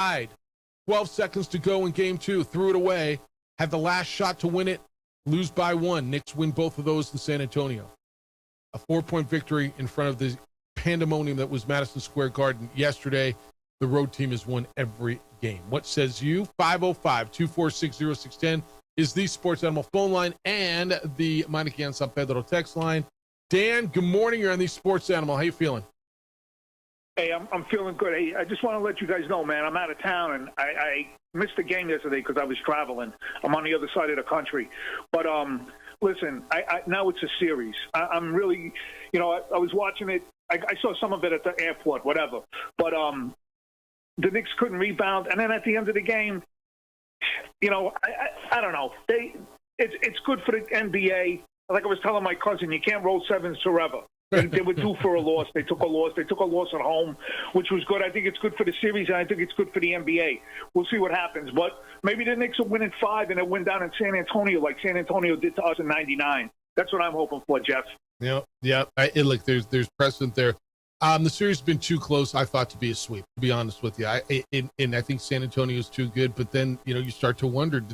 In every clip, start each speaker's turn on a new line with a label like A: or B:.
A: tied. 12 seconds to go in game two. Threw it away. Had the last shot to win it. Lose by one. Knicks win both of those in San Antonio. A 4-point victory in front of the pandemonium that was Madison Square Garden yesterday. The road team has won every game. What says you? 505-246-0610 is the Sports Animal phone line and the Manikian San Pedro text line. Dan, good morning. You're on the Sports Animal. How you feeling?
B: Hey, I'm feeling good. Hey, I just want to let you guys know, man, I'm out of town, and I missed the game yesterday because I was traveling. I'm on the other side of the country. But, listen, now it's a series. I'm really, I was watching it. I saw some of it at the airport, whatever. But the Knicks couldn't rebound. And then at the end of the game, I don't know. It's good for the NBA. Like I was telling my cousin, you can't roll sevens forever. They were due for a loss. They took a loss. They took a loss at home, which was good. I think it's good for the series, and I think it's good for the NBA. We'll see what happens. But maybe the Knicks will win in 5 and they'll win down in San Antonio like San Antonio did to us in '99. That's what I'm hoping for, Jeff.
A: Yeah. Look, there's precedent there. The series has been too close, I thought, to be a sweep, to be honest with you. And I think San Antonio is too good. But then, you start to wonder,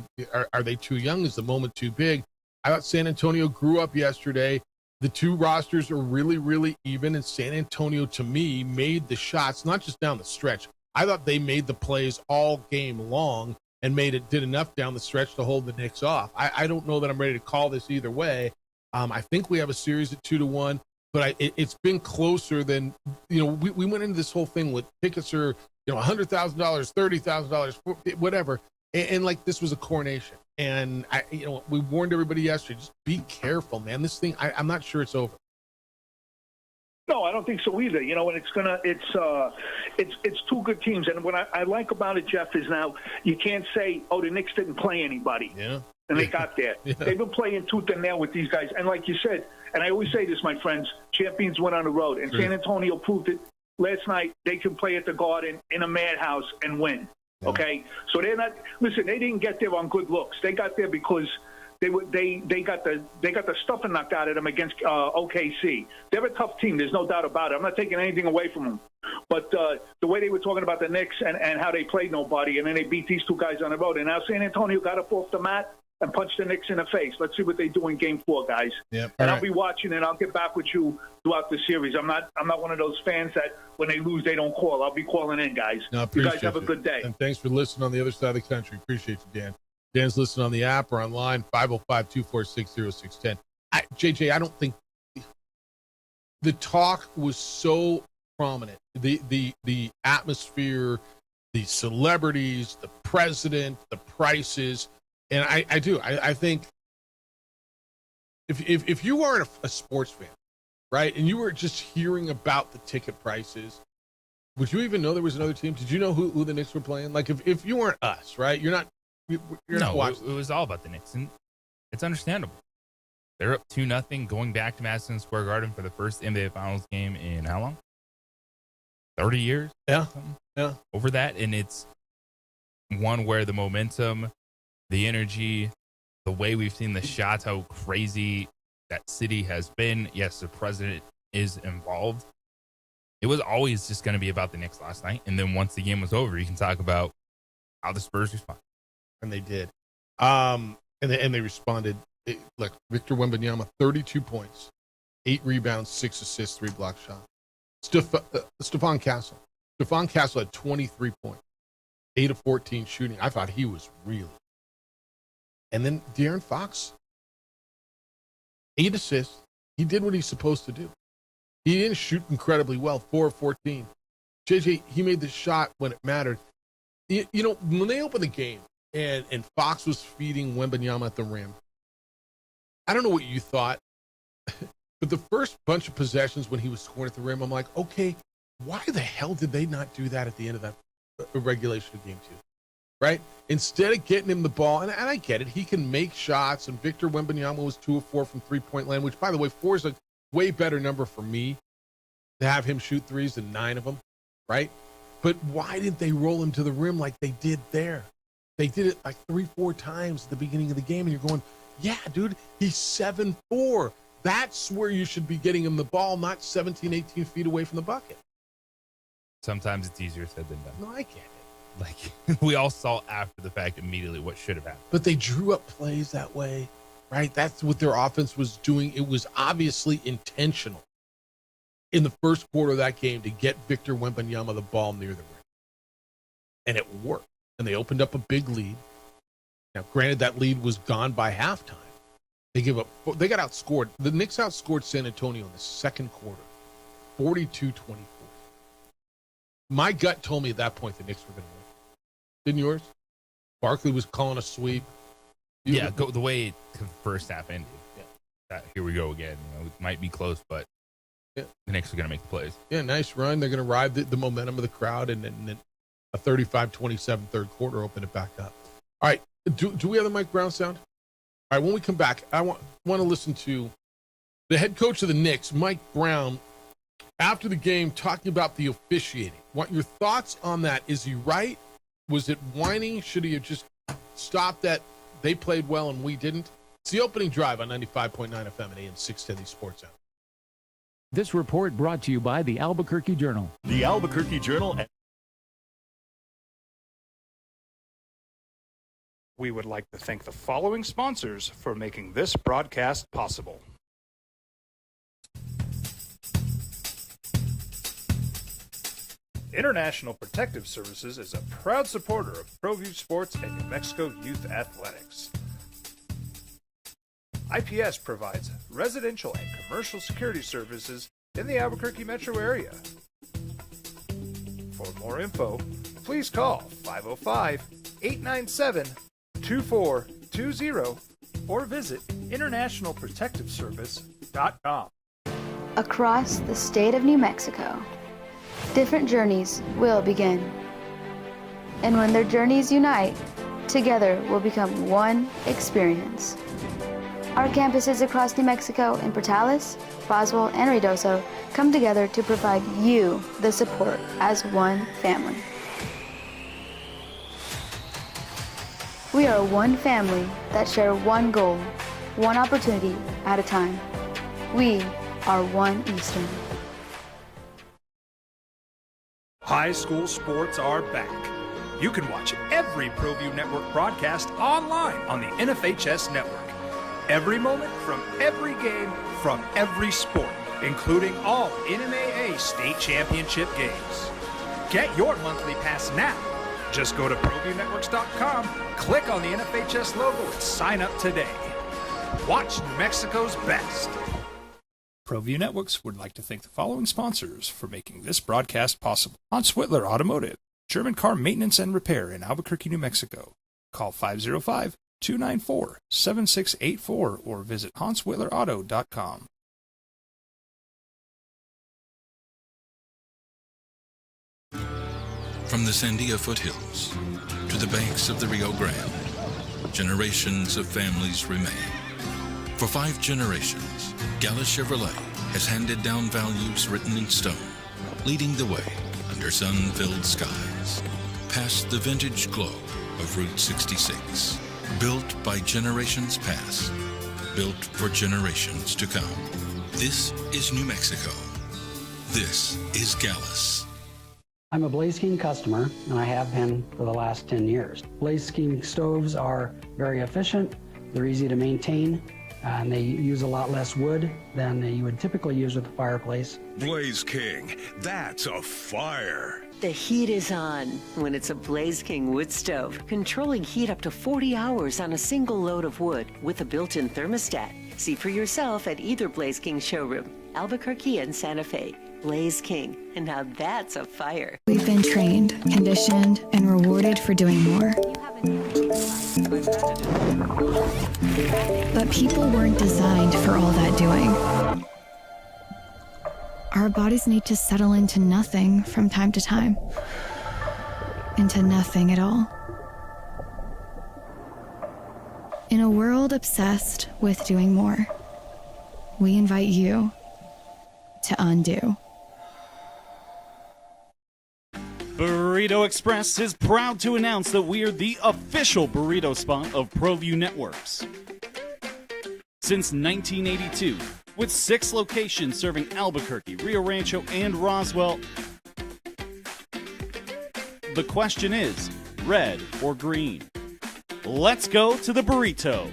A: are they too young? Is the moment too big? I thought San Antonio grew up yesterday. The two rosters are really, really even, and San Antonio, to me, made the shots, not just down the stretch. I thought they made the plays all game long and did enough down the stretch to hold the Knicks off. I don't know that I'm ready to call this either way. I think we have a series at 2-1, but it's been closer than, we went into this whole thing with tickets are, $100,000, $30,000, whatever. And like this was a coronation. And we warned everybody yesterday, just be careful, man. This thing, I'm not sure it's over.
B: No, I don't think so either. And it's two good teams. And what I like about it, Jeff, is now you can't say, the Knicks didn't play anybody.
A: Yeah.
B: And they got there. Yeah. They've been playing tooth and nail with these guys. And like you said, and I always say this, my friends, champions win on the road. And San Antonio proved it last night. They can play at the Garden in a madhouse and win. Yeah. Okay, so they're not. Listen, they didn't get there on good looks. They got there because they got the stuffing knocked out of them against OKC. They're a tough team. There's no doubt about it. I'm not taking anything away from them. But the way they were talking about the Knicks and how they played nobody, and then they beat these two guys on the road, and now San Antonio got up off the mat and punched the Knicks in the face. Let's see what they do in Game 4, guys.
A: Yep.
B: And I'll be watching, and I'll get back with you throughout the series. I'm not one of those fans that when they lose, they don't call. I'll be calling in, guys.
A: No,
B: you guys have a good day.
A: And thanks for listening on the other side of the country. Appreciate you, Dan. Dan's listening on the app or online, 505-246-0610. JJ, I don't think the talk was so prominent. The atmosphere, the celebrities, the president, the prices. And I think if you aren't a sports fan, right, and you were just hearing about the ticket prices, would you even know there was another team? Did you know who the Knicks were playing? Like if you weren't us, right, you're not watching.
C: It was all about the Knicks, and it's understandable. They're up 2-0 going back to Madison Square Garden for the first NBA Finals game in how long? 30 years?
A: Yeah.
C: Over that, and it's one where the momentum, the energy, the way we've seen the shots, how crazy that city has been. Yes, the president is involved. It was always just going to be about the Knicks last night. And then once the game was over, you can talk about how the Spurs responded.
A: And they did. And they responded. Look, Victor Wembanyama, 32 points, 8 rebounds, 6 assists, 3 block shots. Stephon Castle. Stephon Castle had 23 points, 8 of 14 shooting. I thought he was really. And then De'Aaron Fox, 8 assists. He did what he's supposed to do. He didn't shoot incredibly well, 4 of 14. JJ, he made the shot when it mattered. When they opened the game and Fox was feeding Wembanyama at the rim, I don't know what you thought, but the first bunch of possessions when he was scoring at the rim, I'm like, okay, why the hell did they not do that at the end of that regulation of game 2? Right? Instead of getting him the ball, and I get it, he can make shots, and Victor Wembanyama was 2 of 4 from three-point land, which, by the way, 4 is a way better number for me to have him shoot threes than 9 of them, right? But why didn't they roll him to the rim like they did there? They did it like 3-4 times at the beginning of the game, and you're going, yeah, dude, he's 7'4". That's where you should be getting him the ball, not 17, 18 feet away from the bucket.
C: Sometimes it's easier said than done.
A: No, I get it.
C: Like, we all saw after the fact immediately what should have happened.
A: But they drew up plays that way, right? That's what their offense was doing. It was obviously intentional in the first quarter of that game to get Victor Wembanyama the ball near the rim. And it worked. And they opened up a big lead. Now, granted, that lead was gone by halftime. They got outscored. The Knicks outscored San Antonio in the second quarter, 42-24. My gut told me at that point the Knicks were going to win. Didn't yours? Barkley was calling a sweep.
C: The way the first half ended. Yeah. Here we go again. It might be close, but the Knicks are going to make the plays.
A: Yeah, nice run. They're going to ride the momentum of the crowd, and then a 35-27 third quarter open it back up. All right. Do we have the Mike Brown sound? All right, when we come back, I want to listen to the head coach of the Knicks, Mike Brown, after the game talking about the officiating. Want your thoughts on that? Is he right? Was it whining? Should he have just stopped that they played well and we didn't? It's the opening drive on 95.9 FM and AM 610 Sports Hour.
D: This report brought to you by the Albuquerque Journal.
E: The Albuquerque Journal.
F: We would like to thank the following sponsors for making this broadcast possible. International Protective Services is a proud supporter of ProView Sports and New Mexico Youth Athletics. IPS provides residential and commercial security services in the Albuquerque metro area. For more info, please call 505-897-2420 or visit internationalprotectiveservice.com.
G: Across the state of New Mexico, different journeys will begin. And when their journeys unite, together will become one experience. Our campuses across New Mexico in Portales, Roswell, and Ruidoso come together to provide you the support as one family. We are one family that share one goal, one opportunity at a time. We are One Eastern.
F: High school sports are back. You can watch every ProView Network broadcast online on the NFHS network. Every moment from every game from every sport, including all NMAA state championship games. Get your monthly pass now. Just go to ProViewNetworks.com, click on the NFHS logo, and sign up today. Watch New Mexico's best. ProView Networks would like to thank the following sponsors for making this broadcast possible. Hans Whitler Automotive, German car maintenance and repair in Albuquerque, New Mexico. Call 505-294-7684 or visit HansWhitlerAuto.com.
H: From the Sandia foothills to the banks of the Rio Grande, generations of families remain. For 5 generations, Gallus Chevrolet has handed down values written in stone, leading the way under sun-filled skies, past the vintage glow of Route 66. Built by generations past, built for generations to come. This is New Mexico. This is Gallus.
I: I'm a Blaze King customer, and I have been for the last 10 years. Blaze King stoves are very efficient, they're easy to maintain, and they use a lot less wood than you would typically use with a fireplace.
E: Blaze King, that's a fire.
J: The heat is on when it's a Blaze King wood stove, controlling heat up to 40 hours on a single load of wood with a built-in thermostat. See for yourself at either Blaze King showroom, Albuquerque and Santa Fe. Blaze King, and now that's a fire.
K: We've been trained, conditioned, and rewarded for doing more. But people weren't designed for all that doing. Our bodies need to settle into nothing from time to time. Into nothing at all. In a world obsessed with doing more, we invite you to undo.
L: Burrito Express is proud to announce that we are the official burrito spot of ProView Networks. Since 1982, with 6 locations serving Albuquerque, Rio Rancho, and Roswell, The question is, red or green? Let's go to the burrito.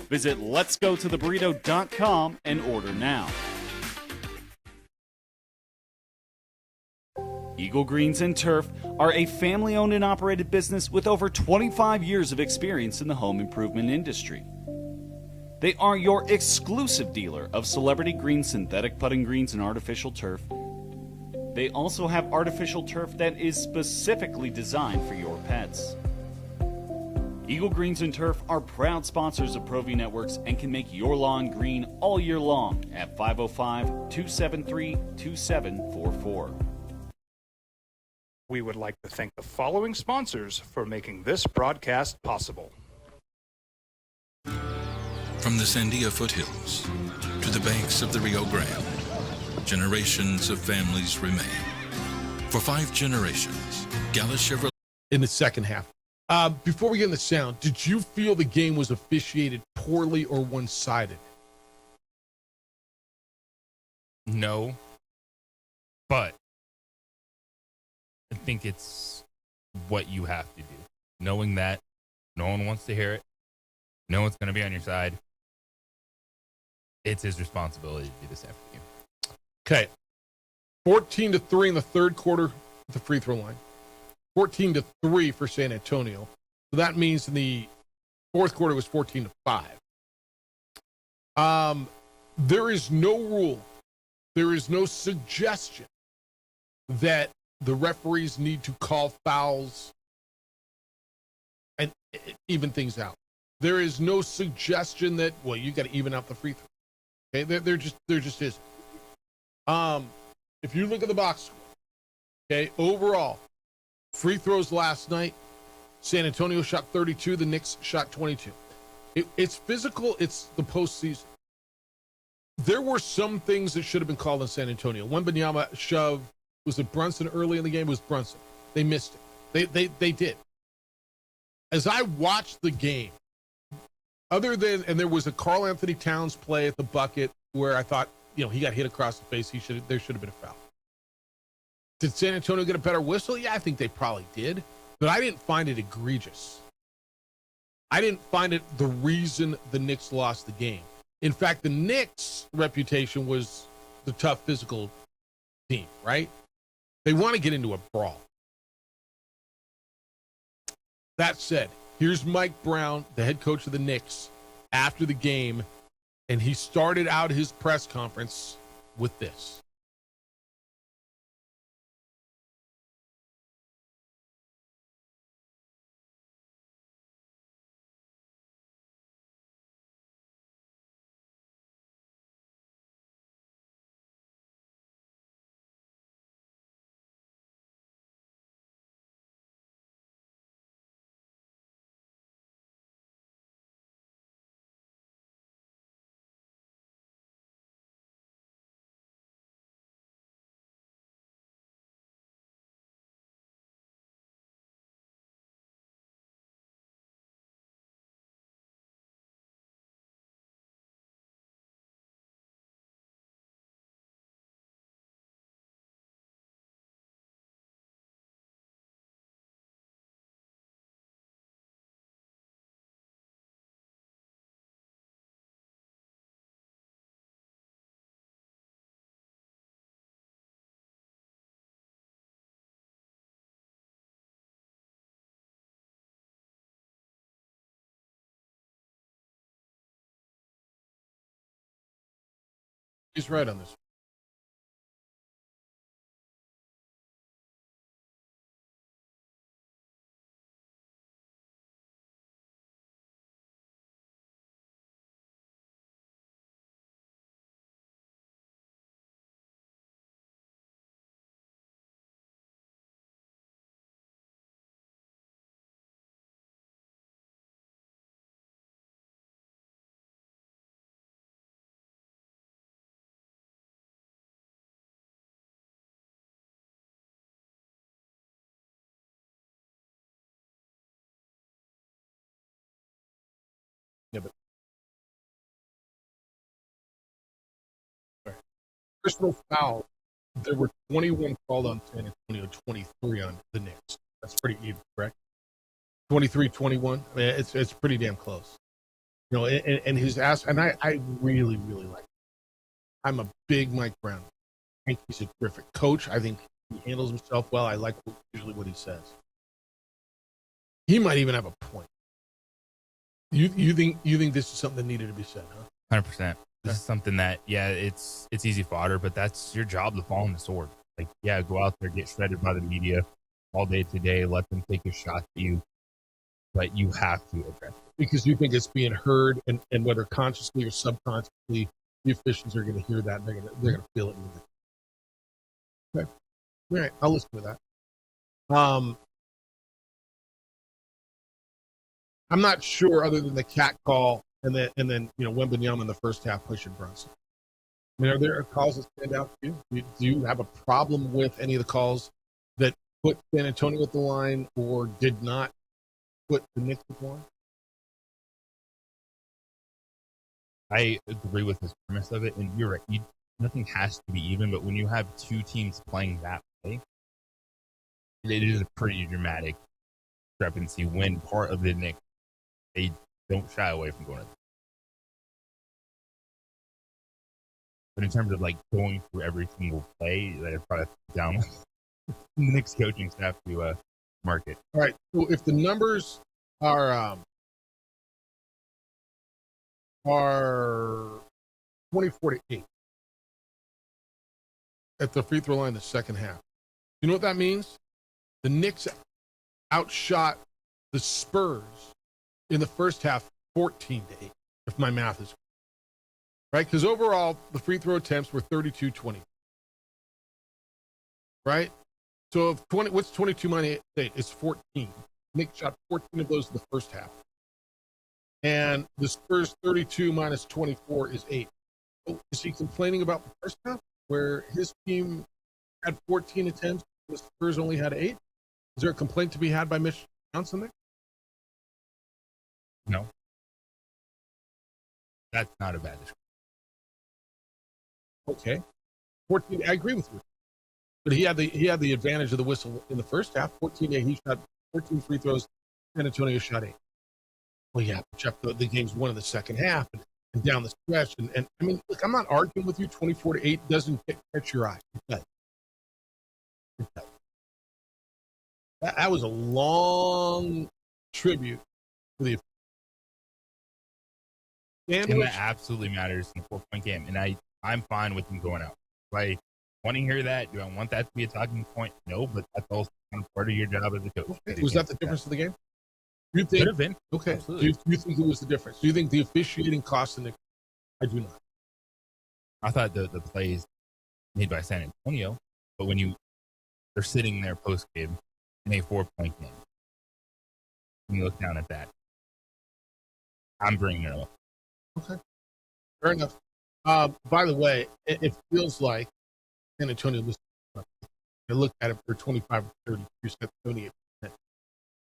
L: Visit letsgototheburrito.com and order now. Eagle Greens and Turf are a family-owned and operated business with over 25 years of experience in the home improvement industry. They are your exclusive dealer of celebrity green, synthetic putting greens, and artificial turf. They also have artificial turf that is specifically designed for your pets. Eagle Greens and Turf are proud sponsors of ProView Networks and can make your lawn green all year long at 505-273-2744.
F: We would like to thank the following sponsors for making this broadcast possible.
H: From the Sandia foothills to the banks of the Rio Grande, generations of families remain. For 5 generations, Gala Chevrolet.
A: In the second half. Before we get in the sound, did you feel the game was officiated poorly or one-sided?
C: No, but I think it's what you have to do. Knowing that no one wants to hear it, no one's going to be on your side, it's his responsibility to do the same for you.
A: Okay. 14-3 in the third quarter at the free throw line. 14-3 for San Antonio. So that means in the fourth quarter it was 14-5. There is no rule. There is no suggestion that the referees need to call fouls and even things out. There is no suggestion that, well, you got to even out the free throw. Okay, there just is. If you look at the box score, okay, overall, free throws last night, San Antonio shot 32, the Knicks shot 22. It's physical, it's the postseason. There were some things that should have been called in San Antonio. Wembanyama shove, was it Brunson early in the game? It was Brunson. They missed it. They did. As I watched the game, other than, and there was a Karl Anthony Towns play at the bucket where I thought, he got hit across the face. There should have been a foul. Did San Antonio get a better whistle? Yeah, I think they probably did. But I didn't find it egregious. I didn't find it the reason the Knicks lost the game. In fact, the Knicks' reputation was the tough physical team, right? They want to get into a brawl. That said, here's Mike Brown, the head coach of the Knicks, after the game, and he started out his press conference with this. He's right on this. Yeah, but personal foul There were 21 called on San Antonio, 23 on the Knicks. That's pretty even, correct? 23-21. I mean, it's pretty damn close. You know, and his ass, and I really, really like him. I'm a big Mike Brown. I think he's a terrific coach. I think he handles himself well. I like usually what he says. He might even have a point. You think this is something that needed to be said, huh?
C: 100%. This is something that, yeah, it's easy fodder, but that's your job to fall on the sword. Like, yeah, go out there, get shredded by the media all day today, let them take a shot at you, but you have to address it.
A: Because you think it's being heard, and whether consciously or subconsciously, the officials are going to hear that, and they're going to feel it. Okay. All right, I'll listen to that. I'm not sure, other than the cat call and then Wembanyama in the first half pushing Brunson. I mean, are there calls that stand out to you? Do you have a problem with any of the calls that put San Antonio at the line or did not put the Knicks at the line?
C: I agree with this premise of it, and you're right. Nothing has to be even, but when you have two teams playing that way, it is a pretty dramatic discrepancy when part of the Knicks, they don't shy away from going to. But in terms of like going through every single play, that is probably down the Knicks coaching staff to market.
A: All right. So if the numbers are 24-8 at the free throw line in the second half, you know what that means? The Knicks outshot the Spurs in the first half 14-8, if my math is right. Because overall, the free throw attempts were 32-20. Right? So if what's 22 minus 8? It's 14. Knicks shot 14 of those in the first half. And the Spurs 32 minus 24 is 8. So is he complaining about the first half where his team had 14 attempts, the Spurs only had 8? Is there a complaint to be had by Mitch Johnson there?
C: No. That's not a bad description.
A: Okay. 14, I agree with you. But he had the advantage of the whistle in the first half. 14-8, he shot 14 free throws. San Antonio shot 8. Well, yeah, Jeff, the game's won in the second half and down the stretch. And I mean, look, I'm not arguing with you. 24-8 doesn't catch your eye. That was a long tribute to the.
C: And that absolutely matters in a 4-point game. And I'm fine with him going out. Do I want to hear that? Do I want that to be a talking point? No, but that's also kind of part of your job as a coach.
A: Okay. Was that the difference of the game? You think,
C: could have been.
A: Okay. Do you think it was the difference? Do you think the officiating cost in the? I do not.
C: I thought the plays made by San Antonio, but when they're sitting there post game in a 4-point game, when you look down at that, I'm bringing it up.
A: Okay. Fair enough. By the way, it feels like San Antonio was. I looked at it for 25 or 30%, 28%.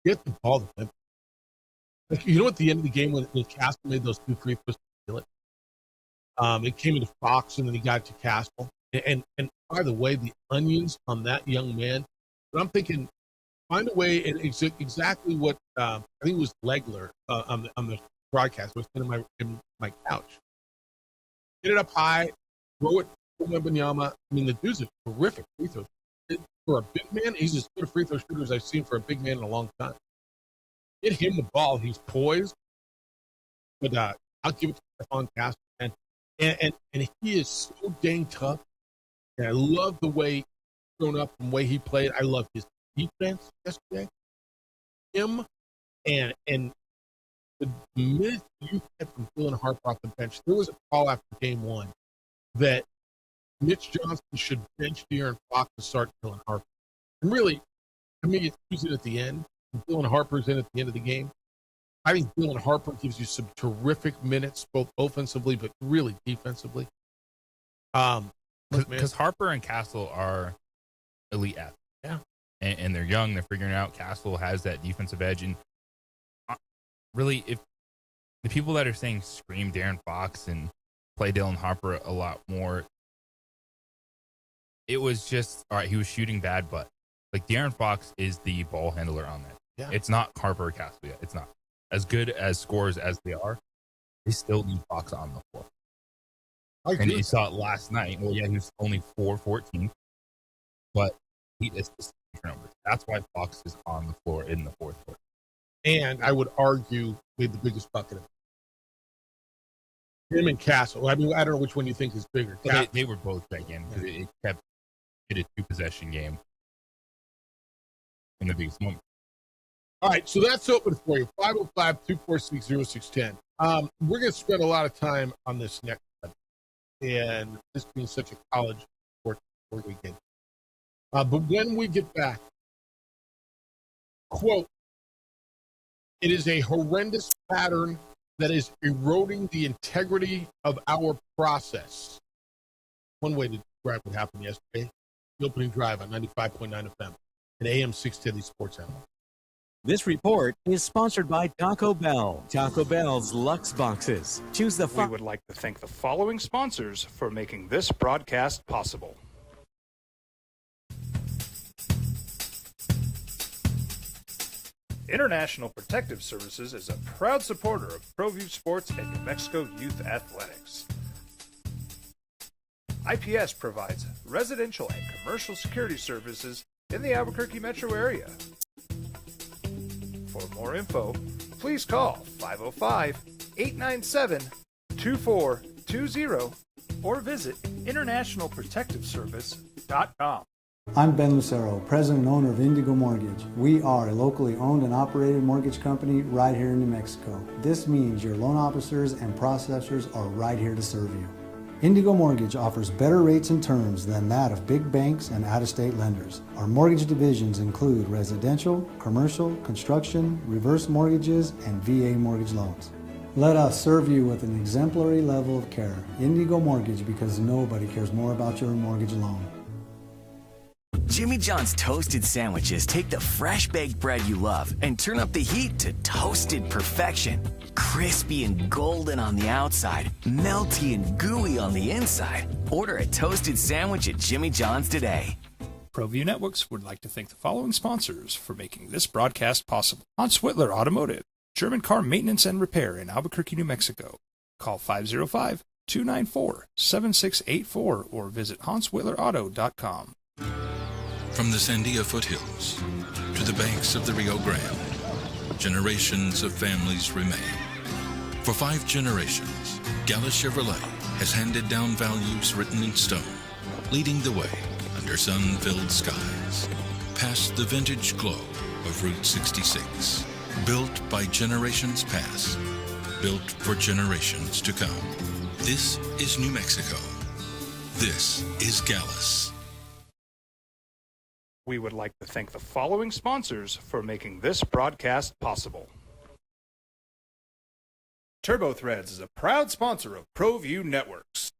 A: Get the ball to them. Like, you know, at the end of the game when Castle made those 2 free throws to steal it, it came into Fox and then he got to Castle. And by the way, the onions on that young man. But I'm thinking, find a way. And exactly what I think it was Legler on the broadcast was sitting in my couch. Get it up high, throw it to Wembanyama. I mean, the dude's a terrific free throw. For a big man, he's as good a free throw shooter as I've seen for a big man in a long time. Get him the ball. He's poised. But I'll give it to Stephon Castle. And he is so dang tough. And I love the way he's grown up and the way he played. I love his defense yesterday. Him and the minute you get from Dylan Harper off the bench, there was a call after game 1 that Mitch Johnson should bench De'Aaron Fox to start Dylan Harper. And really, to me, it's using at the end. Dylan Harper's in at the end of the game. I think Dylan Harper gives you some terrific minutes, both offensively but really defensively.
C: Because Harper and Castle are elite athletes.
A: Yeah.
C: And they're young. They're figuring out Castle has that defensive edge. And really, if the people that are saying scream De'Aaron Fox and play Dylan Harper a lot more, it was just, all right, he was shooting bad, but like De'Aaron Fox is the ball handler on that.
A: Yeah.
C: It's not Harper or Castle. It's not. As good as scorers as they are, they still need Fox on the floor. And you saw it last night. Well, yeah, he was only 4-14, but he is the numbers. That's why Fox is on the floor in the fourth quarter.
A: And I would argue made the biggest bucket of him and Castle. I mean, I don't know which one you think is bigger.
C: They were both big in because it kept a 2-possession game in the biggest moment.
A: All right, so that's open for you. 505-246-0610. We're going to spend a lot of time on this next one, and this being such a college sport weekend. But when we get back, quote, it is a horrendous pattern that is eroding the integrity of our process. One way to describe what happened yesterday, the opening drive on 95.9 FM and AM 610 Sports Animal.
M: This report is sponsored by Taco Bell. Taco Bell's Lux Boxes. Choose the
F: We would like to thank the following sponsors for making this broadcast possible. International Protective Services is a proud supporter of ProView Sports and New Mexico Youth Athletics. IPS provides residential and commercial security services in the Albuquerque metro area. For more info, please call 505-897-2420 or visit internationalprotectiveservice.com.
N: I'm Ben Lucero, president and owner of Indigo Mortgage. We are a locally owned and operated mortgage company right here in New Mexico. This means your loan officers and processors are right here to serve you. Indigo Mortgage offers better rates and terms than that of big banks and out-of-state lenders. Our mortgage divisions include residential, commercial, construction, reverse mortgages, and VA mortgage loans. Let us serve you with an exemplary level of care. Indigo Mortgage, because nobody cares more about your mortgage loan.
O: Jimmy John's toasted sandwiches take the fresh baked bread you love and turn up the heat to toasted perfection. Crispy and golden on the outside, melty and gooey on the inside. Order a toasted sandwich at Jimmy John's today.
F: ProView Networks would like to thank the following sponsors for making this broadcast possible. Hans Whitler Automotive, German car maintenance and repair in Albuquerque, New Mexico. Call 505-294-7684 or visit HansWhitlerAuto.com.
H: From the Sandia foothills to the banks of the Rio Grande, generations of families remain. For 5 generations, Gala Chevrolet has handed down values written in stone, leading the way under sun-filled skies, past the vintage glow of Route 66. Built by generations past, built for generations to come. This is New Mexico. This is Gallus.
F: We would like to thank the following sponsors for making this broadcast possible. TurboThreads is a proud sponsor of ProView Networks.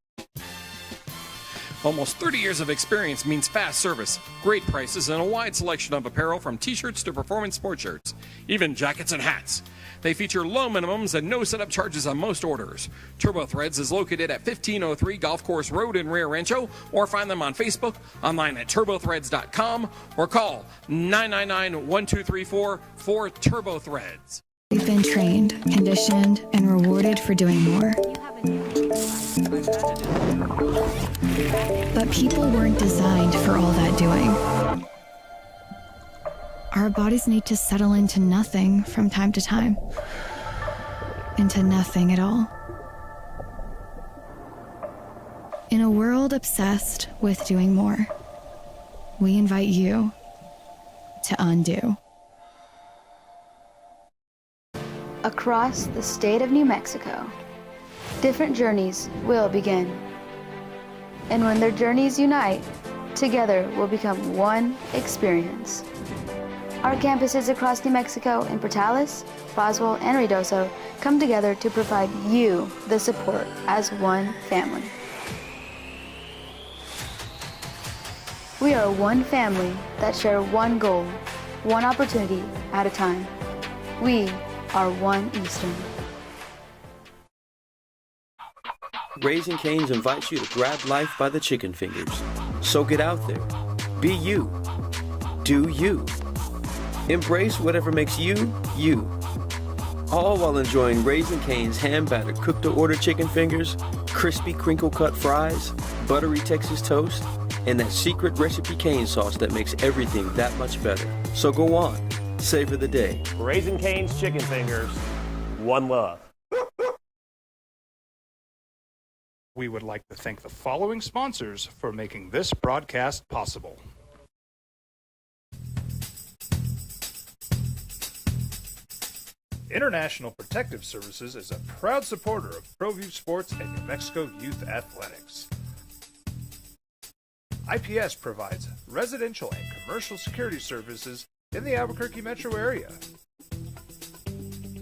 P: Almost 30 years of experience means fast service, great prices, and a wide selection of apparel from t-shirts to performance sports shirts, even jackets and hats. They feature low minimums and no setup charges on most orders. TurboThreads is located at 1503 Golf Course Road in Rio Rancho, or find them on Facebook, online at turbothreads.com, or call 999-1234 for TurboThreads.
K: We've been trained, conditioned, and rewarded for doing more. But people weren't designed for all that doing. Our bodies need to settle into nothing from time to time. Into nothing at all. In a world obsessed with doing more, we invite you to undo.
G: Across the state of New Mexico, different journeys will begin. And when their journeys unite, together will become one experience. Our campuses across New Mexico in Portales, Roswell, and Ruidoso come together to provide you the support as one family. We are one family that share one goal, one opportunity at a time. We are One Eastern.
Q: Raising Cane's invites you to grab life by the chicken fingers. So get out there. Be you. Do you. Embrace whatever makes you, you. All while enjoying Raising Cane's hand-battered cooked-to-order chicken fingers, crispy crinkle-cut fries, buttery Texas toast, and that secret recipe cane sauce that makes everything that much better. So go on, savor the day.
R: Raising Cane's chicken fingers, one love.
F: We would like to thank the following sponsors for making this broadcast possible. International Protective Services is a proud supporter of ProView Sports and New Mexico Youth Athletics. IPS provides residential and commercial security services in the Albuquerque metro area.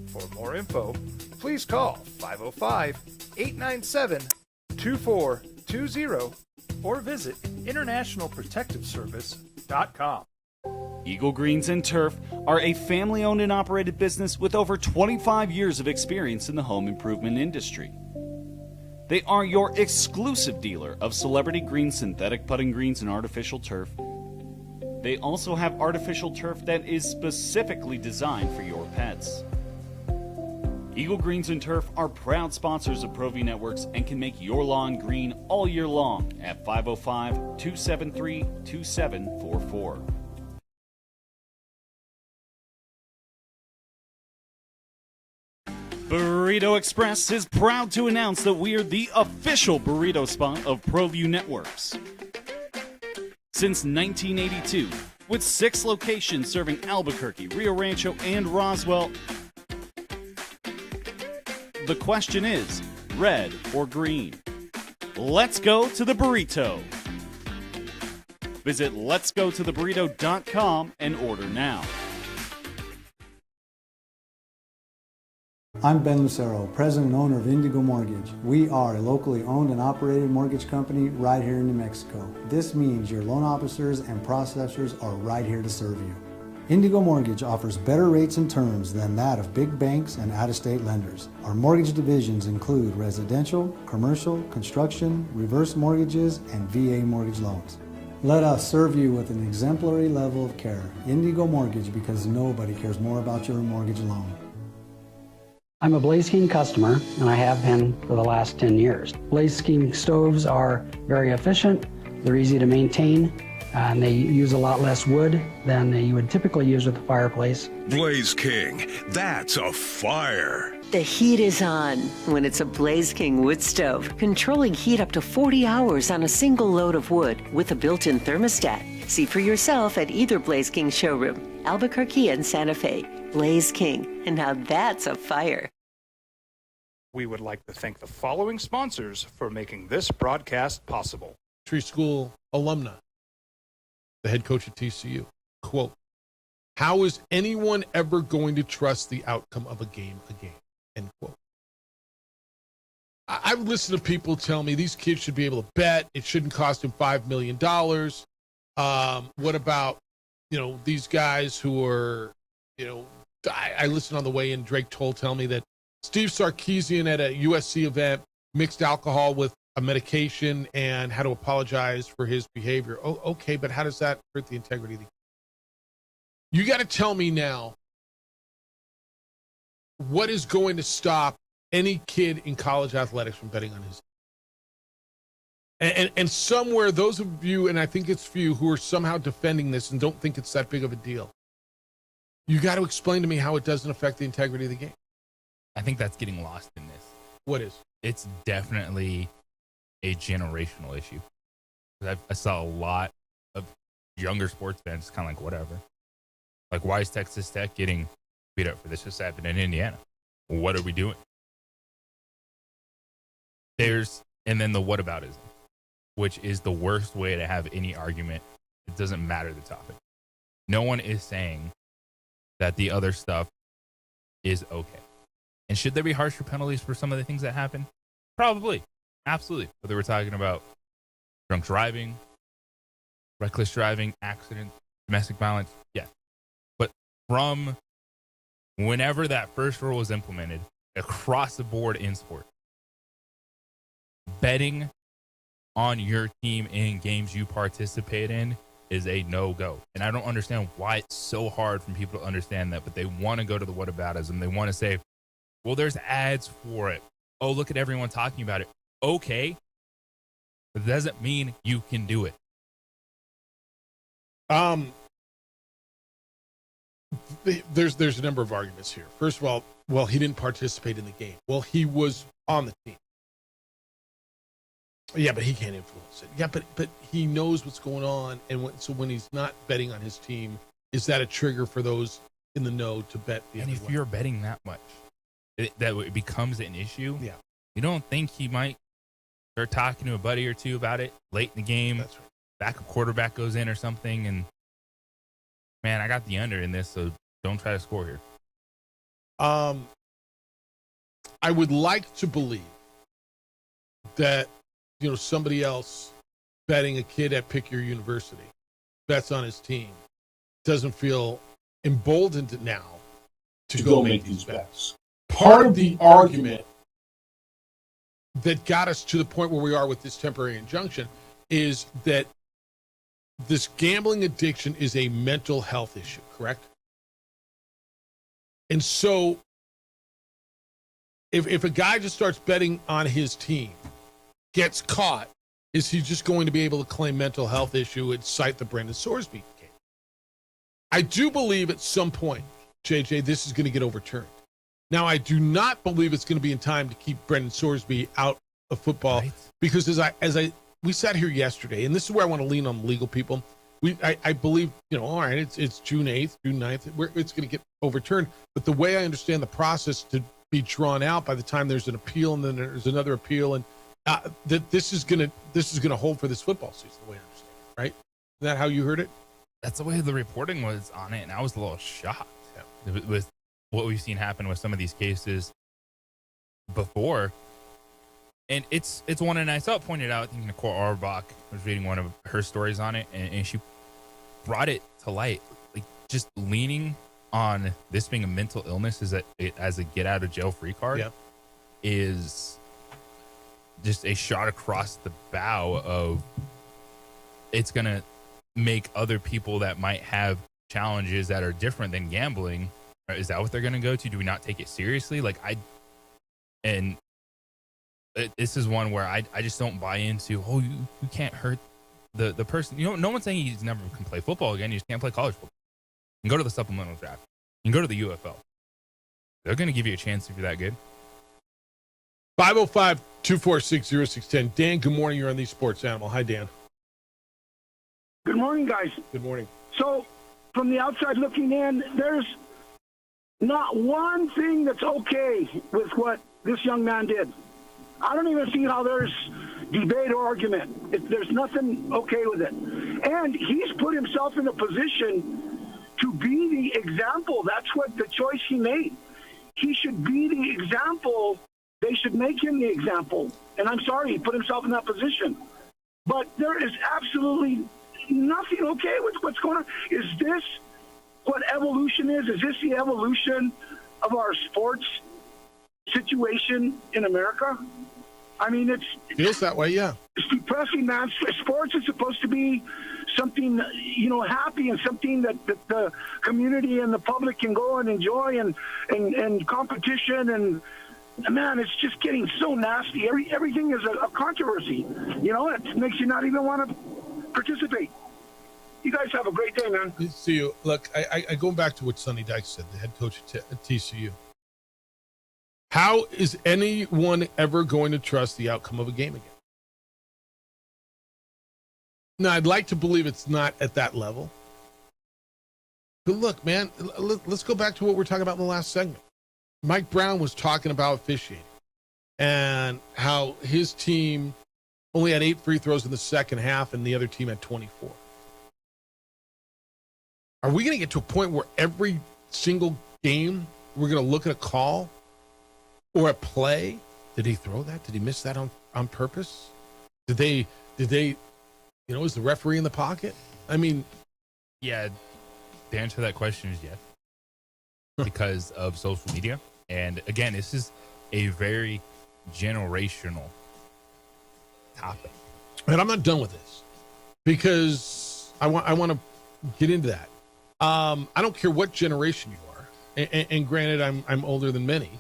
F: For more info, please call 505-897-2420 or visit internationalprotectiveservice.com.
L: Eagle Greens and Turf are a family-owned and operated business with over 25 years of experience in the home improvement industry. They are your exclusive dealer of Celebrity Green synthetic putting greens and artificial turf. They also have artificial turf that is specifically designed for your pets. Eagle Greens and Turf are proud sponsors of ProView Networks and can make your lawn green all year long at 505-273-2744. Burrito Express is proud to announce that we are the official burrito spot of ProView Networks. Since 1982, with 6 locations serving Albuquerque, Rio Rancho, and Roswell, the question is, red or green? Let's go to the burrito. Visit letsgototheburrito.com and order now.
N: I'm Ben Lucero, president and owner of Indigo Mortgage. We are a locally owned and operated mortgage company right here in New Mexico. This means your loan officers and processors are right here to serve you. Indigo Mortgage offers better rates and terms than that of big banks and out-of-state lenders. Our mortgage divisions include residential, commercial, construction, reverse mortgages, and VA mortgage loans. Let us serve you with an exemplary level of care. Indigo Mortgage, because nobody cares more about your mortgage loan.
I: I'm a Blaze King customer, and I have been for the last 10 years. Blaze King stoves are very efficient, they're easy to maintain, and they use a lot less wood than you would typically use with a fireplace.
E: Blaze King, that's a fire.
J: The heat is on when it's a Blaze King wood stove, controlling heat up to 40 hours on a single load of wood with a built-in thermostat. See for yourself at either Blaze King showroom, Albuquerque and Santa Fe. Blaze King, and now that's a fire.
F: We would like to thank the following sponsors for making this broadcast possible.
A: Tree School alumna, the head coach at TCU, quote, "How is anyone ever going to trust the outcome of a game again?" End quote. I've listened to people tell me these kids should be able to bet. It shouldn't cost them $5 million. What about, these guys who are, I listened on the way in, Drake Toll tell me that Steve Sarkisian at a USC event mixed alcohol with a medication and had to apologize for his behavior. Oh, okay, but how does that hurt the integrity of the game? You got to tell me now what is going to stop any kid in college athletics from betting on his. And somewhere, those of you, and I think it's few, who are somehow defending this and don't think it's that big of a deal, you got to explain to me how it doesn't affect the integrity of the game.
C: I think that's getting lost in this.
A: What is?
C: It's definitely a generational issue. I saw a lot of younger sports fans kind of like, whatever. Like, why is Texas Tech getting beat up for this? Just happened in Indiana. What are we doing? And then the whataboutism, which is the worst way to have any argument. It doesn't matter the topic. No one is saying that the other stuff is okay. And should there be harsher penalties for some of the things that happen? Probably. Absolutely. Whether we're talking about drunk driving, reckless driving, accident, domestic violence, yes. But from whenever that first rule was implemented across the board in sport, betting on your team in games you participate in is a no-go. And I don't understand why it's so hard for people to understand that, but they want to go to the whataboutism. They want to say, well, there's ads for it. Oh, look at everyone talking about it. Okay. But that doesn't mean you can do it.
A: There's a number of arguments here. First of all, well, he didn't participate in the game. Well, he was on the team. Yeah, but he can't influence it. Yeah, but he knows what's going on, and so when he's not betting on his team, is that a trigger for those in the know to bet the
C: And
A: other
C: if
A: way?
C: you're betting that much, it becomes an issue.
A: Yeah.
C: You don't think he might start talking to a buddy or two about it late in the game?
A: That's right.
C: Backup quarterback goes in or something, and man, I got the under in this, so don't try to score here.
A: I would like to believe that, somebody else betting a kid at Pick Your University, bets on his team, doesn't feel emboldened now to go make these bets. Part of the argument that got us to the point where we are with this temporary injunction is that this gambling addiction is a mental health issue, correct? And so if a guy just starts betting on his team, gets caught, is he just going to be able to claim mental health issue and cite the Brendan Sorsby case? I do believe at some point, JJ, this is going to get overturned. Now, I do not believe it's going to be in time to keep Brendan Sorsby out of football, because we sat here yesterday, and this is where I want to lean on legal people. I believe, all right, it's June 8th, June 9th, it's going to get overturned. But the way I understand the process to be drawn out by the time there's an appeal and then there's another appeal, and that this is going to hold for this football season, the way I understand it, right? Is that how you heard it?
C: That's the way the reporting was on it, and I was a little shocked with what we've seen happen with some of these cases before. And it's one, and I saw it pointed out. I think Nicole Auerbach was reading one of her stories on it, and she brought it to light, like just leaning on this being a mental illness as a get out of jail free card is just a shot across the bow of it's going to make other people that might have challenges that are different than gambling. Is that what they're going to go to? Do we not take it seriously? This is one where I just don't buy into, you can't hurt the person. No one's saying he's never can play football again. You just can't play college football. You can go to the supplemental draft. You can go to the UFL. They're going to give you a chance if you're that good.
A: 505-246-0610. Dan, good morning. You're on the Sports Animal. Hi, Dan.
S: Good morning, guys.
A: Good morning.
S: So, from the outside looking in, there's not one thing that's okay with what this young man did. I don't even see how there's debate or argument. There's nothing okay with it. And he's put himself in a position to be the example. That's what the choice he made. He should be the example. They should make him the example. And I'm sorry, he put himself in that position. But there is absolutely nothing okay with what's going on. Is this what evolution is? Is this the evolution of our sports situation in America? I mean, it
A: feels that way, yeah.
S: It's depressing, man. Sports is supposed to be something, happy and something that the community and the public can go and enjoy and competition. And, man, it's just getting so nasty. Everything is a controversy. It makes you not even want to participate. You guys have a great day, man.
A: Good to see you. Look, I go back to what Sonny Dykes said, the head coach at TCU. How is anyone ever going to trust the outcome of a game again? Now, I'd like to believe it's not at that level. But look, man, let's go back to what we were talking about in the last segment. Mike Brown was talking about officiating and how his team only had 8 free throws in the second half and the other team had 24. Are we going to get to a point where every single game we're going to look at a call or a play? Did he throw that? Did he miss that on purpose? Did they, is the referee in the pocket? I mean,
C: yeah, the answer to that question is yes, because of social media. And again, this is a very generational topic.
A: And I'm not done with this because I want to get into that. I don't care what generation you are, and granted, I'm older than many.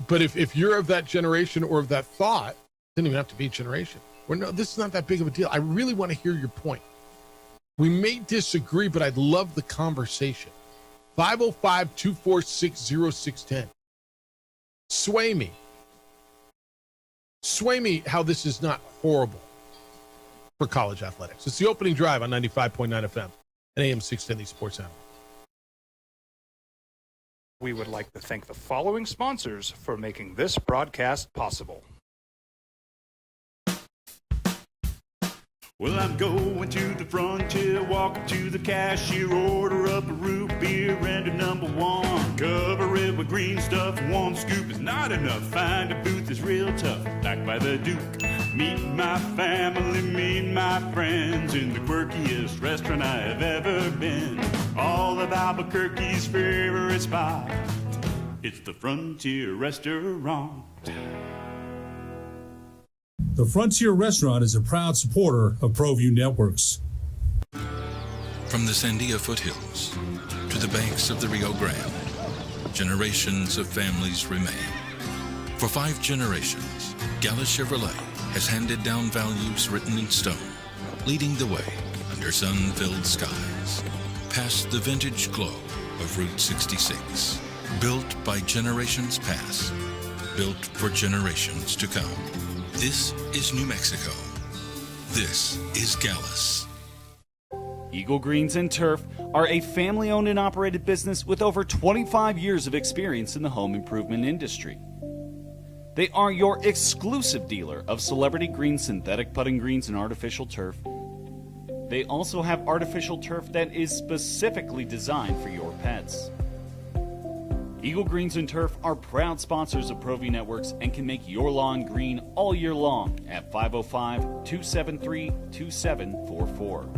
A: But if you're of that generation or of that thought, it doesn't even have to be a generation. Well, no, this is not that big of a deal. I really want to hear your point. We may disagree, but I'd love the conversation. 505-246-0610. Sway me. Sway me how this is not horrible for college athletics. It's the opening drive on 95.9 FM and AM 610 Sports Animal.
F: We would like to thank the following sponsors for making this broadcast possible.
T: Well, I'm going to the frontier, walk up to the cashier, order up a root beer and a number one. Cover it with green stuff, one scoop is not enough. Find a booth is real tough, backed by the Duke. Meet my family, meet my friends in the quirkiest restaurant I have ever been. All of Albuquerque's favorite spot, it's the Frontier Restaurant.
U: The Frontier Restaurant is a proud supporter of ProView Networks.
H: From the Sandia foothills to the banks of the Rio Grande, generations of families remain. For 5 generations, Gala Chevrolet has handed down values written in stone, leading the way under sun-filled skies, past the vintage glow of Route 66. Built by generations past, built for generations to come. This is New Mexico. This is Gallus.
L: Eagle Greens and Turf are a family-owned and operated business with over 25 years of experience in the home improvement industry. They are your exclusive dealer of celebrity green, synthetic putting greens, and artificial turf. They also have artificial turf that is specifically designed for your pets. Eagle Greens and Turf are proud sponsors of ProView Networks and can make your lawn green all year long at 505-273-2744.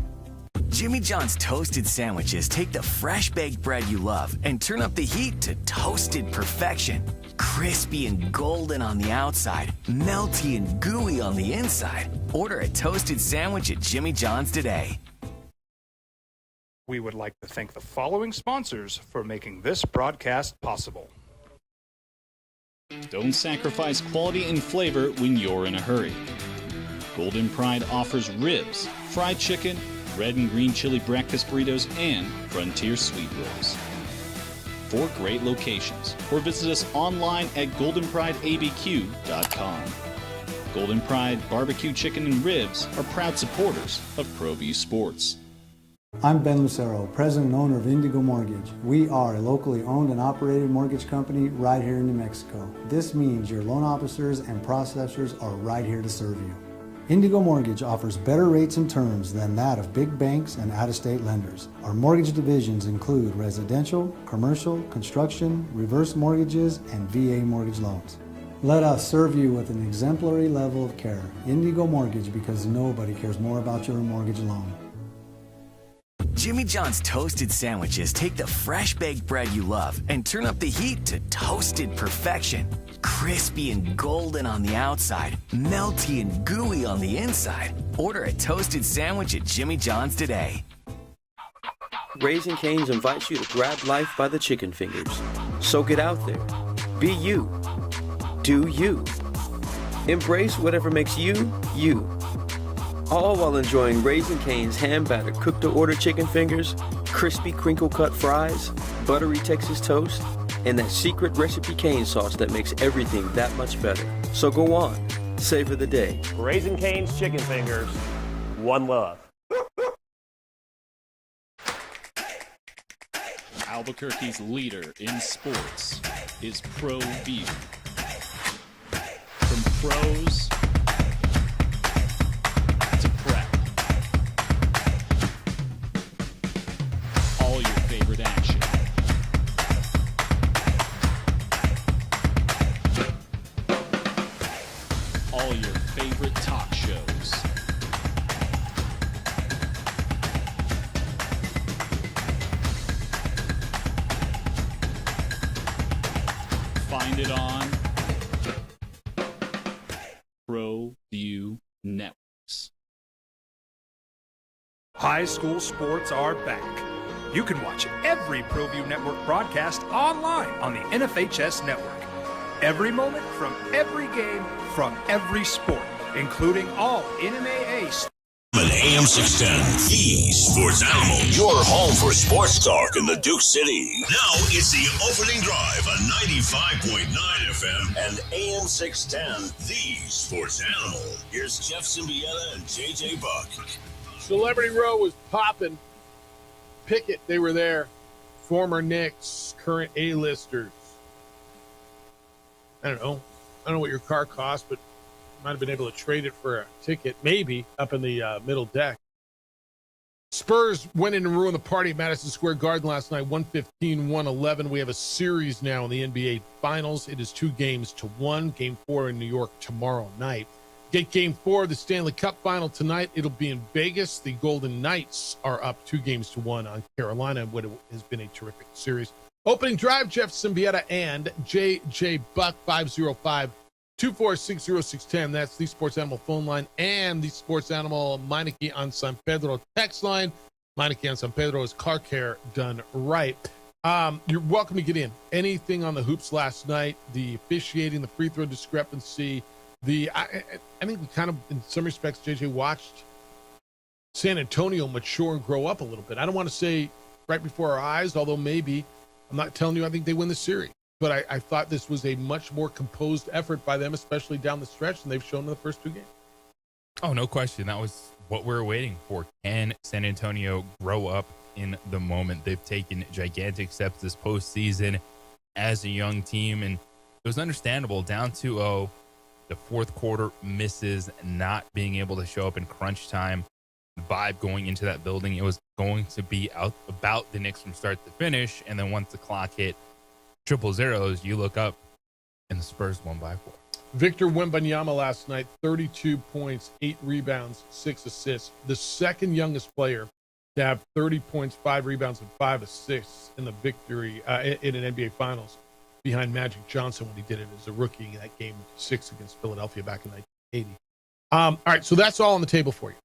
O: Jimmy John's toasted sandwiches take the fresh baked bread you love and turn up the heat to toasted perfection. Crispy and golden on the outside, melty and gooey on the inside. Order a toasted sandwich at Jimmy John's today.
F: We would like to thank the following sponsors for making this broadcast possible.
L: Don't sacrifice quality and flavor when you're in a hurry. Golden Pride offers ribs, fried chicken, red and green chili breakfast burritos, and Frontier sweet rolls. 4 great locations, or visit us online at goldenprideabq.com. Golden Pride Barbecue Chicken and Ribs are proud supporters of ProView Sports.
N: I'm Ben Lucero, president and owner of Indigo Mortgage. We are a locally owned and operated mortgage company right here in New Mexico. This means your loan officers and processors are right here to serve you. Indigo Mortgage offers better rates and terms than that of big banks and out-of-state lenders. Our mortgage divisions include residential, commercial, construction, reverse mortgages, and VA mortgage loans. Let us serve you with an exemplary level of care. Indigo Mortgage, because nobody cares more about your mortgage loan.
O: Jimmy John's toasted sandwiches take the fresh baked bread you love and turn up the heat to toasted perfection. Crispy and golden on the outside, melty and gooey on the inside. Order a toasted sandwich at Jimmy John's today.
Q: Raising Cane's invites you to grab life by the chicken fingers. So get out there. Be you. Do you. Embrace whatever makes you, you. All while enjoying Raising Cane's hand-battered cooked-to-order chicken fingers, crispy crinkle-cut fries, buttery Texas toast, and that secret recipe cane sauce that makes everything that much better. So go on, savor the day.
R: Raising Cane's chicken fingers, one love.
L: Albuquerque's leader in sports is ProView. From pros to prep, all your favorite action. All your favorite talk shows. Find it on ProView Networks.
F: High school sports are back. You can watch every ProView Network broadcast online on the NFHS network. Every moment from every game from every sport, including all NMAA.
E: An AM 610, the sports animal. Your home for sports talk in the Duke City. Now it's the opening drive on 95.9 FM and AM 610, the sports animal. Here's Jeff Symbieta and JJ Buck.
A: Celebrity Row was popping. Pickett, they were there. Former Knicks, current A-listers. I don't know what your car cost, but might have been able to trade it for a ticket, maybe, up in the middle deck. Spurs went in and ruined the party at Madison Square Garden last night, 115-111. We have a series now in the NBA Finals. It is 2-1. Game 4 in New York tomorrow night. Get Game 4 of the Stanley Cup Final tonight. It'll be in Vegas. The Golden Knights are up 2-1 on Carolina, what has been a terrific series. Opening drive, Jeff Symbieta and JJ Buck, 505-246-0610. That's the Sports Animal phone line and the Sports Animal Meineke on San Pedro text line. Meineke on San Pedro is car care done right. You're welcome to get in. Anything on the hoops last night, the officiating, the free throw discrepancy, I think we kind of, in some respects, JJ, watched San Antonio mature and grow up a little bit. I don't want to say right before our eyes, although maybe. I'm not telling you I think they win the series. But I thought this was a much more composed effort by them, especially down the stretch, than they've shown in the first two games.
C: Oh, no question. That was what we were waiting for. Can San Antonio grow up in the moment? They've taken gigantic steps this postseason as a young team, and it was understandable. Down 2-0, the fourth quarter misses, not being able to show up in crunch time. The vibe going into that building, it was going to be out about the Knicks from start to finish, and then once the clock hit triple zeros, you look up, and the Spurs won by 4.
A: Victor Wembanyama last night, 32 points, 8 rebounds, 6 assists. The second youngest player to have 30 points, 5 rebounds, and 5 assists in the victory in an NBA Finals, behind Magic Johnson when he did it as a rookie in that game 6 against Philadelphia back in 1980. All right, so that's all on the table for you.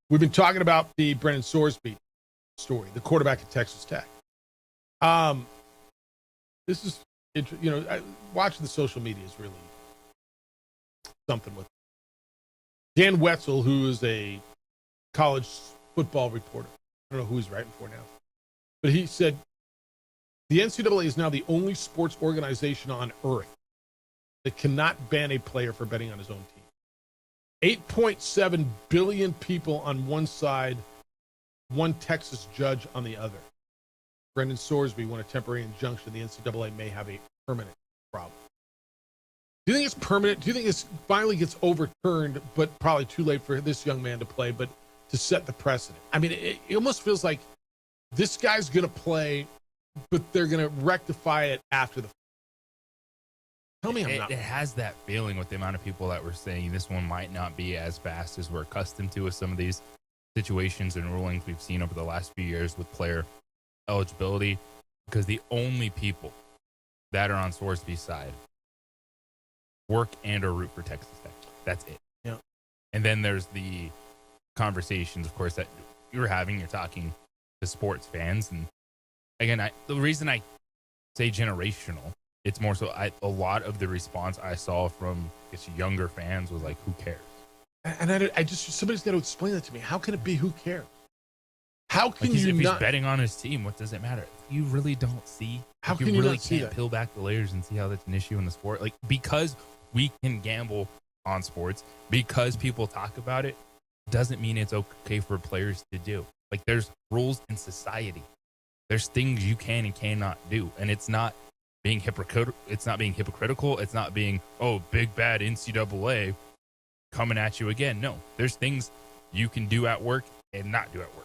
A: We've been talking about the Brennan Sorsby story, the quarterback at Texas Tech. This is, watching the social media is really something with it. Dan Wetzel, who is a college football reporter, I don't know who he's writing for now, but he said, the NCAA is now the only sports organization on earth that cannot ban a player for betting on his own team. 8.7 billion people on one side, one Texas judge on the other. Brendan Sorsby won a temporary injunction. The NCAA may have a permanent problem. Do you think it's permanent? Do you think it finally gets overturned, but probably too late for this young man to play, but to set the precedent? I mean, it almost feels like this guy's going to play, but they're going to rectify it after the. Tell me I'm not.
C: It has that feeling with the amount of people that were saying this one might not be as fast as we're accustomed to with some of these situations and rulings we've seen over the last few years with player eligibility, because the only people that are on Sorsby's side work and or root for Texas Tech. That's it.
A: Yeah.
C: And then there's the conversations, of course, that you're having. You're talking to sports fans, and again, the reason I say generational, it's more so a lot of the response I saw from younger fans was like, "Who cares?"
A: And I just somebody's got to explain that to me. How can it be? Who cares? How can
C: like
A: you
C: if
A: not?
C: He's betting on his team, what does it matter? You really don't see.
A: How
C: like,
A: can
C: you
A: you
C: really
A: not see
C: can't
A: that?
C: peel back the layers and see how that's an issue in the sport? Like, because we can gamble on sports, because people talk about it, doesn't mean it's okay for players to do. Like, there's rules in society. There's things you can and cannot do, and it's not being hypocritical. It's not being hypocritical. It's not being, oh, big bad NCAA coming at you again. No, there's things you can do at work and not do at work.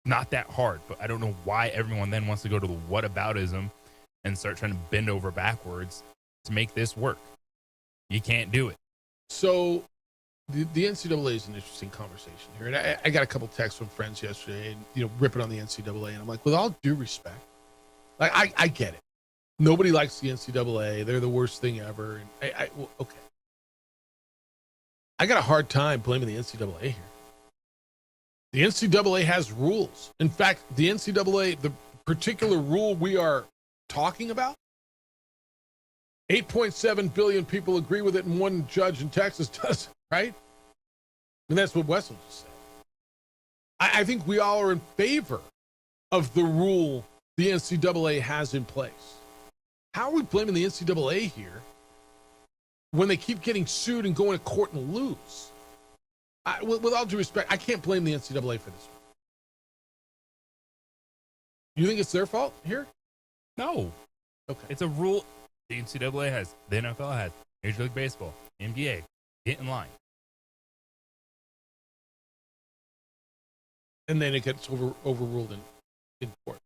C: Not that hard, but I don't know why everyone then wants to go to the whataboutism and start trying to bend over backwards to make this work. You can't do it.
A: So the NCAA is an interesting conversation here. And I got a couple texts from friends yesterday and, ripping on the NCAA. And I'm like, with all due respect, like, I get it. Nobody likes the NCAA. They're the worst thing ever. And well, okay. I got a hard time blaming the NCAA here. The NCAA has rules. In fact, the NCAA, the particular rule we are talking about, 8.7 billion people agree with it, and one judge in Texas doesn't, right? And that's what Wessel just said. I think we all are in favor of the rule the NCAA has in place. How are we blaming the NCAA here when they keep getting sued and going to court and lose? With all due respect, I can't blame the NCAA for this. You think it's their fault here?
C: No.
A: Okay.
C: It's a rule the NCAA has, the NFL has, Major League Baseball, NBA. Get in line.
A: And then it gets overruled in court.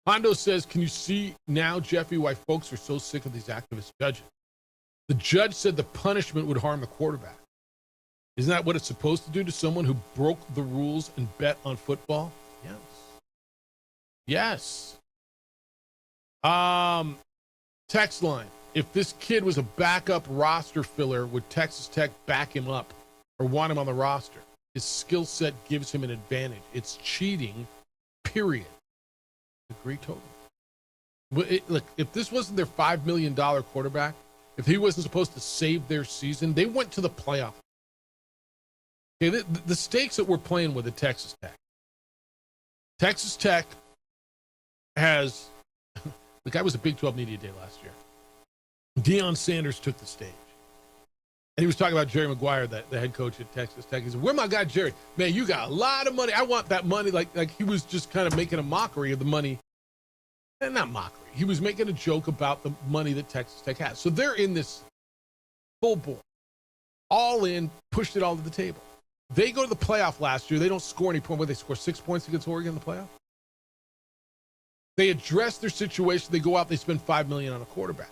A: Hondo says, can you see now, Jeffy, why folks are so sick of these activist judges? The judge said the punishment would harm the quarterback. Isn't that what it's supposed to do to someone who broke the rules and bet on football? Yes. Text line. If this kid was a backup roster filler, would Texas Tech back him up or want him on the roster? His skill set gives him an advantage. It's cheating, period. Agree totally. Look, if this wasn't their $5 million quarterback, if he wasn't supposed to save their season, they went to the playoff. Okay, the stakes that we're playing with at Texas Tech. Texas Tech has, the guy was a Big 12 Media Day last year. Deion Sanders took the stage. And he was talking about Jerry Maguire, the head coach at Texas Tech. He said, where my guy Jerry? Man, you got a lot of money. I want that money. Like he was just kind of making a mockery of the money. And not mockery. He was making a joke about the money that Texas Tech has. So they're in this full bore. All in, pushed it all to the table. They go to the playoff last year. They don't score any points. They score 6 points against Oregon in the playoff. They address their situation. They go out. They spend $5 million on a quarterback.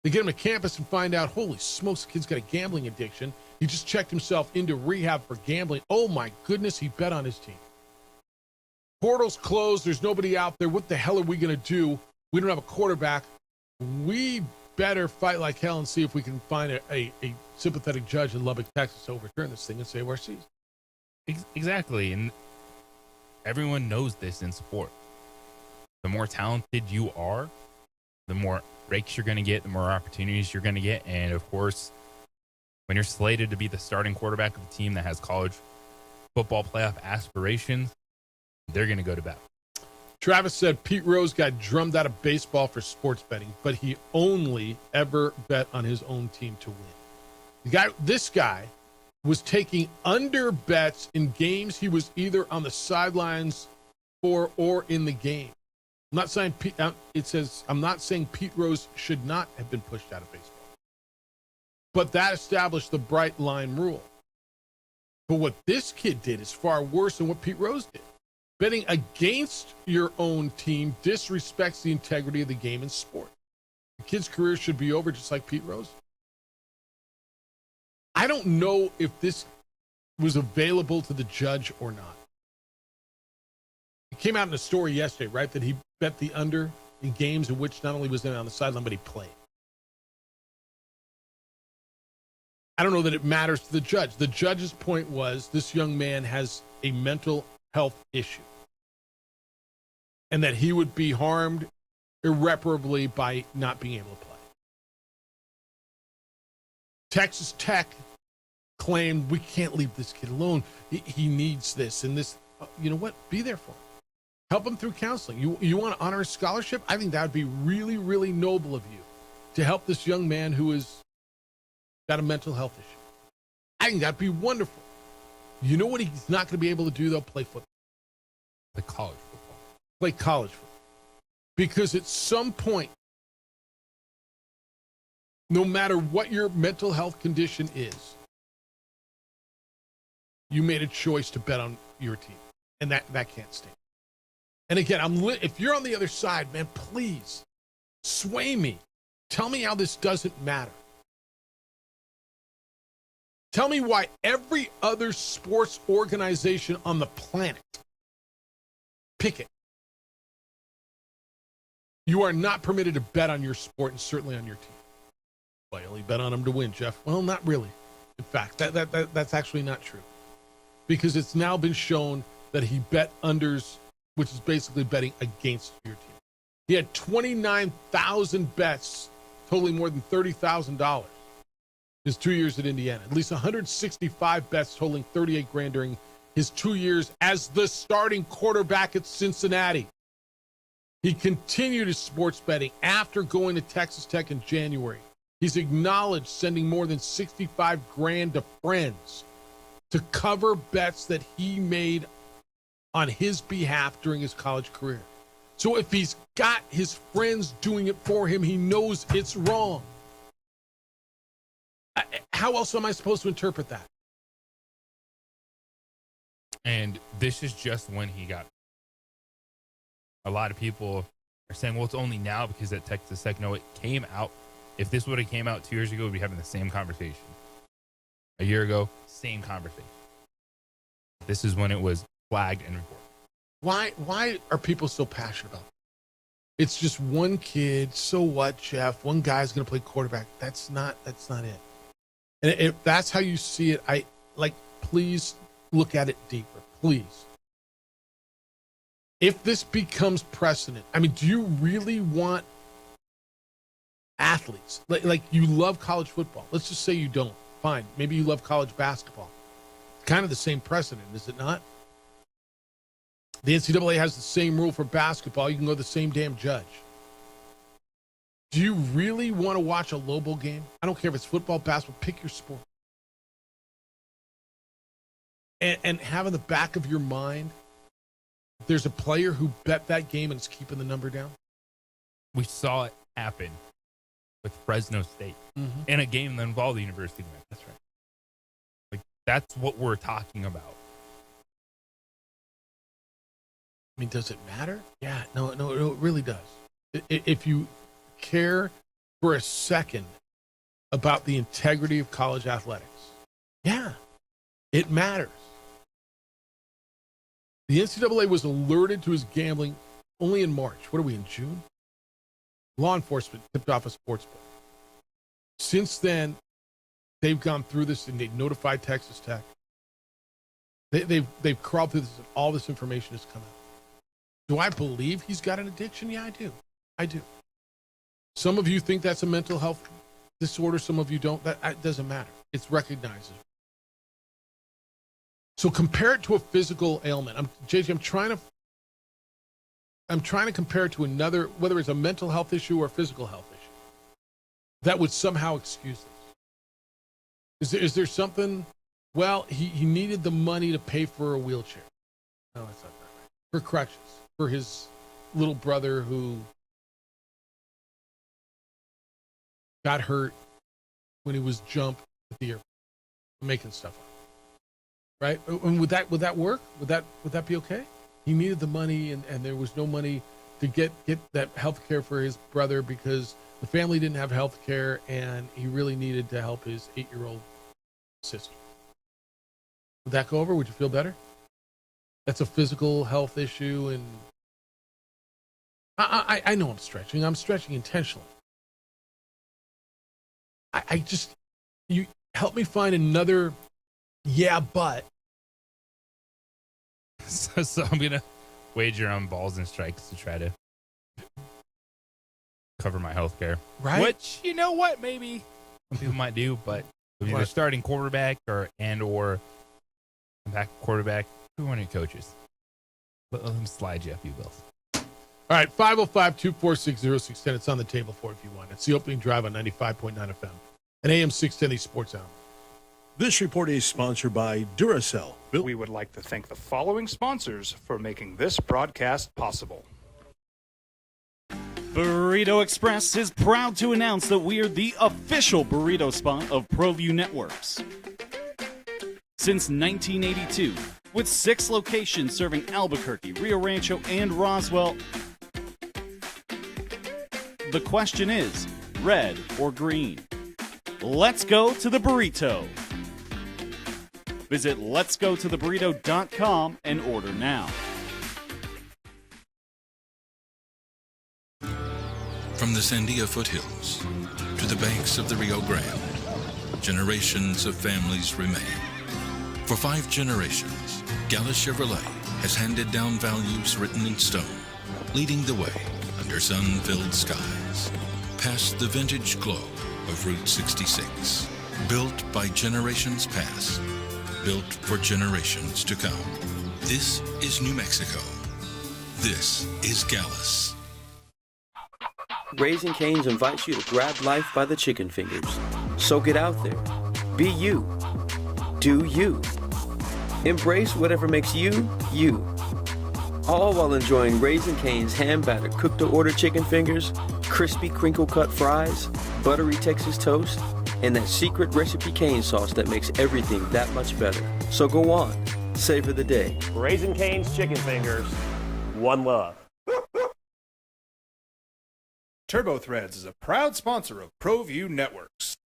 A: They get him to campus and find out, holy smokes, the kid's got a gambling addiction. He just checked himself into rehab for gambling. Oh, my goodness, he bet on his team. Portal's closed. There's nobody out there. What the hell are we going to do? We don't have a quarterback. We better fight like hell and see if we can find a sympathetic judge in Lubbock, Texas to overturn this thing and save our season.
C: Exactly. And everyone knows this in sport. The more talented you are, the more breaks you're going to get, the more opportunities you're going to get. And, of course, when you're slated to be the starting quarterback of a team that has college football playoff aspirations, they're going to go to bat.
A: Travis said Pete Rose got drummed out of baseball for sports betting, but he only ever bet on his own team to win. This guy was taking under bets in games he was either on the sidelines for or in the game. I'm not saying I'm not saying Pete Rose should not have been pushed out of baseball. But that established the bright line rule. But what this kid did is far worse than what Pete Rose did. Betting against your own team disrespects the integrity of the game and sport. The kid's career should be over just like Pete Rose. I don't know if this was available to the judge or not. It came out in a story yesterday, right, that he bet the under in games in which not only was he on the sideline, but he played. I don't know that it matters to the judge. The judge's point was this young man has a mental health issue and that he would be harmed irreparably by not being able to play. Texas Tech claimed we can't leave this kid alone. He needs this and this. You know what? Be there for him. Help him through counseling. You want to honor his scholarship? I think that would be really, really noble of you to help this young man who has got a mental health issue. I think that'd be wonderful. You know what he's not going to be able to do, though? Play football.
C: Play college football.
A: Play college football. Because at some point, no matter what your mental health condition is, you made a choice to bet on your team. And that can't stand. And again, if you're on the other side, man, please sway me. Tell me how this doesn't matter. Tell me why every other sports organization on the planet, pick it. You are not permitted to bet on your sport and certainly on your team. Well, you only bet on them to win, Jeff. Well, not really. In fact, that's actually not true, because it's now been shown that he bet unders, which is basically betting against your team. He had 29,000 bets totaling more than $30,000 his 2 years at Indiana. At least 165 bets totaling $38,000 during his 2 years as the starting quarterback at Cincinnati. He continued his sports betting after going to Texas Tech in January. He's acknowledged sending more than $65,000 to friends to cover bets that he made on his behalf during his college career. So if he's got his friends doing it for him, he knows it's wrong. How else am I supposed to interpret that?
C: And this is just when he got. A lot of people are saying, well, it's only now because at Texas Tech. No, it came out. If this would have came out 2 years ago, we'd be having the same conversation. A year ago, same conversation. This is when it was flagged and reported.
A: Why are people so passionate about it? It's just one kid. So what, Jeff? One guy's going to play quarterback. That's not it. And if that's how you see it, please look at it deeper, please. If this becomes precedent, do you really want athletes? Like you love college football. Let's just say you don't. Fine. Maybe you love college basketball. It's kind of the same precedent, is it not? The NCAA has the same rule for basketball. You can go to the same damn judge. Do you really want to watch a Lobo game? I don't care if it's football, basketball, pick your sport. And have in the back of your mind, there's a player who bet that game and is keeping the number down.
C: We saw it happen with Fresno State in a game that involved the University of Memphis. That's right. That's what we're talking about.
A: Does it matter? Yeah, no, it really does. If you care for a second about the integrity of college athletics, yeah, it matters. The NCAA was alerted to his gambling only in March. What are we, in June? Law enforcement tipped off a sports book. Since then, they've gone through this and they notified Texas Tech. They've crawled through this and all this information has come out. Do I believe he's got an addiction? Yeah, I do. Some of you think that's a mental health disorder. Some of you don't. That doesn't matter. It's recognized. So compare it to a physical ailment. JJ, I'm trying to compare it to another, whether it's a mental health issue or a physical health issue, that would somehow excuse this. Is there something? Well, he needed the money to pay for a wheelchair. No, that's not right. For crutches. For his little brother who got hurt when he was jumped at the airport, making stuff up. Right? And would that work? Would that be okay? He needed the money and there was no money to get that health care for his brother because the family didn't have health care and he really needed to help his 8-year-old sister. Would that go over? Would you feel better? That's a physical health issue, and I know I'm stretching. I'm stretching intentionally. I just, you help me find another, yeah, but.
C: So I'm going to wager on balls and strikes to try to cover my health care.
A: Right.
C: Which, you know what, maybe some people might do, but if you're starting quarterback or back quarterback, who are your coaches? Let them slide you a few bills.
A: All right, 505-246-0610. It's on the table for if you want. It's the opening drive on 95.9 FM and AM 610 Sports Hour.
B: This report is sponsored by Duracell.
F: We would like to thank the following sponsors for making this broadcast possible.
L: Burrito Express is proud to announce that we are the official burrito spot of ProView Networks. Since 1982, with 6 locations serving Albuquerque, Rio Rancho, and Roswell, the question is, red or green? Let's go to the burrito. Visit letsgototheburrito.com and order now.
H: From the Sandia foothills to the banks of the Rio Grande, generations of families remain. For 5 generations, Gallus Chevrolet has handed down values written in stone, leading the way under sun-filled skies, past the vintage glow of Route 66. Built by generations past, built for generations to come. This is New Mexico. This is Gallus.
Q: Raising Cane's invites you to grab life by the chicken fingers. So get out there. Be you. Do you. Embrace whatever makes you, you. All while enjoying Raising Cane's hand-battered cooked-to-order chicken fingers, crispy crinkle-cut fries, buttery Texas toast, and that secret recipe cane sauce that makes everything that much better. So go on. Savor the day.
R: Raising Cane's chicken fingers. One love.
F: Turbo Threads is a proud sponsor of ProView Networks.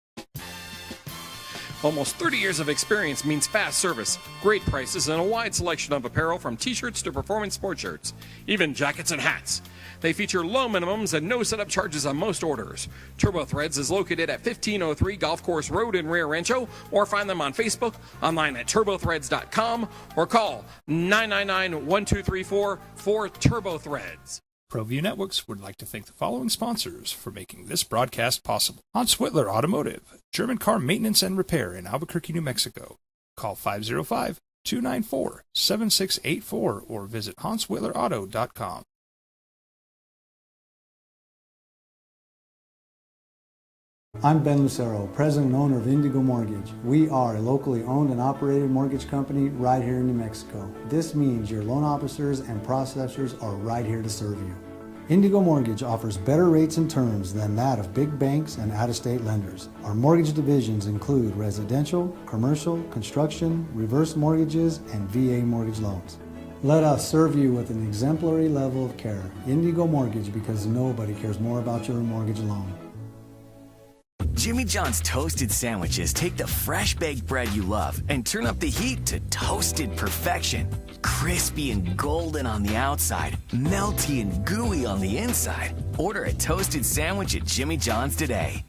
P: Almost 30 years of experience means fast service, great prices, and a wide selection of apparel from t-shirts to performance sport shirts, even jackets and hats. They feature low minimums and no setup charges on most orders. Turbo Threads is located at 1503 Golf Course Road in Rio Rancho, or find them on Facebook, online at turbothreads.com, or call 999-1234 for Turbo Threads.
F: ProView Networks would like to thank the following sponsors for making this broadcast possible. Hans Whitler Automotive, German car maintenance and repair in Albuquerque, New Mexico. Call 505-294-7684 or visit hanswhitlerauto.com.
N: I'm Ben Lucero, president and owner of Indigo Mortgage. We are a locally owned and operated mortgage company right here in New Mexico. This means your loan officers and processors are right here to serve you. Indigo Mortgage offers better rates and terms than that of big banks and out-of-state lenders. Our mortgage divisions include residential, commercial, construction, reverse mortgages, and VA mortgage loans. Let us serve you with an exemplary level of care. Indigo Mortgage, because nobody cares more about your mortgage loan.
O: Jimmy John's toasted sandwiches take the fresh baked bread you love and turn up the heat to toasted perfection. Crispy and golden on the outside, melty and gooey on the inside. Order a toasted sandwich at Jimmy John's today.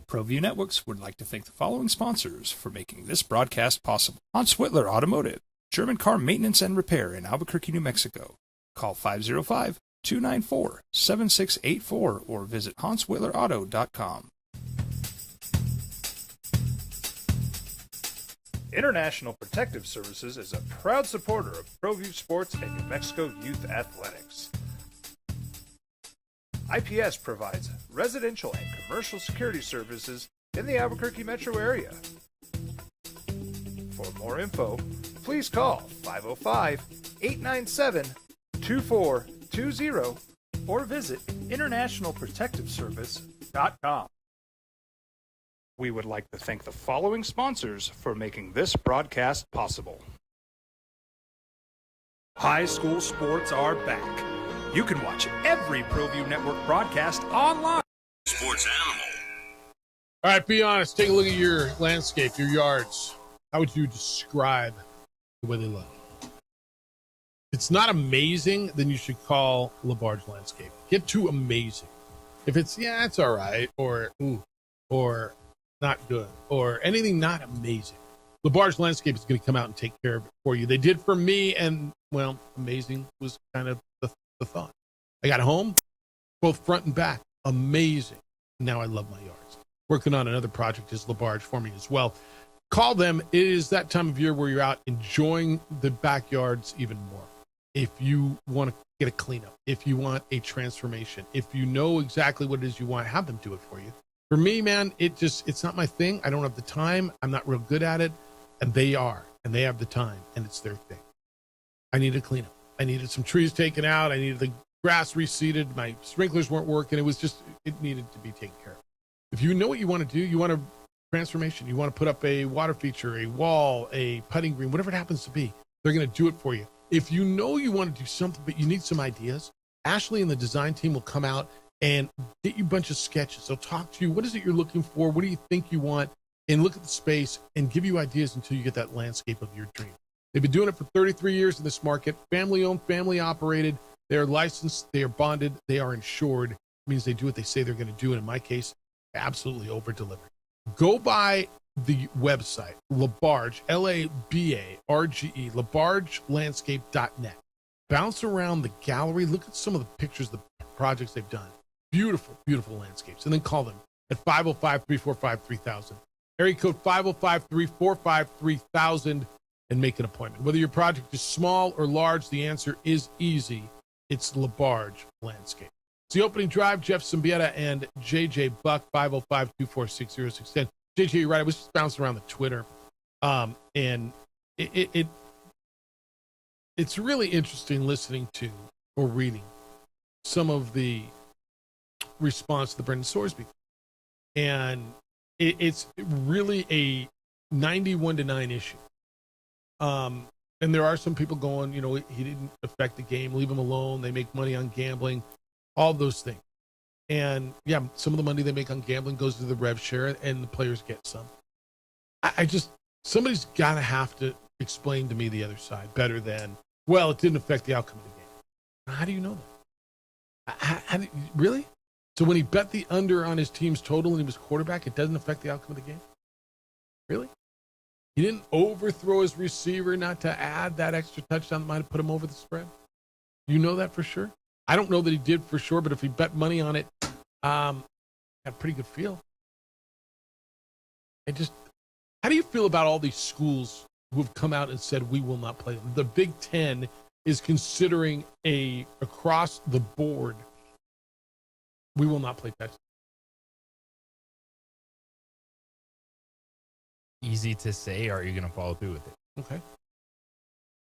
F: ProView Networks would like to thank the following sponsors for making this broadcast possible. Hans Whitler Automotive, German car maintenance and repair in Albuquerque, New Mexico. Call 505-294-7684 or visit hanswhitlerauto.com. International Protective Services is a proud supporter of ProView Sports and New Mexico Youth Athletics. IPS provides residential and commercial security services in the Albuquerque metro area. For more info, please call 505-897-2420 or visit internationalprotectiveservice.com. We would like to thank the following sponsors for making this broadcast possible. High school sports are back. You can watch every ProView Network broadcast online.
E: Sports Animal.
A: All right, be honest. Take a look at your landscape, your yards. How would you describe the way they look? If it's not amazing, then you should call LaBarge Landscape. Get to amazing. If it's, yeah, it's all right, or ooh, or not good, or anything not amazing, LaBarge Landscape is going to come out and take care of it for you. They did for me, and, well, amazing was kind of the thought. I got home, both front and back, amazing. Now I love my yards. Working on another project is LaBarge for me as well. Call them. It is that time of year where you're out enjoying the backyards even more. If you want to get a cleanup, if you want a transformation, if you know exactly what it is you want, have them do it for you. For me, man, it's not my thing. I don't have the time. I'm not real good at it. And they are. And they have the time. And it's their thing. I needed a cleanup. I needed some trees taken out. I needed the grass reseeded. My sprinklers weren't working. It needed to be taken care of. If you know what you want to do, you want a transformation. You want to put up a water feature, a wall, a putting green, whatever it happens to be, they're going to do it for you. If you know you want to do something, but you need some ideas, Ashley and the design team will come out and get you a bunch of sketches. They'll talk to you. What is it you're looking for? What do you think you want? And look at the space and give you ideas until you get that landscape of your dream. They've been doing it for 33 years in this market. Family owned, family operated. They are licensed. They are bonded. They are insured. It means they do what they say they're going to do. And in my case, absolutely over delivered. Go by the website, LaBarge, LABARGE, LaBargeLandscape.net. Bounce around the gallery. Look at some of the pictures, the projects they've done. Beautiful, beautiful landscapes. And then call them at 505-345-3000. Area code 505-345-3000 and make an appointment. Whether your project is small or large, the answer is easy. It's LaBarge Landscape. It's the opening drive. Jeff Symbieta and JJ Buck, 505-246-0610. JJ, you're right. I was just bouncing around the Twitter. And it's really interesting listening to or reading some of the response to the Brendan Sorsby. And it's really a 91-9 issue. And there are some people going, he didn't affect the game, leave him alone. They make money on gambling, all those things. And yeah, some of the money they make on gambling goes to the rev share and the players get some. Somebody's got to have to explain to me the other side better than, well, it didn't affect the outcome of the game. How do you know that? Really? So when he bet the under on his team's total and he was quarterback, it doesn't affect the outcome of the game? Really? He didn't overthrow his receiver not to add that extra touchdown that might have put him over the spread? You know that for sure? I don't know that he did for sure, but if he bet money on it, had a pretty good feel. How do you feel about all these schools who have come out and said we will not play them? The Big Ten is considering across the board, we will not play Texas.
C: Easy to say. Are you going to follow through with it?
A: Okay.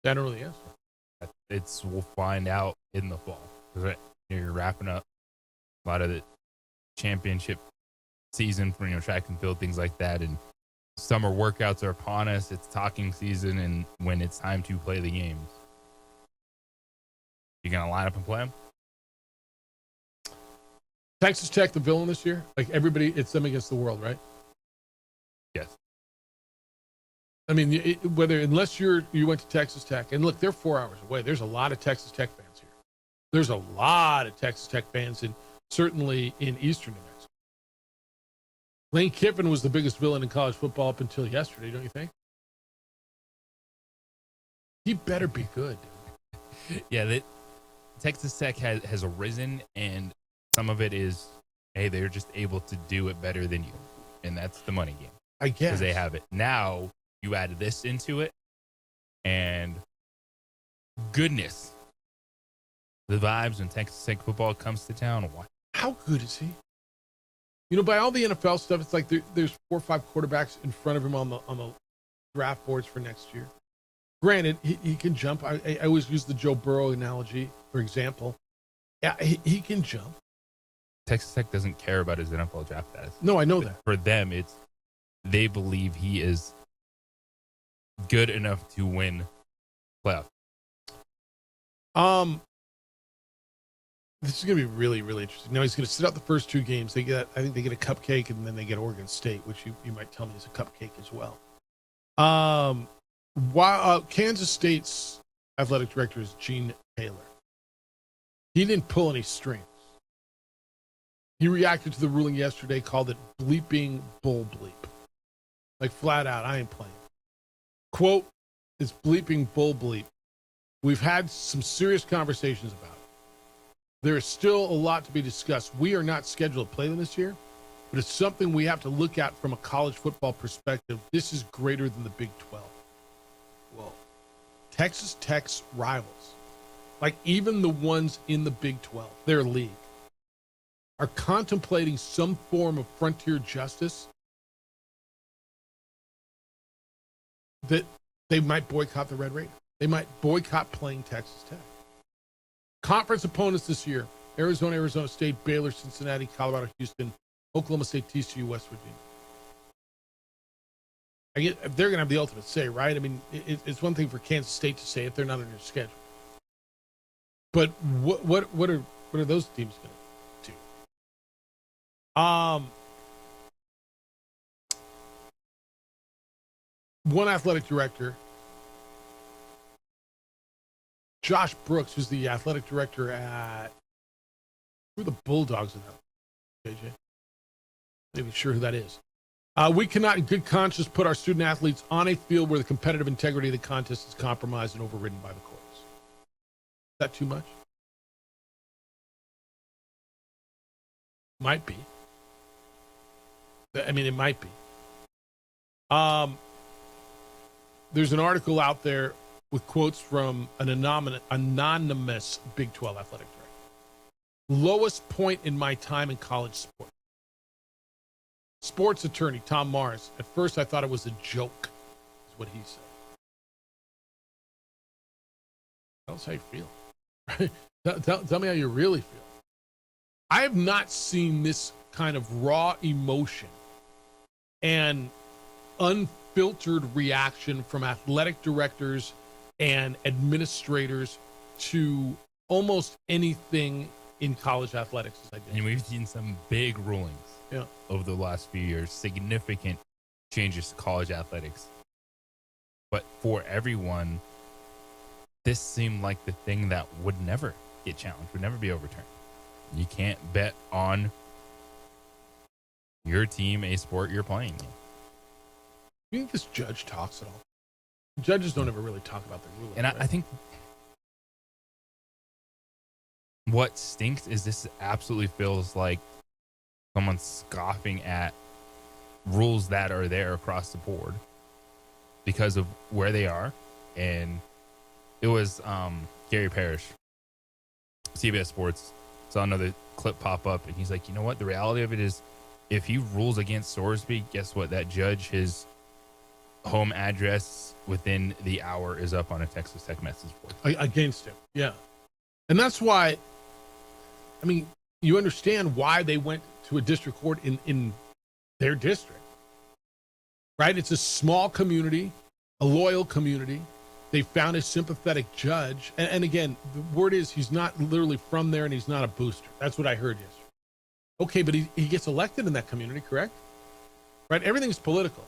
A: Generally, yes.
C: We'll find out in the fall. You're wrapping up a lot of the championship season for track and field, things like that, and summer workouts are upon us. It's talking season, and when it's time to play the games, you gonna line up and play them?
A: Texas Tech, the villain this year, like everybody, it's them against the world, right?
C: Yes.
A: I mean, unless you went to Texas Tech, and look, they're 4 hours away. There's a lot of Texas Tech fans here. There's a lot of Texas Tech fans, certainly in Eastern New Mexico. Lane Kiffin was the biggest villain in college football up until yesterday, don't you think? He better be good.
C: Yeah, Texas Tech has arisen, and some of it is, hey, they're just able to do it better than you. And that's the money game.
A: I guess.
C: Because they have it. Now, you add this into it, and goodness, the vibes when Texas Tech football comes to town.
A: How good is he? By all the NFL stuff, it's like there's 4 or 5 quarterbacks in front of him on the draft boards for next year. Granted, he can jump. I always use the Joe Burrow analogy, for example. Yeah, he can jump.
C: Texas Tech doesn't care about his NFL draft status.
A: No, I know that.
C: For them, they believe he is good enough to win playoff.
A: This is going to be really, really interesting. Now he's going to sit out the first 2 games. I think they get a cupcake, and then they get Oregon State, which you might tell me is a cupcake as well. While Kansas State's athletic director is Gene Taylor. He didn't pull any strings. He reacted to the ruling yesterday, called it bleeping bull bleep. Like flat out, I ain't playing. Quote, it's bleeping bull bleep. We've had some serious conversations about it. There is still a lot to be discussed. We are not scheduled to play them this year, but it's something we have to look at from a college football perspective. This is greater than the Big 12. Whoa. Texas Tech's rivals, like even the ones in the Big 12, their league, are contemplating some form of frontier justice that they might boycott the Red Raiders. They might boycott playing Texas Tech. Conference opponents this year: Arizona, Arizona State, Baylor, Cincinnati, Colorado, Houston, Oklahoma State, TCU, West Virginia. They're going to have the ultimate say, right? I mean, it's one thing for Kansas State to say it; they're not on your schedule. But what are those teams going to do? One athletic director, Josh Brooks, who's the athletic director at, who are the Bulldogs in that? JJ? Not even sure who that is. We cannot in good conscience put our student athletes on a field where the competitive integrity of the contest is compromised and overridden by the courts. Is that too much? Might be. I mean, it might be. There's an article out there with quotes from an anonymous Big 12 athletic director. Lowest point in my time in college sport. Sports attorney Tom Morris. At first, I thought it was a joke, is what he said. Tell us how you feel. Tell me how you really feel. I have not seen this kind of raw emotion and unfiltered reaction from athletic directors and administrators to almost anything in college athletics as I did.
C: And we've seen some big rulings over the last few years, significant changes to college athletics. But for everyone, this seemed like the thing that would never get challenged, would never be overturned. You can't bet on your team, a sport you're playing.
A: You think this judge talks at all? Judges don't ever really talk about their ruling.
C: And I think what stinks is this absolutely feels like someone's scoffing at rules that are there across the board because of where they are. And it was Gary Parrish, CBS Sports, saw another clip pop up, and he's like, you know what? The reality of it is, if he rules against Sorsby, guess what? That judge, his home address within the hour is up on a Texas Tech message board.
A: Against him, yeah. And that's why, I mean, you understand why they went to a district court in their district, right? It's a small community, a loyal community. They found a sympathetic judge. And again, the word is he's not literally from there and he's not a booster. That's what I heard yesterday. Okay, but he gets elected in that community, correct? Right? Everything's political.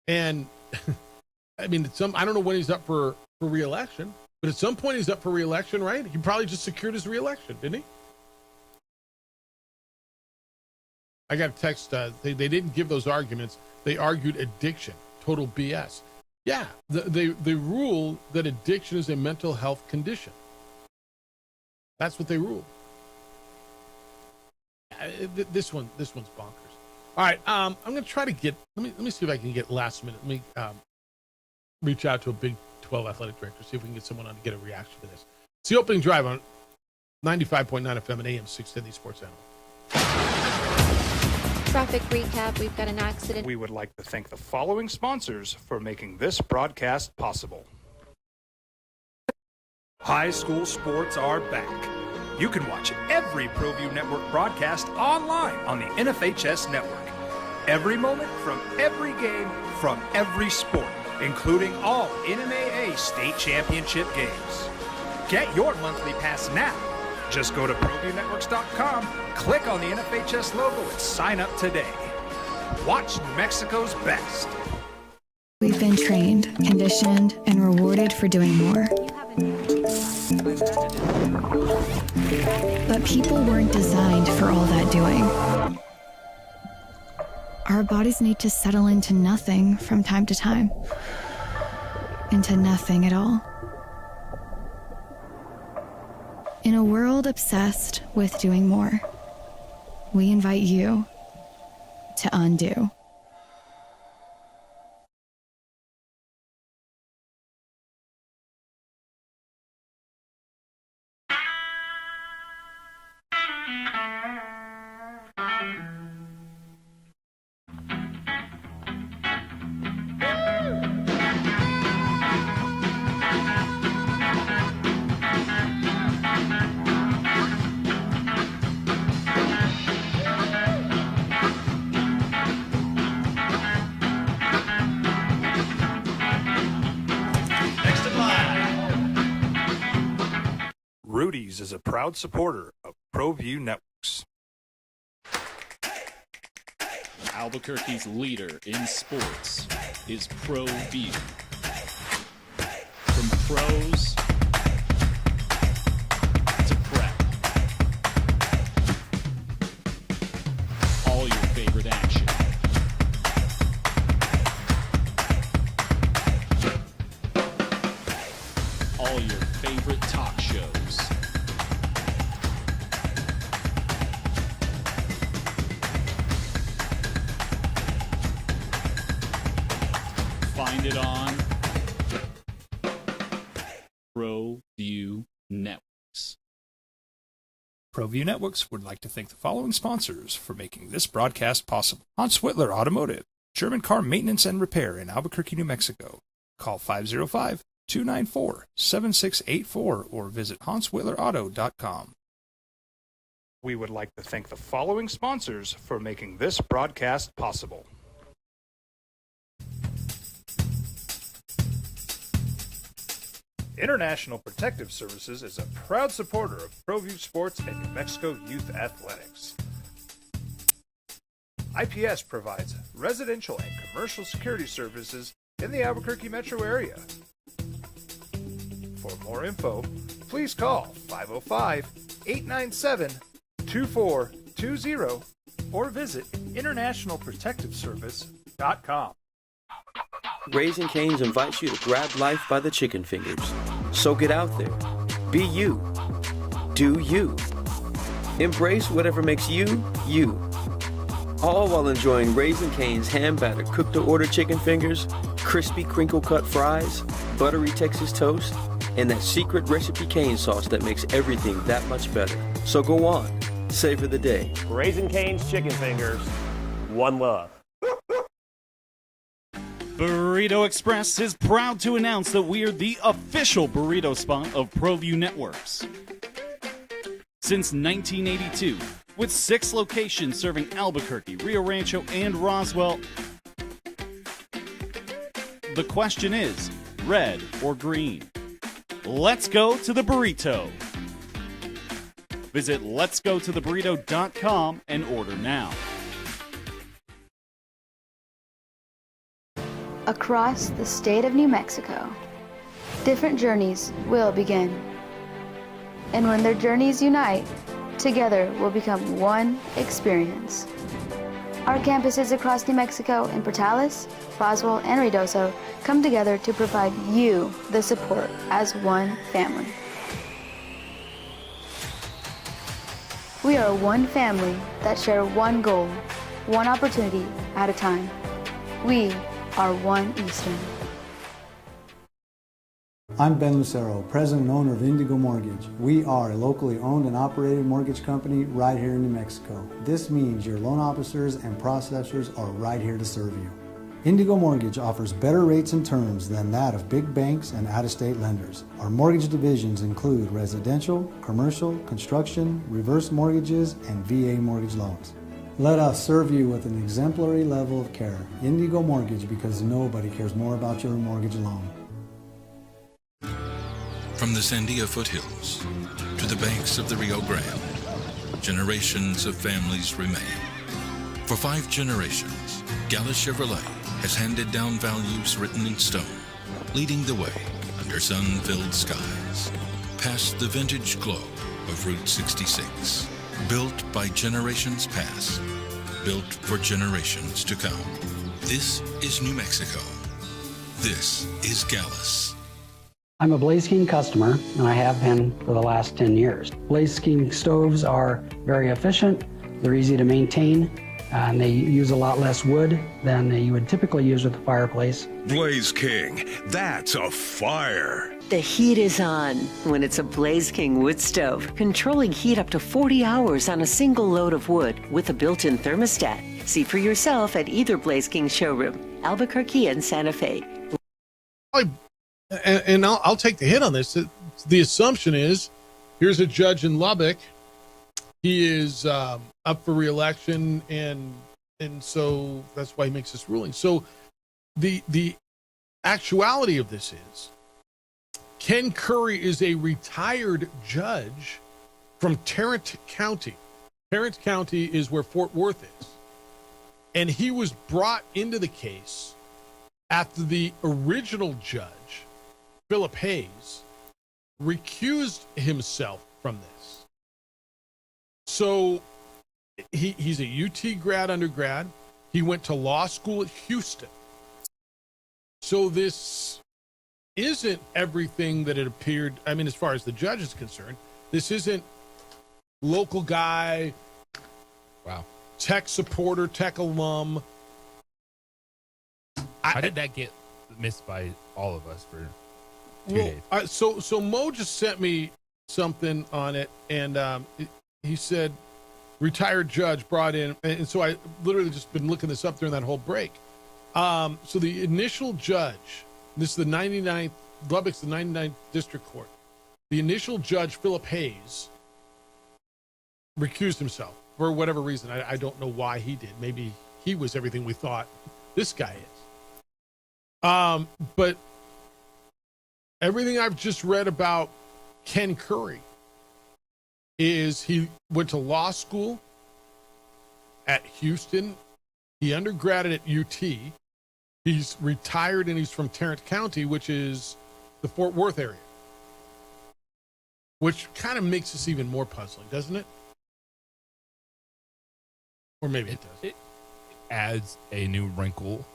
A: And I mean, I don't know when he's up for re-election, but at some point he's up for re-election, right? He probably just secured his re-election, didn't he? I got a text. They didn't give those arguments. They argued addiction. Total BS. Yeah, they rule that addiction is a mental health condition. That's what they rule. This one's bonkers. All right, I'm going to try to get. Let me see if I can get last minute. Let me reach out to a Big 12 athletic director, see if we can get someone on to get a reaction to this. It's the opening drive on 95.9 FM and AM 610 Sports Animal.
D: Traffic recap. We've got an accident.
F: We would like to thank the following sponsors for making this broadcast possible. High school sports are back. You can watch every ProView Network broadcast online on the NFHS network. Every moment from every game from every sport, including all NMAA state championship games. Get your monthly pass now. Just go to ProViewNetworks.com, click on the NFHS logo, and sign up today. Watch New Mexico's best.
K: We've been trained, conditioned, and rewarded for doing more. But people weren't designed for all that doing. Our bodies need to settle into nothing from time to time. Into nothing at all. In a world obsessed with doing more, we invite you to undo.
F: Rudy's is a proud supporter of ProView Networks.
V: Albuquerque's leader in sports is ProView. From pros to prep, all your favorite
L: find it on ProView Networks.
F: ProView Networks would like to thank the following sponsors for making this broadcast possible. Hans Whitler Automotive, German car maintenance and repair in Albuquerque, New Mexico. Call 505-294-7684 or visit hanswhitlerauto.com. We would like to thank the following sponsors for making this broadcast possible. International Protective Services is a proud supporter of ProView Sports and New Mexico Youth Athletics. IPS provides residential and commercial security services in the Albuquerque metro area. For more info, please call 505-897-2420 or visit internationalprotectiveservice.com.
Q: Raising Cane's invites you to grab life by the chicken fingers. So get out there. Be you. Do you. Embrace whatever makes you, you. All while enjoying Raising Cane's hand-battered cooked-to-order chicken fingers, crispy crinkle-cut fries, buttery Texas toast, and that secret recipe cane sauce that makes everything that much better. So go on. Savor the day.
R: Raising Cane's chicken fingers. One love.
L: Burrito Express is proud to announce that we're the official burrito spot of ProView Networks. Since 1982, with 6 locations serving Albuquerque, Rio Rancho, and Roswell, the question is, red or green? Let's go to the burrito. Visit letsgototheburrito.com and order now.
K: Across the state of New Mexico, different journeys will begin. And when their journeys unite, together will become one experience. Our campuses across New Mexico in Portales, Roswell, and Ruidoso come together to provide you the support as one family. We are one family that share one goal, one opportunity at a time. We are One Eastern.
N: I'm Ben Lucero, president and owner of Indigo Mortgage. We are a locally owned and operated mortgage company right here in New Mexico. This means your loan officers and processors are right here to serve you. Indigo Mortgage offers better rates and terms than that of big banks and out-of-state lenders. Our mortgage divisions include residential, commercial, construction, reverse mortgages, and VA mortgage loans. Let us serve you with an exemplary level of care. Indigo Mortgage, because nobody cares more about your mortgage loan.
H: From the Sandia foothills to the banks of the Rio Grande, generations of families remain. For 5 generations, Gala Chevrolet has handed down values written in stone, leading the way under sun-filled skies, past the vintage glow of Route 66. Built by generations past, built for generations to come. This is New Mexico. This is Gallus.
I: I'm a Blaze King customer, and I have been for the last 10 years. Blaze King stoves are very efficient, they're easy to maintain, and they use a lot less wood than you would typically use with a fireplace.
E: Blaze King, that's a fire.
J: The heat is on when it's a Blaze King wood stove, controlling heat up to 40 hours on a single load of wood with a built-in thermostat. See for yourself at either Blaze King showroom, Albuquerque and Santa Fe.
A: I'll take the hit on this. The assumption is, here's a judge in Lubbock. He is up for re-election, and so that's why he makes this ruling. So the actuality of this is, Ken Curry is a retired judge from Tarrant County. Tarrant County is where Fort Worth is. And he was brought into the case after the original judge, Philip Hayes, recused himself from this. So he's a UT undergrad. He went to law school at Houston. So this isn't everything that it appeared. I mean, as far as the judge is concerned, this isn't local guy, wow, tech supporter, tech alum.
C: How did that get missed by all of us for 2
A: Well,
C: days.
A: so Mo just sent me something on it, and he said retired judge brought in, and so I literally just been looking this up during that whole break. So the initial judge, this is the 99th, Lubbock's the 99th District Court. The initial judge, Philip Hayes, recused himself for whatever reason. I don't know why he did. Maybe he was everything we thought this guy is. But everything I've just read about Ken Curry is he went to law school at Houston. He undergraded at UT. He's retired and he's from Tarrant County, which is the Fort Worth area, which kind of makes this even more puzzling, doesn't it? Or maybe it does.
C: It adds a new wrinkle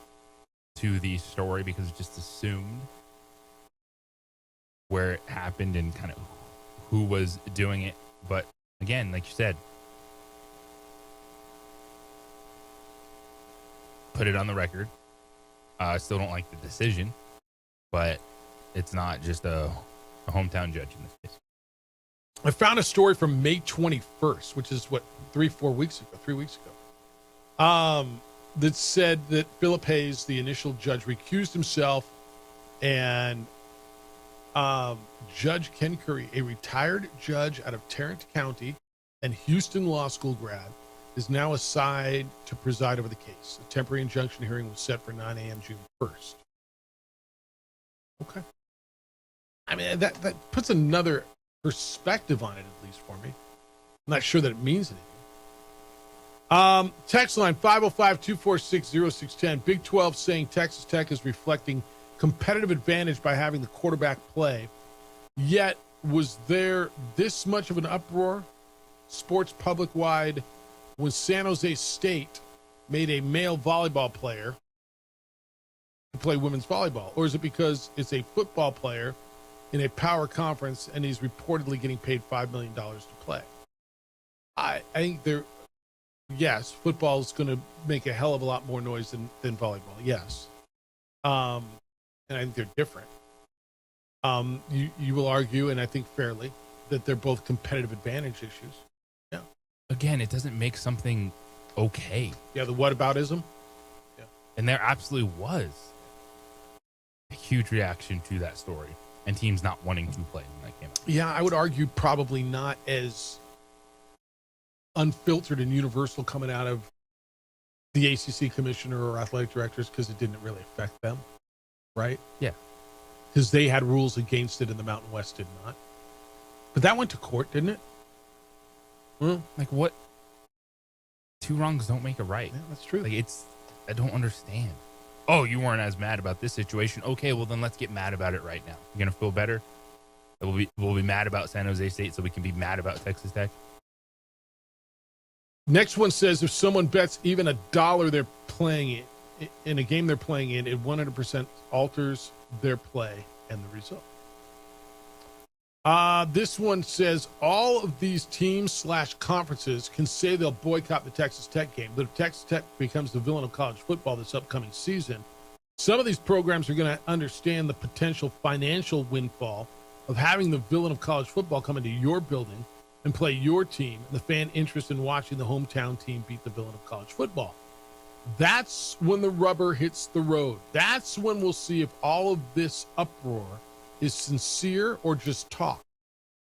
C: to the story because it's just assumed where it happened and kind of who was doing it. But again, like you said, put it on the record. I still don't like the decision, but it's not just a hometown judge in this case.
A: I found a story from May 21st, which is 3 weeks ago, that said that Philip Hayes, the initial judge, recused himself, and Judge Ken Curry, a retired judge out of Tarrant County and Houston Law School grad, is now assigned to preside over the case. A temporary injunction hearing was set for 9 a.m. June 1st. Okay. I mean, that puts another perspective on it, at least for me. I'm not sure that it means anything. Text line 505-246-0610. Big 12 saying Texas Tech is reflecting competitive advantage by having the quarterback play. Yet, was there this much of an uproar, sports public-wide, when San Jose State made a male volleyball player to play women's volleyball? Or is it because it's a football player in a power conference and he's reportedly getting paid $5 million to play? I think yes, football is going to make a hell of a lot more noise than volleyball. Yes. And I think they're different. You will argue, and I think fairly, that they're both competitive advantage issues. Yeah.
C: Again, it doesn't make something okay.
A: Yeah, the whataboutism. Yeah.
C: And there absolutely was a huge reaction to that story and teams not wanting to play when that came out.
A: Yeah, I would argue probably not as unfiltered and universal coming out of the ACC commissioner or athletic directors because it didn't really affect them, right?
C: Yeah.
A: Because they had rules against it and the Mountain West did not. But that went to court, didn't it?
C: Like what? Two wrongs don't make a right.
A: Yeah, that's true.
C: Like I don't understand. Oh, you weren't as mad about this situation. Okay, well then let's get mad about it right now. You're gonna feel better? We'll be mad about San Jose State so we can be mad about Texas Tech.
A: Next one says if someone bets even $1 they're playing in a game they're playing in, it 100% alters their play and the result. This one says all of these teams/conferences can say they'll boycott the Texas Tech game, but if Texas Tech becomes the villain of college football this upcoming season, some of these programs are going to understand the potential financial windfall of having the villain of college football come into your building and play your team, and the fan interest in watching the hometown team beat the villain of college football. That's when the rubber hits the road. That's when we'll see if all of this uproar is sincere or just talk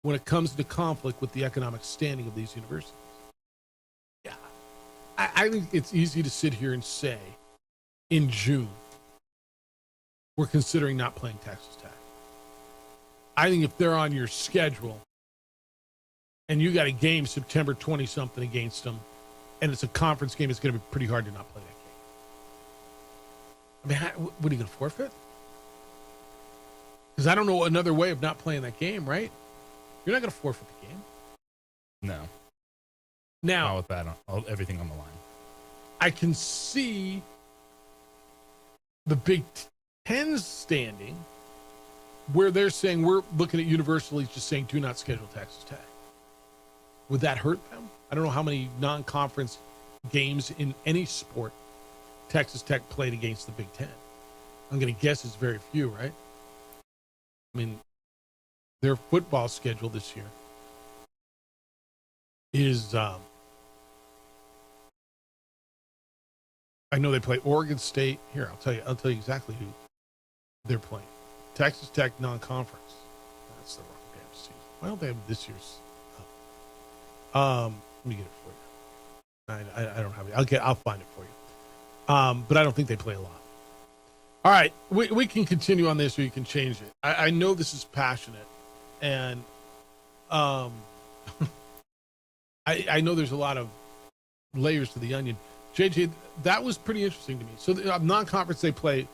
A: when it comes to conflict with the economic standing of these universities. Yeah. I think it's easy to sit here and say in June, we're considering not playing Texas Tech. I think if they're on your schedule and you got a game September 20-something against them, and it's a conference game, it's going to be pretty hard to not play that game. I mean, what are you going to forfeit? Because I don't know another way of not playing that game, right? You're not going to forfeit the game.
C: No.
A: Now,
C: not with that everything on the line.
A: I can see the Big Ten's standing where they're saying we're looking at universally just saying do not schedule Texas Tech. Would that hurt them? I don't know how many non-conference games in any sport Texas Tech played against the Big Ten. I'm going to guess it's very few, right? I mean, their football schedule this year is, I know they play Oregon State. Here, I'll tell you exactly who they're playing. Texas Tech non-conference. That's the wrong damn season. Why don't they have this year's? Let me get it for you. I don't have it. I'll find it for you. But I don't think they play a lot. All right, we can continue on this, or you can change it. I know this is passionate, and I know there's a lot of layers to the onion. JJ, that was pretty interesting to me. So the non-conference, they play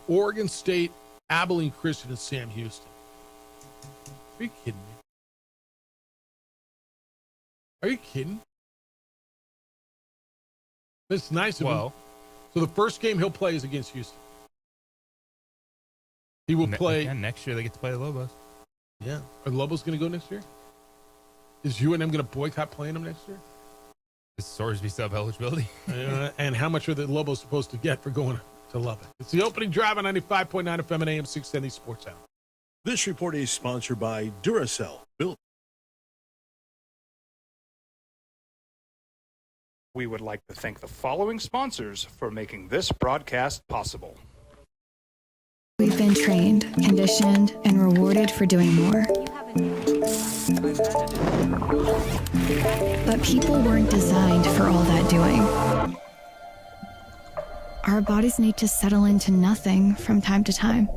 A: Oregon State, Abilene Christian, and Sam Houston. Are you kidding me? Are you kidding? It's nice of him. So the first game he'll play is against Houston. He will play.
C: Yeah, next year they get to play the Lobos.
A: Yeah. Are the Lobos going to go next year? Is UNM going to boycott playing them next year?
C: Is Sorsby sub-eligibility?
A: And how much are the Lobos supposed to get for going to Lubbock? It's the opening drive on 95.9 FM and AM 610 Sports Hour.
B: This report is sponsored by Duracell. Built.
F: We would like to thank the following sponsors for making this broadcast possible.
G: We've been trained, conditioned, and rewarded for doing more. But people weren't designed for all that doing. Our bodies need to settle into nothing from time to time.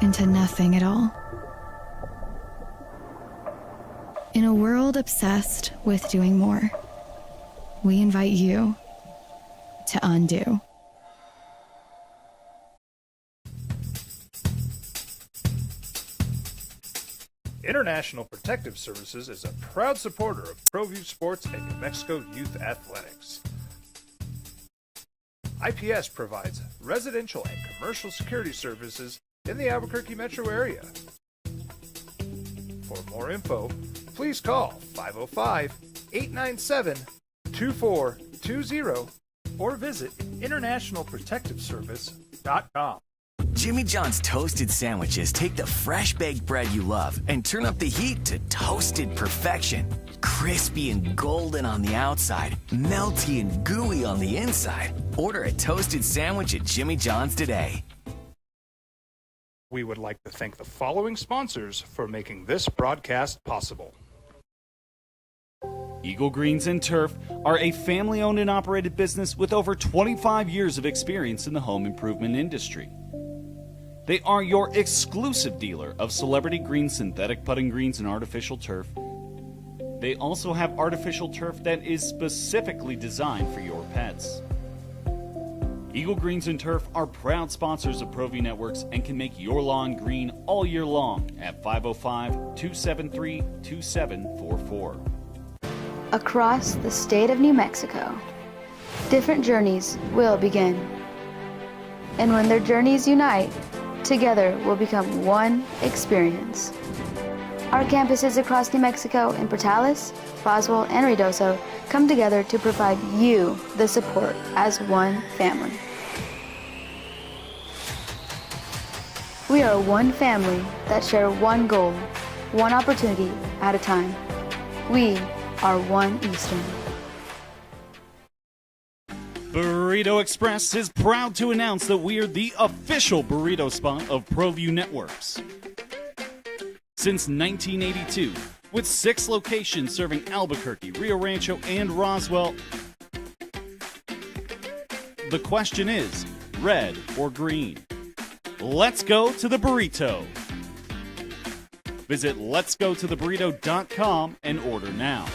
G: Into nothing at all. In a world obsessed with doing more, we invite you to undo.
F: International Protective Services is a proud supporter of ProView Sports and New Mexico Youth Athletics. IPS provides residential and commercial security services in the Albuquerque metro area. For more info, please call 505-897-2420 or visit internationalprotectiveservice.com.
O: Jimmy John's toasted sandwiches take the fresh baked bread you love and turn up the heat to toasted perfection. Crispy and golden on the outside, melty and gooey on the inside. Order a toasted sandwich at Jimmy John's today.
F: We would like to thank the following sponsors for making this broadcast possible.
L: Eagle Greens and Turf are a family-owned and operated business with over 25 years of experience in the home improvement industry. They are your exclusive dealer of celebrity green synthetic putting greens and artificial turf. They also have artificial turf that is specifically designed for your pets. Eagle Greens and Turf are proud sponsors of ProView Networks and can make your lawn green all year long at 505-273-2744.
K: Across the state of New Mexico, different journeys will begin. And when their journeys unite, together will become one experience. Our campuses across New Mexico in Portales, Roswell, and Ruidoso come together to provide you the support as one family. We are one family that share one goal, one opportunity at a time. We are one Eastern.
L: Burrito Express is proud to announce that we are the official burrito spot of ProView Networks. Since 1982, with 6 locations serving Albuquerque, Rio Rancho, and Roswell, the question is, red or green? Let's go to the burrito. Visit letsgototheburrito.com and order now.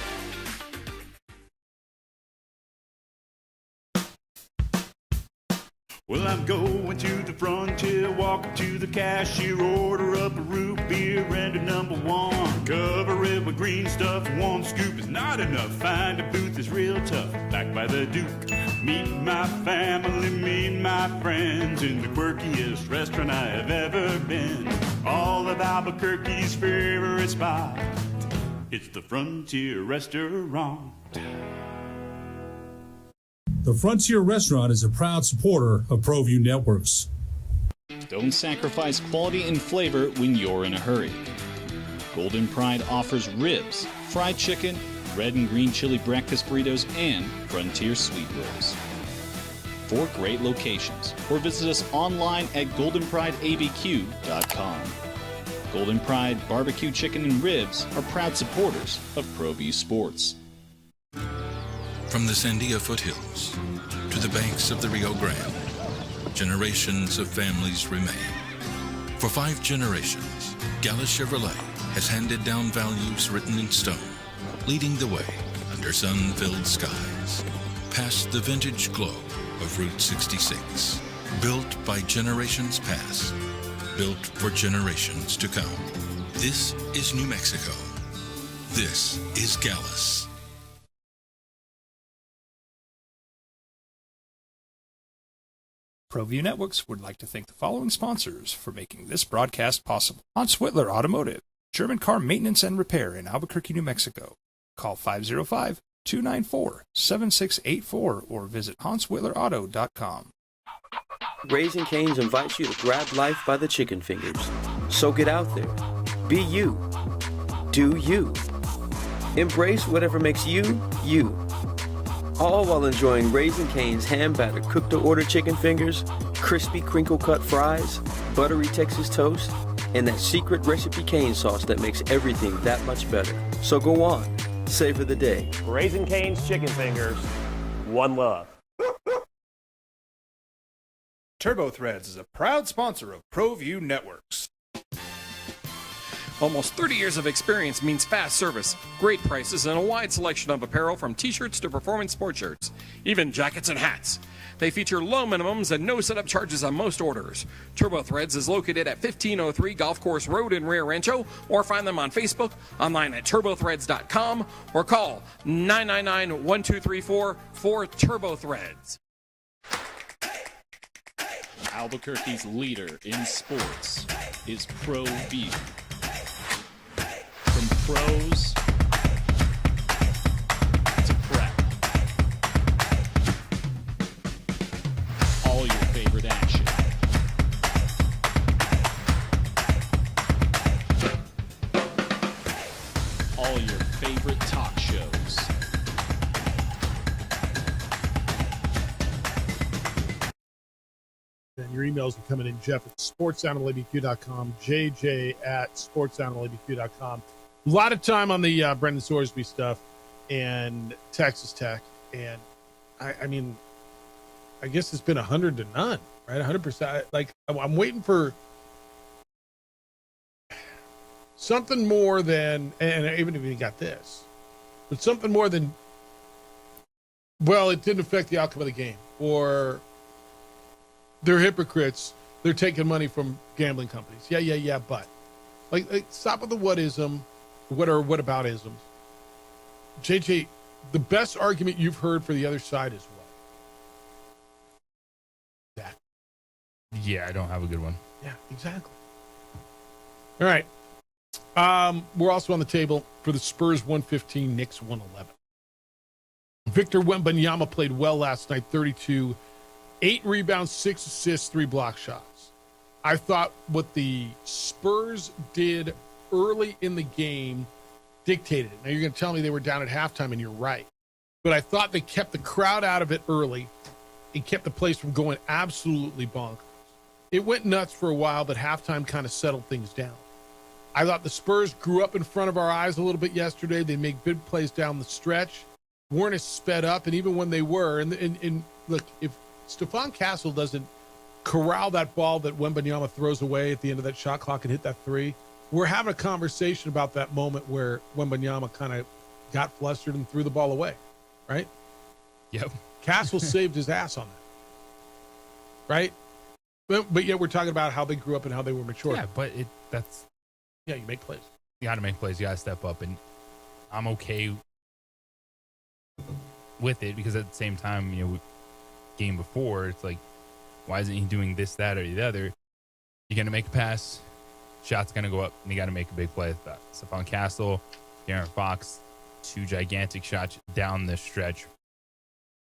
T: Well, I'm going to the frontier, walking to the cashier, order up a root beer and a number 1. Cover it with green stuff, 1 scoop is not enough. Find a booth that's real tough, back by the Duke. Meet my family, meet my friends in the quirkiest restaurant I have ever been. All of Albuquerque's favorite spot, it's the Frontier Restaurant.
U: The Frontier Restaurant is a proud supporter of ProView Networks.
V: Don't sacrifice quality and flavor when you're in a hurry. Golden Pride offers ribs, fried chicken, red and green chili breakfast burritos, and frontier sweet rolls. 4 great locations, or visit us online at goldenprideabq.com. Golden Pride Barbecue Chicken and Ribs are proud supporters of ProView Sports.
H: From the Sandia foothills to the banks of the Rio Grande, generations of families remain. For 5 generations, Gala Chevrolet has handed down values written in stone, leading the way under sun-filled skies, past the vintage glow of Route 66. Built by generations past, built for generations to come. This is New Mexico. This is Gallus.
F: ProView Networks would like to thank the following sponsors for making this broadcast possible. Hans Whitler Automotive, German car maintenance and repair in Albuquerque, New Mexico. Call 505-294-7684 or visit hanswhitlerauto.com.
Q: Raising Cane's invites you to grab life by the chicken fingers. So get out there. Be you. Do you. Embrace whatever makes you, you. All while enjoying Raising Cane's hand-battered cooked-to-order chicken fingers, crispy crinkle-cut fries, buttery Texas toast, and that secret recipe cane sauce that makes everything that much better. So go on. Savor the day.
R: Raising Cane's chicken fingers. One love.
F: Turbo Threads is a proud sponsor of ProView Networks.
P: Almost 30 years of experience means fast service, great prices, and a wide selection of apparel from t-shirts to performance sports shirts, even jackets and hats. They feature low minimums and no setup charges on most orders. Turbo Threads is located at 1503 Golf Course Road in Rio Rancho, or find them on Facebook, online at turbothreads.com, or call 999-1234 for Turbo Threads.
V: Albuquerque's leader in sports is ProView. From pros to prep, all your favorite action. All your favorite talk shows.
A: And your emails are coming in, Jeff at sportsanimalabq.com, JJ at sportsanimalabq.com. A lot of time on the Brendan Sorsby stuff and Texas Tech. And I mean, I guess it's been 100 to none, right? 100%. Like, I'm waiting for something more than, and even if you got this, but something more than, well, it didn't affect the outcome of the game, or they're hypocrites. They're taking money from gambling companies. Yeah, but like stop with the what-ism, what about-isms. JJ, the best argument you've heard for the other side is what? That.
C: Yeah, I don't have a good one.
A: Yeah, exactly. All right. We're also on the table for the Spurs 115, Knicks 111. Victor Wembanyama played well last night, 32, 8 rebounds, 6 assists, 3 block shots. I thought what the Spurs did early in the game dictated it. Now, you're going to tell me they were down at halftime, and you're right. But I thought they kept the crowd out of it early and kept the place from going absolutely bonkers. It went nuts for a while, but halftime kind of settled things down. I thought the Spurs grew up in front of our eyes a little bit yesterday. They made big plays down the stretch, weren't as sped up, and even when they were, and look, if Stephon Castle doesn't corral that ball that Wembanyama throws away at the end of that shot clock and hit that three, we're having a conversation about that moment where Wembanyama kind of got flustered and threw the ball away, right?
C: Yep.
A: Castle saved his ass on that, right? But yet we're talking about how they grew up and how they were mature.
C: Yeah, but that's...
A: Yeah, you make plays.
C: You got to make plays. You got to step up, and I'm okay with it because at the same time, game before, it's like, why isn't he doing this, that, or the other? You're going to make a pass, shot's going to go up, and you got to make a big play. Stephon Castle, De'Aaron Fox, 2 gigantic shots down the stretch.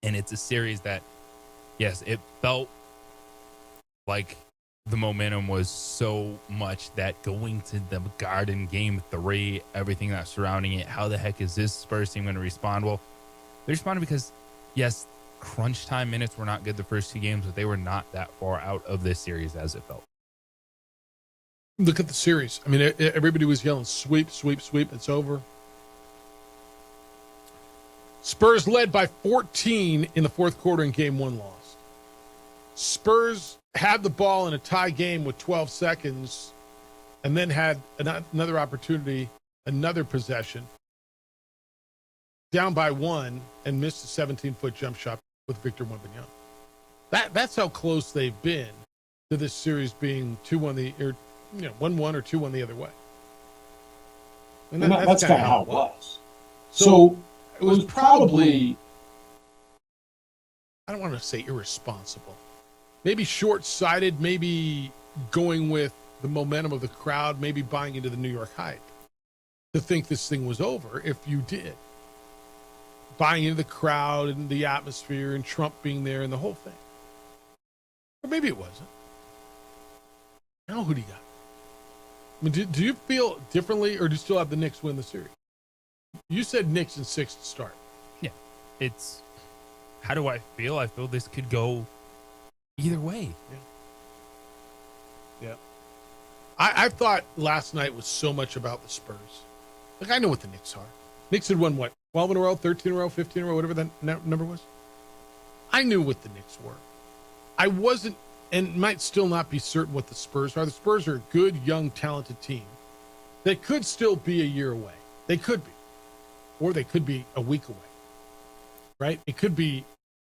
C: And it's a series that, yes, it felt like the momentum was so much that going to the Garden Game 3, everything that's surrounding it, how the heck is this Spurs team going to respond? Well, they responded because, yes, crunch time minutes were not good the first 2 games, but they were not that far out of this series as it felt.
A: Look at the series. I mean, everybody was yelling, sweep, sweep, sweep. It's over. Spurs led by 14 in the fourth quarter in game 1 lost. Spurs had the ball in a tie game with 12 seconds and then had another opportunity, another possession, down by 1 and missed a 17-foot jump shot with Victor Wembanyama. That's how close they've been to this series being 2-1 1-1 or 2-1 the other way.
M: And that's kind of how it was. So it was probably,
A: I don't want to say irresponsible, maybe short-sighted, maybe going with the momentum of the crowd, maybe buying into the New York hype to think this thing was over. If you did, buying into the crowd and the atmosphere and Trump being there and the whole thing. Or maybe it wasn't. Now who do you got? I mean, do you feel differently, or do you still have the Knicks win the series? You said Knicks in 6 to start.
C: Yeah. It's, how do I feel? I feel this could go either way.
A: Yeah. I thought last night was so much about the Spurs. Like, I know what the Knicks are. Knicks had won, what, 12 in a row, 13 in a row, 15 in a row, whatever that number was? I knew what the Knicks were. I wasn't, and might still not be certain what the Spurs are. The Spurs are a good, young, talented team that could still be a year away. They could be. Or they could be a week away. Right? It could be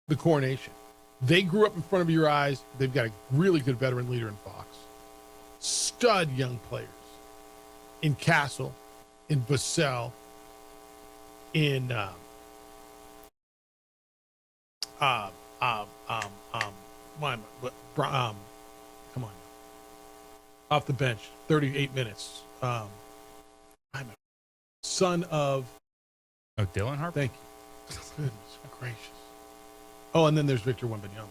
A: the coronation. They grew up in front of your eyes. They've got a really good veteran leader in Fox. Stud young players in Castle, in Vassell, in come on, off the bench, 38 minutes. I'm a son of
C: Dylan Harper.
A: Thank you. Goodness gracious. Oh, and then there's Victor Wembanyama.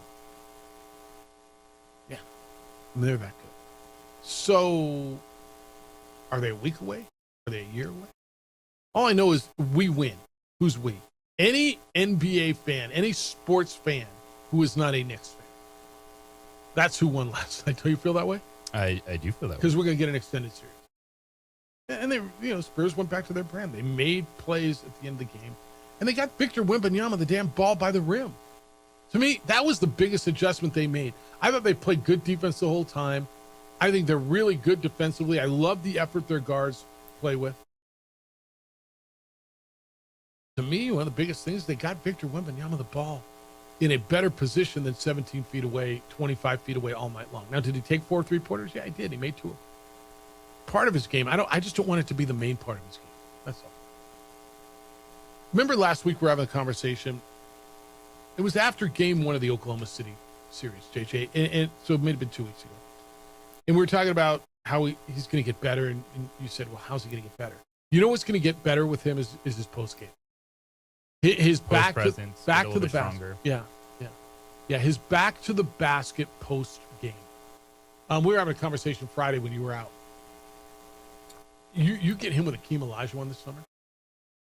A: Yeah, and they're that good. So, are they a week away? Are they a year away? All I know is we win. Who's we? Any NBA fan, any sports fan who is not a Knicks fan. That's who won last night. Do you feel that way?
C: I do feel that way.
A: Because we're going to get an extended series. And they, Spurs went back to their brand. They made plays at the end of the game. And they got Victor Wembanyama the damn ball by the rim. To me, that was the biggest adjustment they made. I thought they played good defense the whole time. I think they're really good defensively. I love the effort their guards play with. To me, one of the biggest things, they got Victor Wembanyama the ball in a better position than 17 feet away, 25 feet away all night long. Now, did he take 4 3-pointers? Yeah, he did. He made 2 of them. Part of his game. I just don't want it to be the main part of his game. That's all. Remember last week we were having a conversation. It was after game 1 of the Oklahoma City series, JJ. And so it may have been 2 weeks ago. And we were talking about how he's going to get better. And you said, well, how's he going to get better? You know what's going to get better with him is his post game. His back to the basket. Yeah. His back to the basket post game. We were having a conversation Friday when you were out. You get him with Akeem Olajuwon this summer,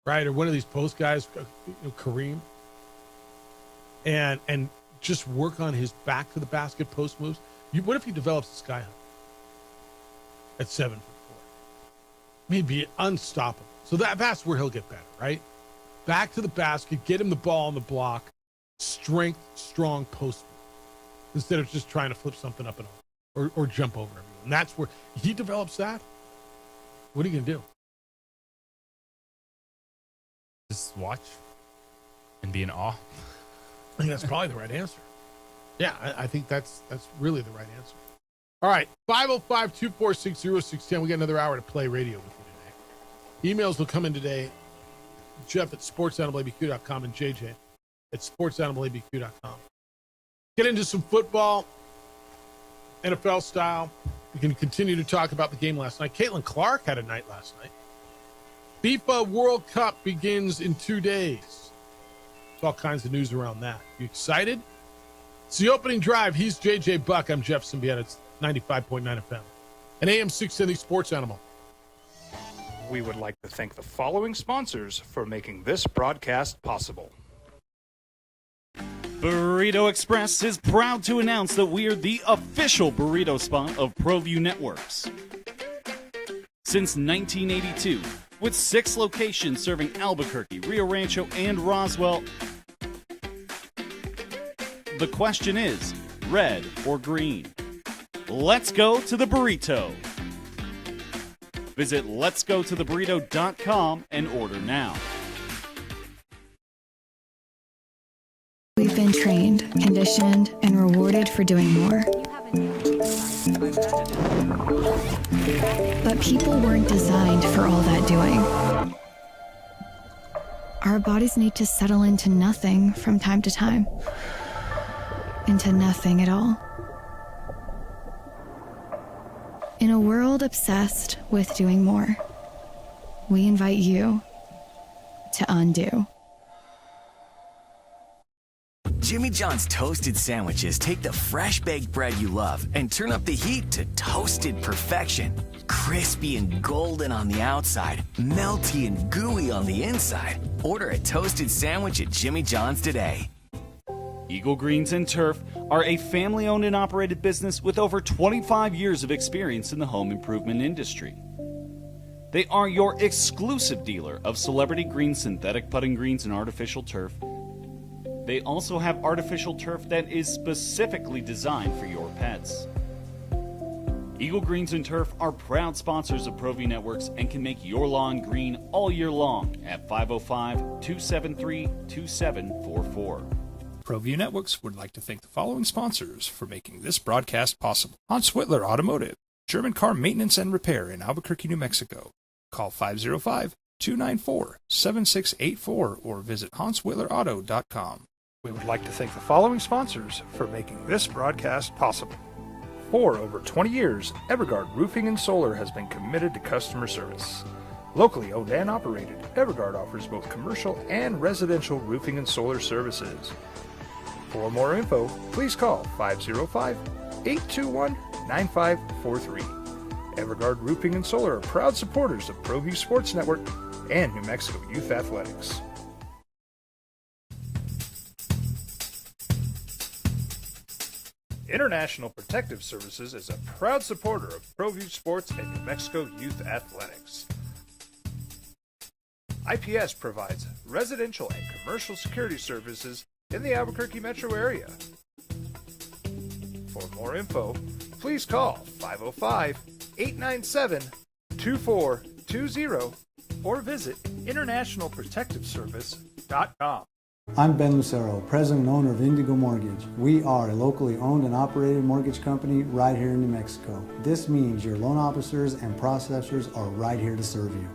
A: right? Or one of these post guys, Kareem, and just work on his back to the basket post moves. What if he develops the sky hook at 7'4"? He'd be unstoppable. So that's where he'll get better, right? Back to the basket, get him the ball on the block, strength, strong post move, instead of just trying to flip something up and over or jump over everyone. And that's where he develops that. What are you going to do?
C: Just watch and be in awe.
A: I think that's probably the right answer. Yeah, I think that's really the right answer. All right, 505-246-0610. We got another hour to play radio with you today. Emails will come in today. Jeff at sportsanimalabq.com and JJ at sportsanimalabq.com. Get into some football, NFL style. We can continue to talk about the game last night. Caitlin Clark had a night last night. FIFA World Cup begins in 2 days. There's all kinds of news around that. You excited? It's the opening drive. He's JJ Buck. I'm Jeff Symbieta. It's 95.9 FM. And AM 670 Sports Animal.
F: We would like to thank the following sponsors for making this broadcast possible.
L: Burrito Express is proud to announce that we are the official burrito spot of ProView Networks. Since 1982, with 6 locations serving Albuquerque, Rio Rancho, and Roswell, the question is, red or green? Let's go to the burrito. Visit letsgototheburrito.com and order now.
G: We've been trained, conditioned, and rewarded for doing more. But people weren't designed for all that doing. Our bodies need to settle into nothing from time to time. Into nothing at all. In a world obsessed with doing more, we invite you to undo.
O: Jimmy John's toasted sandwiches take the fresh baked bread you love and turn up the heat to toasted perfection. Crispy and golden on the outside, melty and gooey on the inside. Order a toasted sandwich at Jimmy John's today.
L: Eagle Greens and Turf are a family-owned and operated business with over 25 years of experience in the home improvement industry. They are your exclusive dealer of celebrity green synthetic putting greens and artificial turf. They also have artificial turf that is specifically designed for your pets. Eagle Greens and Turf are proud sponsors of ProView Networks and can make your lawn green all year long at 505-273-2744.
F: ProView Networks would like to thank the following sponsors for making this broadcast possible. Hans Whitler Automotive, German car maintenance and repair in Albuquerque, New Mexico. Call 505-294-7684 or visit HansWhitlerAuto.com. We would like to thank the following sponsors for making this broadcast possible. For over 20 years, Evergard Roofing and Solar has been committed to customer service. Locally owned and operated, Evergard offers both commercial and residential roofing and solar services. For more info, please call 505-821-9543. Evergard Roofing and Solar are proud supporters of ProView Sports Network and New Mexico Youth Athletics. International Protective Services is a proud supporter of ProView Sports and New Mexico Youth Athletics. IPS provides residential and commercial security services in the Albuquerque metro area. For more info, please call 505-897-2420 or visit internationalprotectiveservice.com.
N: I'm Ben Lucero, president and owner of Indigo Mortgage. We are a locally owned and operated mortgage company right here in New Mexico. This means your loan officers and processors are right here to serve you.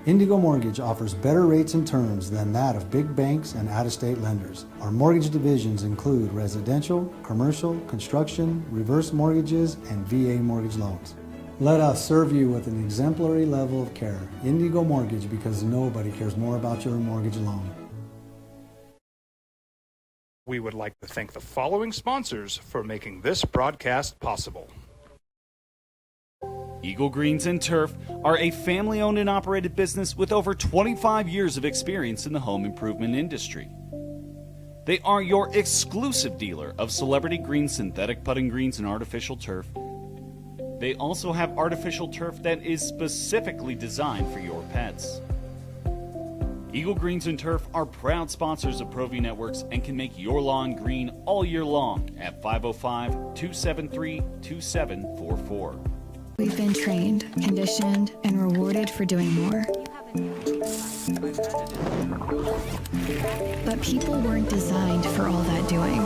N: Indigo Mortgage offers better rates and terms than that of big banks and out-of-state lenders. Our mortgage divisions include residential, commercial, construction, reverse mortgages, and VA mortgage loans. Let us serve you with an exemplary level of care. Indigo Mortgage, because nobody cares more about your mortgage loan.
F: We would like to thank the following sponsors for making this broadcast possible.
L: Eagle Greens and Turf are a family-owned and operated business with over 25 years of experience in the home improvement industry. They are your exclusive dealer of celebrity green synthetic putting greens and artificial turf. They also have artificial turf that is specifically designed for your pets. Eagle Greens and Turf are proud sponsors of ProView Networks and can make your lawn green all year long at 505-273-2744.
G: We've been trained, conditioned, and rewarded for doing more. But people weren't designed for all that doing.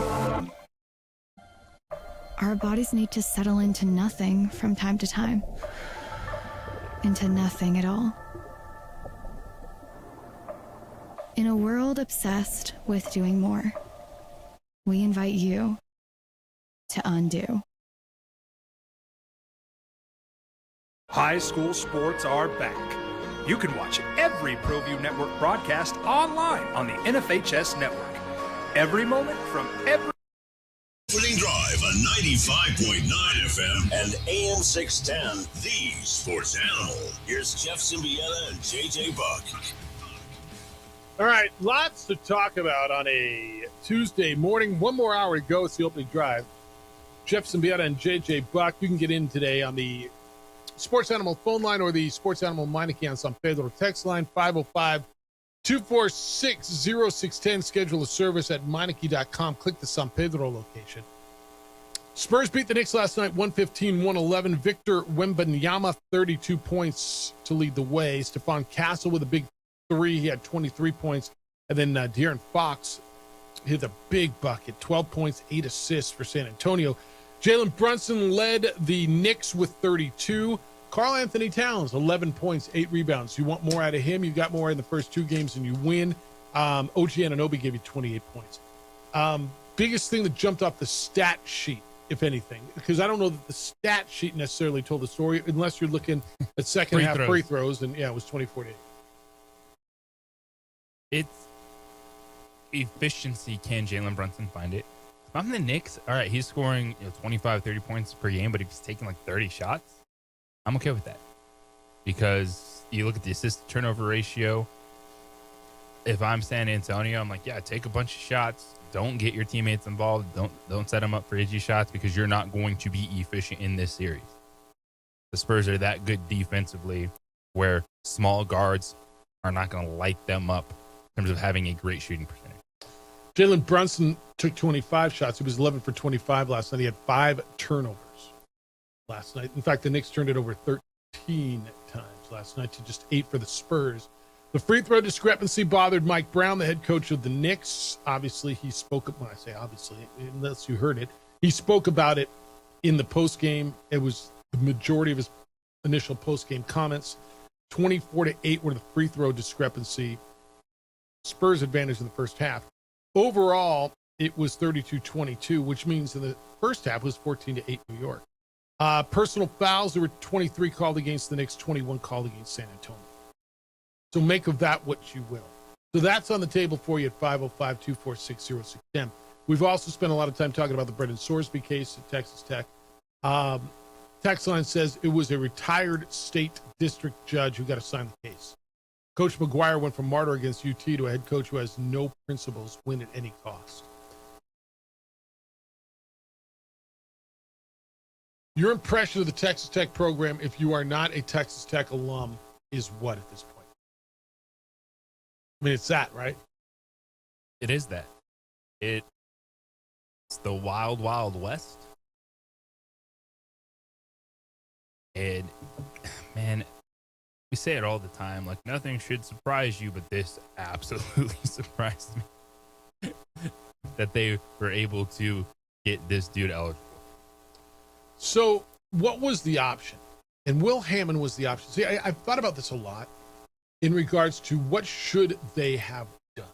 G: Our bodies need to settle into nothing from time to time. Into nothing at all. In a world obsessed with doing more, we invite you to undo.
F: High school sports are back. You can watch every ProView Network broadcast online on the NFHS network. Every moment from every
E: Opening Drive on 95.9 FM and AM 610, the sports animal. Here's Jeff Symbieta and JJ Buck.
A: All right, lots to talk about on a Tuesday morning. One more hour to go. It's the opening drive. Jeff Symbieta and JJ Buck. You can get in today on the Sports Animal phone line or the Sports Animal Meineke on San Pedro text line, 505-246-0610. Schedule a service at Meineke.com. Click the San Pedro location. Spurs beat the Knicks last night, 115-111. Victor Wembanyama, 32 points to lead the way. Stephon Castle with a big three. He had 23 points. And then De'Aaron Fox hit a big bucket, 12 points, 8 assists for San Antonio. Jalen Brunson led the Knicks with 32. Karl Anthony Towns, 11 points, 8 rebounds. You want more out of him, you got more in the first 2 games and you win. OG Anunoby gave you 28 points. Biggest thing that jumped off the stat sheet, if anything, because I don't know that the stat sheet necessarily told the story unless you're looking at second half free throws, and it was 24-8.
C: It's efficiency. Can Jalen Brunson find it? If I'm the Knicks, all right, he's scoring 25, 30 points per game, but if he's taking like 30 shots, I'm okay with that. Because you look at the assist-to-turnover ratio. If I'm San Antonio, I'm like, yeah, take a bunch of shots. Don't get your teammates involved. Don't set them up for easy shots because you're not going to be efficient in this series. The Spurs are that good defensively where small guards are not going to light them up in terms of having a great shooting percentage.
A: Jalen Brunson took 25 shots. He was 11 for 25 last night. He had 5 turnovers last night. In fact, the Knicks turned it over 13 times last night to just 8 for the Spurs. The free throw discrepancy bothered Mike Brown, the head coach of the Knicks. Obviously, he spoke up. When I say obviously, unless you heard it, he spoke about it in the postgame. It was the majority of his initial postgame comments. 24-8 were the free throw discrepancy. Spurs advantage in the first half. Overall, it was 32-22, which means in the first half was 14-8 New York. Personal fouls, there were 23 called against the Knicks, 21 called against San Antonio. So make of that what you will. So that's on the table for you at 505-246-0610. We've also spent a lot of time talking about the Brendan Sorsby case at Texas Tech. Text line says it was a retired state district judge who got assigned the case. Coach McGuire went from martyr against UT to a head coach who has no principles, win at any cost. Your impression of the Texas Tech program, if you are not a Texas Tech alum, is what at this point? I mean, it's that, right?
C: It is that. It's the wild, wild west. And, man, we say it all the time, like nothing should surprise you, but this absolutely surprised me that they were able to get this dude eligible.
A: So what was the option? And Will Hammond was the option. See, I've thought about this a lot in regards to what should they have done?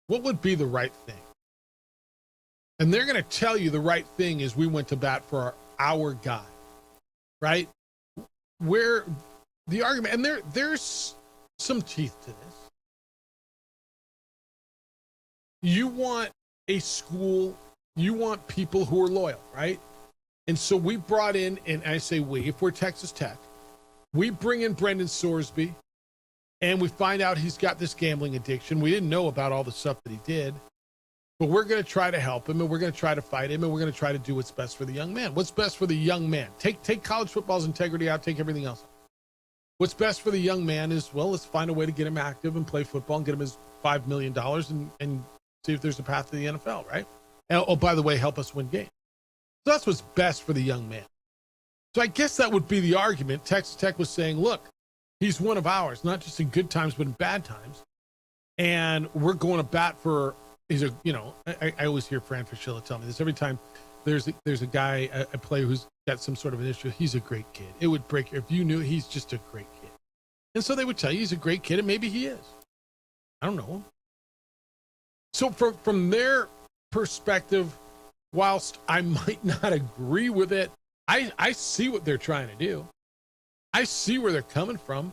A: What would be the right thing? And they're going to tell you the right thing is we went to bat for our guy, right? Where the argument, and there's some teeth to this. You want a school, you want people who are loyal, right? And so we brought in, and I say we, if we're Texas Tech, we bring in Brendan Sorsby, and we find out he's got this gambling addiction. We didn't know about all the stuff that he did, but we're going to try to help him, and we're going to try to fight him, and we're going to try to do what's best for the young man. What's best for the young man? Take college football's integrity out, take everything else out. What's best for the young man is, well, let's find a way to get him active and play football and get him his $5 million and see if there's a path to the NFL, right? And, oh, by the way, help us win games. So that's what's best for the young man. So I guess that would be the argument. Texas Tech was saying, look, he's one of ours, not just in good times, but in bad times. And we're going to bat for, I always hear Fran Fraschilla tell me this. Every time there's a guy, a player who's got some sort of an issue, he's a great kid. It would break if you knew he's just a great kid. And so they would tell you he's a great kid, and maybe he is. I don't know. So from their perspective, whilst I might not agree with it, I see what they're trying to do. I see where they're coming from.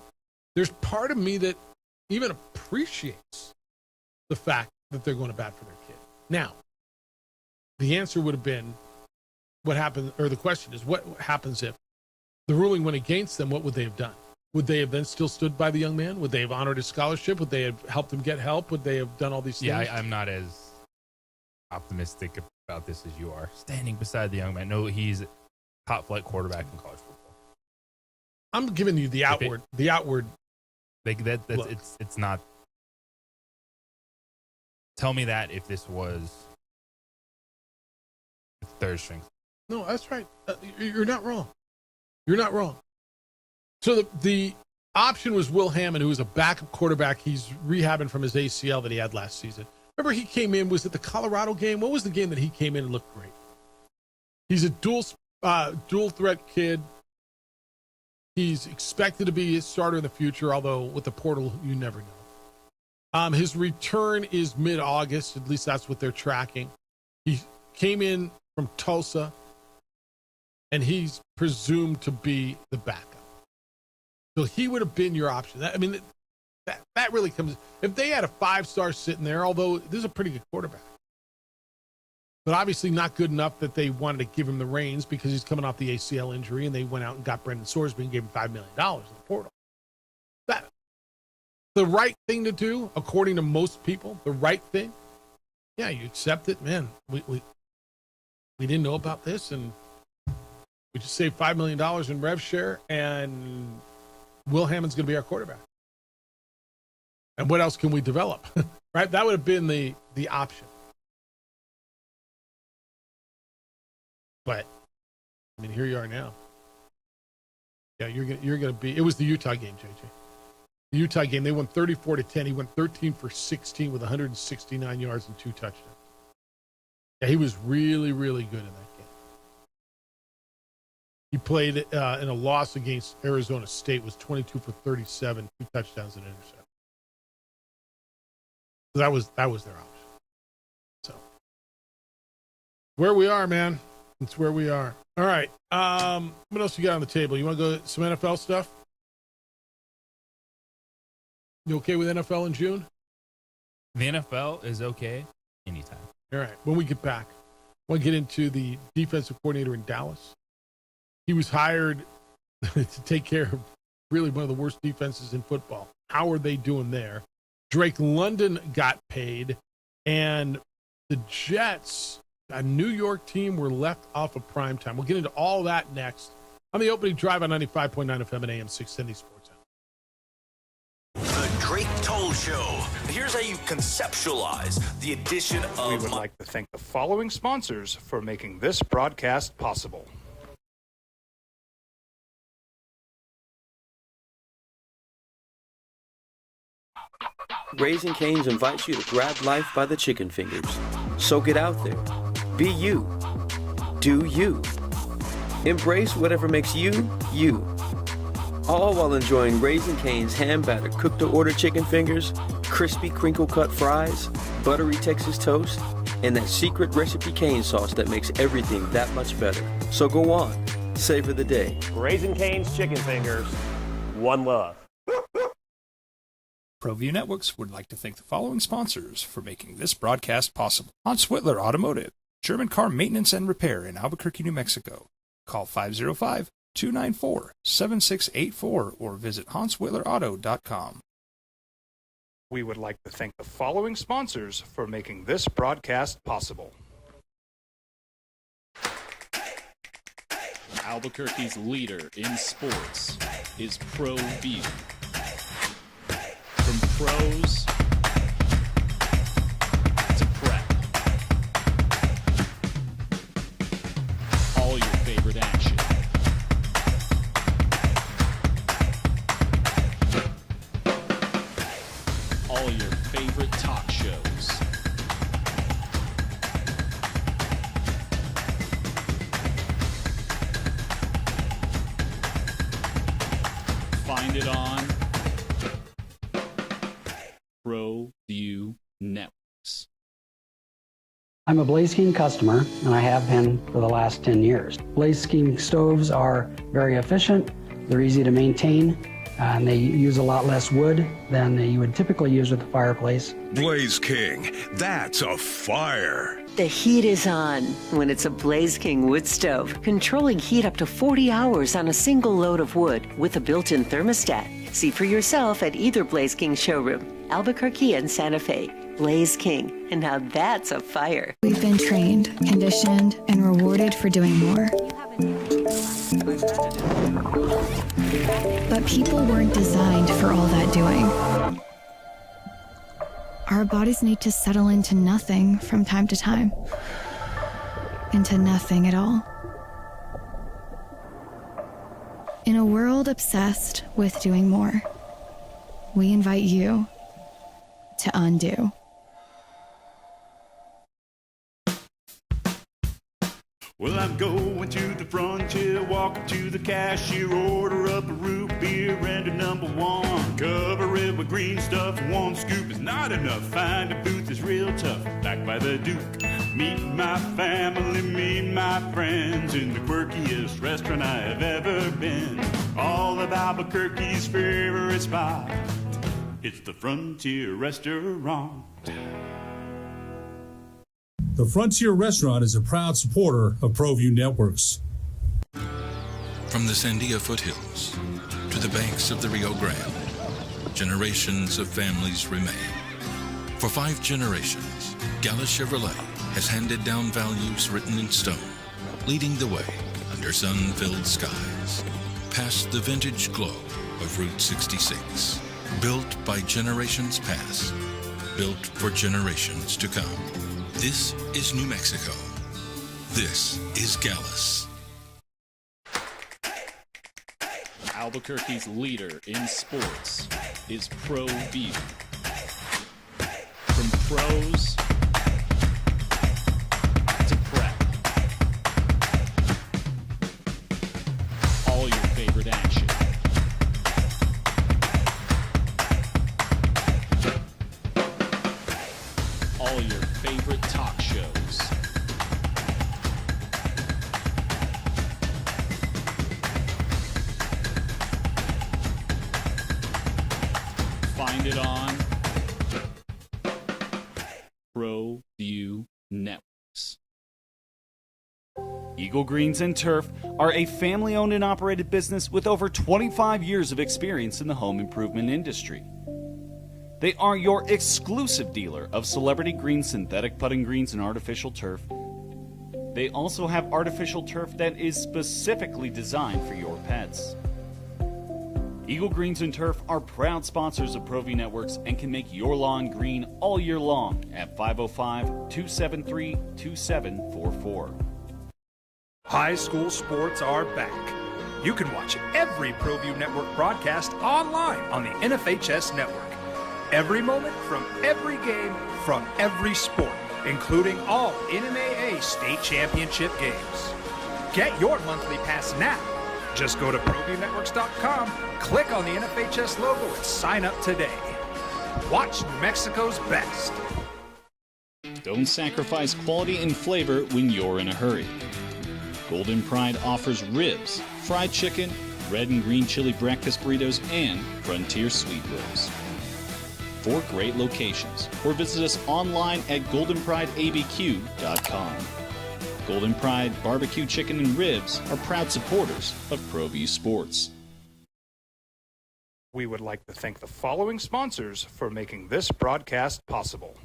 A: There's part of me that even appreciates the fact that they're going to bat for their kid. Now, the answer would have been what happened, or the question is, what happens if the ruling went against them? What would they have done? Would they have then still stood by the young man? Would they have honored his scholarship? Would they have helped him get help? Would they have done all these things?
C: Yeah, I'm not as optimistic about this as you are. Standing beside the young man. No, he's a top flight quarterback in college football.
A: I'm giving you the outward.
C: Like that's it's not. Tell me that if this was third string.
A: No, that's right. You're not wrong. You're not wrong. So the option was Will Hammond, who was a backup quarterback. He's rehabbing from his ACL that he had last season. Remember, he came in, was it the Colorado game? What was the game that he came in and looked great? He's a dual threat kid. He's expected to be a starter in the future, although with the portal, you never know. His return is mid-August. At least that's what they're tracking. He came in from Tulsa, and he's presumed to be the backup. So he would have been your option. That really comes. If they had a 5-star sitting there, although this is a pretty good quarterback, but obviously not good enough that they wanted to give him the reins because he's coming off the ACL injury, and they went out and got Brendan Sorsby and gave him $5 million in the portal. That the right thing to do, according to most people, the right thing. Yeah, you accept it, man. We didn't know about this, and we just saved $5 million in rev share, and Will Hammond's going to be our quarterback. And what else can we develop? Right? That would have been the option. But here you are now. Yeah, you're going to be. It was the Utah game, JJ. The Utah game, they won 34-10. He went 13 for 16 with 169 yards and 2 touchdowns. Yeah, he was really, really good in that game. He played in a loss against Arizona State, was 22 for 37, 2 touchdowns and an interception. So that was their option. So where we are, man. It's where we are. All right. What else you got on the table? You want to go some NFL stuff? You okay with NFL in June?
C: The NFL is okay anytime.
A: All right. When we get back, I want to get into the defensive coordinator in Dallas. He was hired to take care of really one of the worst defenses in football. How are they doing there? Drake London got paid, and the Jets, a New York team, were left off of primetime. We'll get into all that next on the opening drive on 95.9 FM and AM 610 Sports.
E: The Drake Toll Show. Here's how you conceptualize the addition of...
F: We would like to thank the following sponsors for making this broadcast possible.
Q: Raising Cane's invites you to grab life by the chicken fingers. So get out there. Be you. Do you. Embrace whatever makes you, you. All while enjoying Raising Cane's hand-battered cooked-to-order chicken fingers, crispy crinkle-cut fries, buttery Texas toast, and that secret recipe cane sauce that makes everything that much better. So go on. Savor the day.
R: Raising Cane's chicken fingers. One love.
F: ProView Networks would like to thank the following sponsors for making this broadcast possible. Hans Whitler Automotive, German car maintenance and repair in Albuquerque, New Mexico. Call 505-294-7684 or visit HansWhitlerAuto.com. We would like to thank the following sponsors for making this broadcast possible.
V: Albuquerque's leader in sports is ProView. From pros to prep, all your favorite action. All your favorite talk shows. Find it on ProView Networks.
I: I'm a Blaze King customer, and I have been for the last 10 years. Blaze King stoves are very efficient, they're easy to maintain, and they use a lot less wood than you would typically use with a fireplace.
E: Blaze King, that's a fire.
J: The heat is on when it's a Blaze King wood stove, controlling heat up to 40 hours on a single load of wood with a built-in thermostat. See for yourself at either Blaze King showroom, Albuquerque and Santa Fe. Blaze King, and now that's a fire.
G: We've been trained, conditioned, and rewarded for doing more. But people weren't designed for all that doing. Our bodies need to settle into nothing from time to time. Into nothing at all. In a world obsessed with doing more, we invite you to undo.
T: Well, I'm going to the frontier, walk up to the cashier, order up a root beer and a number one. Cover it with green stuff, one scoop is not enough. Find a booth is real tough, back by the Duke. Meet my family, meet my friends in the quirkiest restaurant I have ever been. All of Albuquerque's favorite spot, it's the Frontier Restaurant.
U: The Frontier Restaurant is a proud supporter of ProView Networks.
H: From the Sandia foothills to the banks of the Rio Grande, generations of families remain. For 5 generations, Gala Chevrolet has handed down values written in stone, leading the way under sun-filled skies, past the vintage glow of Route 66. Built by generations past, built for generations to come. This is New Mexico. This is Gallus.
V: Albuquerque's leader in sports is ProView. From pros to prep, all your favorite action. All your favorite talk shows. Find it on ProView Networks. Eagle Greens and Turf are a family-owned and operated business with over 25 years of experience in the home improvement industry. They are your exclusive dealer of celebrity green, synthetic putting greens, and artificial turf. They also have artificial turf that is specifically designed for your pets. Eagle Greens and Turf are proud sponsors of ProView Networks and can make your lawn green all year long at 505-273-2744.
F: High school sports are back. You can watch every ProView Network broadcast online on the NFHS network. Every moment from every game from every sport, including all NMAA state championship games. Get your monthly pass now. Just go to ProViewNetworks.com, click on the NFHS logo, and sign up today. Watch New Mexico's best.
V: Don't sacrifice quality and flavor when you're in a hurry. Golden Pride offers ribs, fried chicken, red and green chili breakfast burritos, and Frontier sweet rolls. 4 great locations, or visit us online at goldenprideabq.com. Golden Pride Barbecue Chicken and Ribs are proud supporters of ProView Sports.
F: We would like to thank the following sponsors for making this broadcast possible.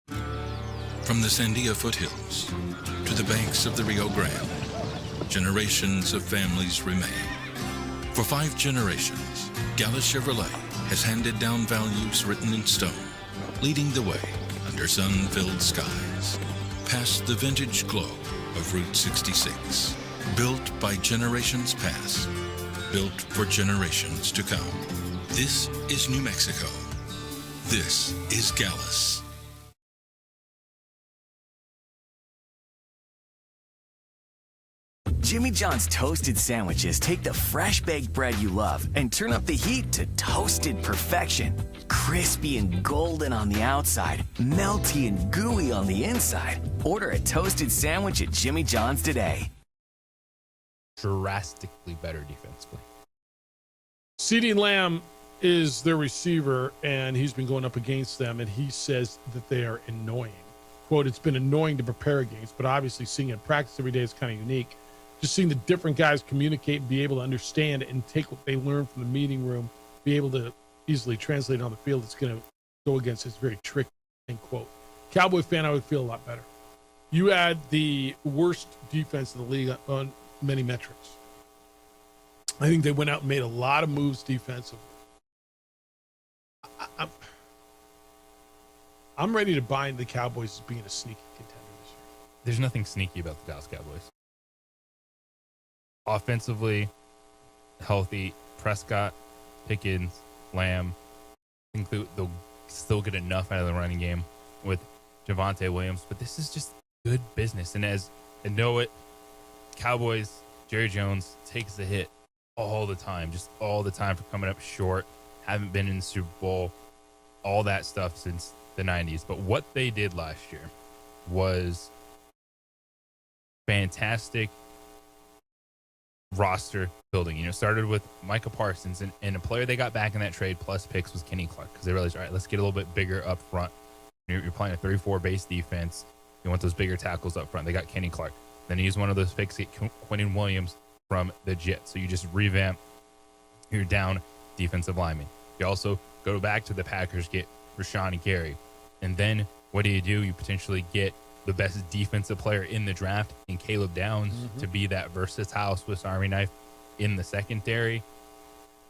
H: From the Sandia foothills to the banks of the Rio Grande, generations of families remain. For 5 generations, Gala Chevrolet has handed down values written in stone, leading the way under sun-filled skies, past the vintage glow of Route 66. Built by generations past, built for generations to come. This is New Mexico. This is Gallus.
O: Jimmy John's toasted sandwiches take the fresh baked bread you love and turn up the heat to toasted perfection. Crispy and golden on the outside, melty and gooey on the inside. Order a toasted sandwich at Jimmy John's today.
C: Drastically better defensively.
A: CeeDee Lamb is their receiver, and he's been going up against them, and he says that they are annoying. Quote, it's been annoying to prepare against, but obviously seeing it in practice every day is kind of unique. Just seeing the different guys communicate and be able to understand and take what they learn from the meeting room, be able to easily translate on the field, it's going to go against is very tricky, end quote. Cowboy fan, I would feel a lot better. You had the worst defense in the league on many metrics. I think they went out and made a lot of moves defensively. I'm ready to buy the Cowboys as being a sneaky contender this year.
C: There's nothing sneaky about the Dallas Cowboys. Offensively, healthy, Prescott, Pickens, Lamb. I think they'll still get enough out of the running game with Javonte Williams, but this is just good business. And as I know it, Cowboys, Jerry Jones takes the hit all the time, just all the time for coming up short, haven't been in the Super Bowl, all that stuff since the 90s. But what they did last year was fantastic roster building. You know, started with Micah Parsons, and a player they got back in that trade plus picks was Kenny Clark, because they realized, all right, let's get a little bit bigger up front. You're playing a 3-4 base defense. You want those bigger tackles up front. They got Kenny Clark. Then he used one of those picks to get Quentin Williams from the Jets. So you just revamp your down defensive lineman. You also go back to the Packers, get Rashawn Gary. And then what do? You potentially get the best defensive player in the draft in Caleb Downs to be that versatile Swiss Army knife in the secondary.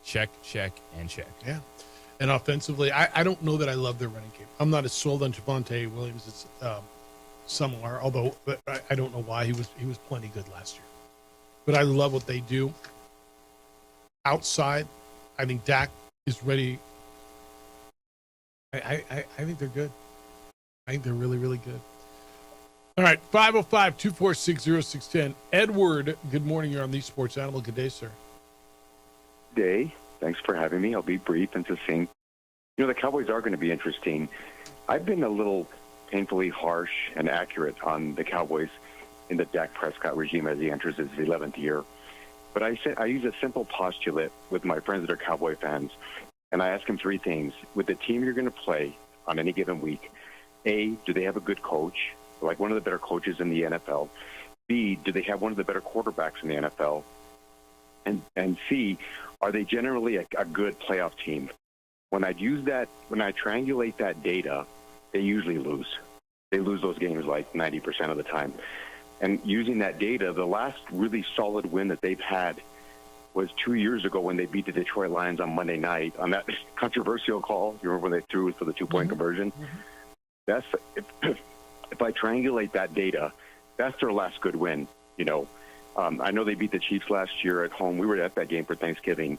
C: Check, check, and check.
A: Yeah. And offensively, I don't know that I love their running game. I'm not as sold on Javonte Williams as some are, although I don't know why. He was plenty good last year. But I love what they do. Outside, I think Dak is ready. I think they're good. I think they're really, really good. All right, 505-246-0610. Edward, good morning. You're on the Sports Animal. Good day, sir.
D: Day. Thanks for having me. I'll be brief and succinct. You know, the Cowboys are going to be interesting. I've been a little painfully harsh and accurate on the Cowboys in the Dak Prescott regime as he enters his 11th year. But I use a simple postulate with my friends that are Cowboy fans, and I ask them three things. With the team you're going to play on any given week, A, do they have a good coach, like one of the better coaches in the NFL? B, do they have one of the better quarterbacks in the NFL? And C, are they generally a good playoff team? When I triangulate that data, they usually lose. They lose those games like 90% of the time. And using that data, the last really solid win that they've had was 2 years ago when they beat the Detroit Lions on Monday night on that controversial call. You remember when they threw for the two-point conversion? That's if I triangulate that data, that's their last good win. You know, I know they beat the Chiefs last year at home. We were at that game for Thanksgiving.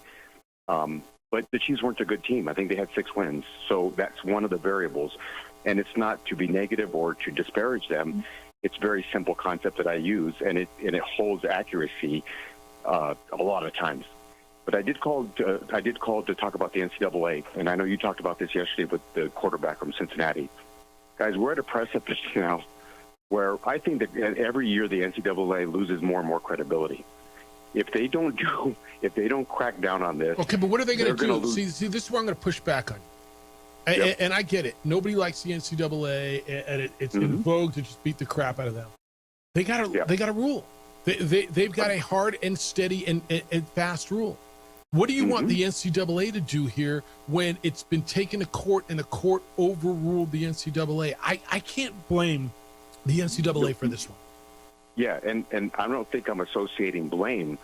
D: But the Chiefs weren't a good team. I think they had 6 wins. So that's one of the variables. And it's not to be negative or to disparage them. It's a very simple concept that I use, and it holds accuracy a lot of times. But I did call to talk about the NCAA, and I know you talked about this yesterday with the quarterback from Cincinnati. Guys, we're at a precipice now where I think that every year the NCAA loses more and more credibility. If they don't crack down on this,
A: okay, but what are they going to do? See, this is where I'm going to push back on you.
D: Yep.
A: And I get it. Nobody likes the NCAA, and it's in vogue to just beat the crap out of them. They got a rule. They've got a hard and steady and fast rule. What do you want the NCAA to do here when it's been taken to court and the court overruled the NCAA? I can't blame the NCAA for this one.
D: Yeah, and I don't think I'm associating blame.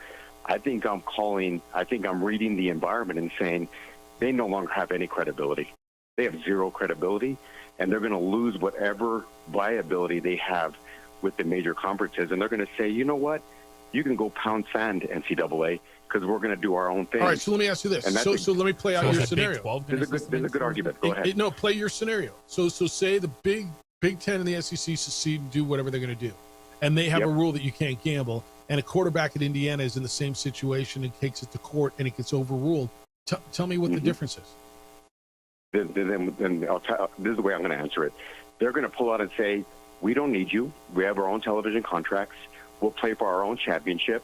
D: I think I'm reading the environment and saying they no longer have any credibility. They have zero credibility, and they're going to lose whatever viability they have with the major conferences. And they're going to say, you know what? You can go pound sand, NCAA, because we're going to do our own thing.
A: All right, so let me ask you this. So let me play out your scenario.
D: There's a good argument. Go ahead.
A: No, play your scenario. So say the Big Ten and the SEC secede and do whatever they're going to do. And they have a rule that you can't gamble, and a quarterback at Indiana is in the same situation and takes it to court and it gets overruled. Tell me what the difference is.
D: Then this is the way I'm going to answer it. They're going to pull out and say, we don't need you. We have our own television contracts. We'll play for our own championship.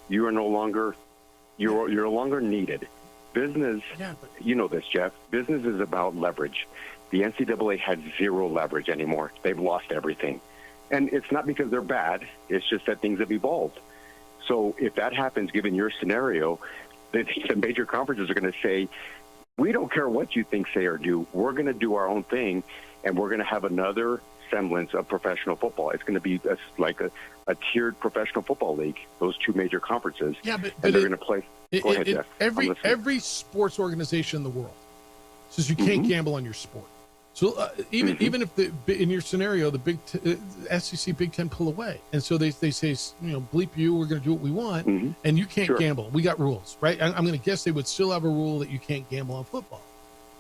D: You're no longer needed. business, you know this, Jeff, business is about leverage. The NCAA has zero leverage anymore. They've lost everything. And it's not because they're bad. It's just that things have evolved. So if that happens, given your scenario, the major conferences are going to say, we don't care what you think, say, or do. We're going to do our own thing, and we're going to have another semblance of professional football. It's going to be like a tiered professional football league, those two major conferences.
A: Yeah, but
D: and they're going to play. Go ahead, Jeff.
A: Every sports organization in the world says you can't gamble on your sport. So even if in your scenario, the SEC, Big Ten pull away, and so they say, bleep you, we're going to do what we want, and you can't gamble. We got rules, right? I'm going to guess they would still have a rule that you can't gamble on football.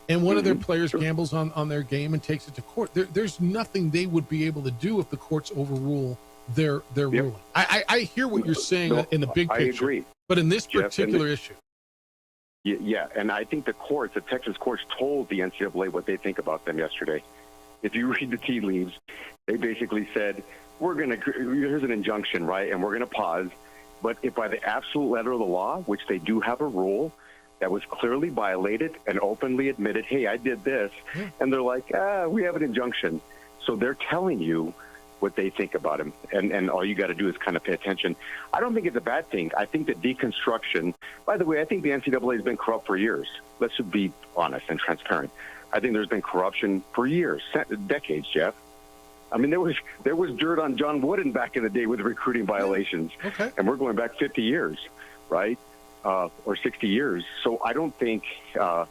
A: And one of their players gambles on their game and takes it to court. There's nothing they would be able to do if the courts overrule their ruling. I hear what you're saying in the big picture.
D: I agree.
A: But in this particular issue.
D: Yeah, and I think the Texas courts told the NCAA what they think about them yesterday. If you read the tea leaves, they basically said, here's an injunction, right, and we're going to pause. But if by the absolute letter of the law, which they do have a rule, that was clearly violated and openly admitted, hey, I did this, and they're like, we have an injunction. So they're telling you what they think about him, and all you got to do is kind of pay attention. I don't think it's a bad thing. I think that deconstruction, by the way, I think the NCAA has been corrupt for years. Let's be honest and transparent. I think there's been corruption for years, decades, Jeff. I mean, there was dirt on John Wooden back in the day with recruiting violations, and we're going back 50 years, right, or 60 years. So I don't think the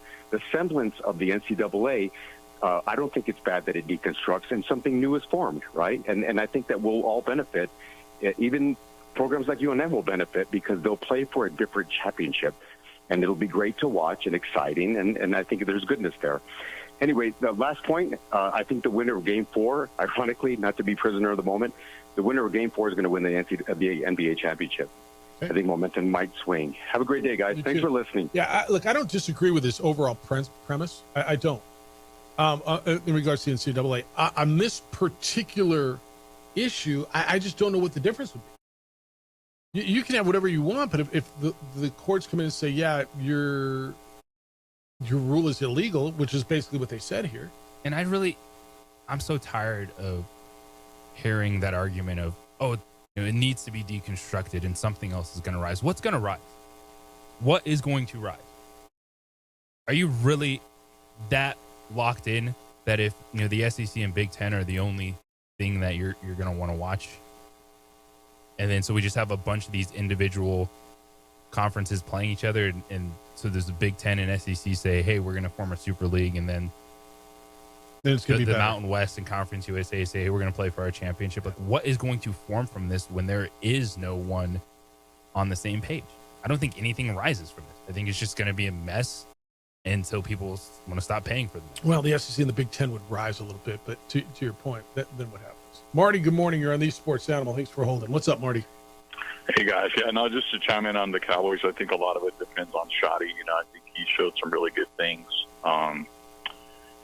D: semblance of the NCAA, I don't think it's bad that it deconstructs and something new is formed, right? And I think that we'll all benefit. Even programs like UNM will benefit because they'll play for a different championship, and it'll be great to watch and exciting, and I think there's goodness there. Anyway, the last point, I think the winner of Game 4, ironically, not to be prisoner of the moment, the winner of Game 4 is going to win the NBA championship. I think momentum might swing. Have a great day, guys. Thanks for listening.
A: Yeah, I don't disagree with this overall premise. I don't. In regards to the NCAA, on this particular issue, I just don't know what the difference would be. You can have whatever you want, but if the courts come in and say, yeah, your rule is illegal, which is basically what they said here.
C: And I'm so tired of hearing that argument of, it needs to be deconstructed and something else is going to rise. What's going to rise? What is going to rise? Are you really that locked in that if the SEC and Big Ten are the only thing that you're going to want to watch, and then so we just have a bunch of these individual conferences playing each other, and so there's the Big Ten and SEC say, hey, we're going to form a super league, and then
A: it's going to be
C: the Mountain West and Conference USA say, hey, we're going to play for our championship. Like, what is going to form from this when there is no one on the same page? I don't think anything rises from this. I think it's just going to be a mess until people want to stop paying for them.
A: Well, the SEC and the Big Ten would rise a little bit, but to your point, then what happens? Marty, good morning. You're on the Sports Animal. Thanks for holding. What's up, Marty?
B: Hey, guys. Yeah, no, just to chime in on the Cowboys, I think a lot of it depends on Shoddy. I think he showed some really good things.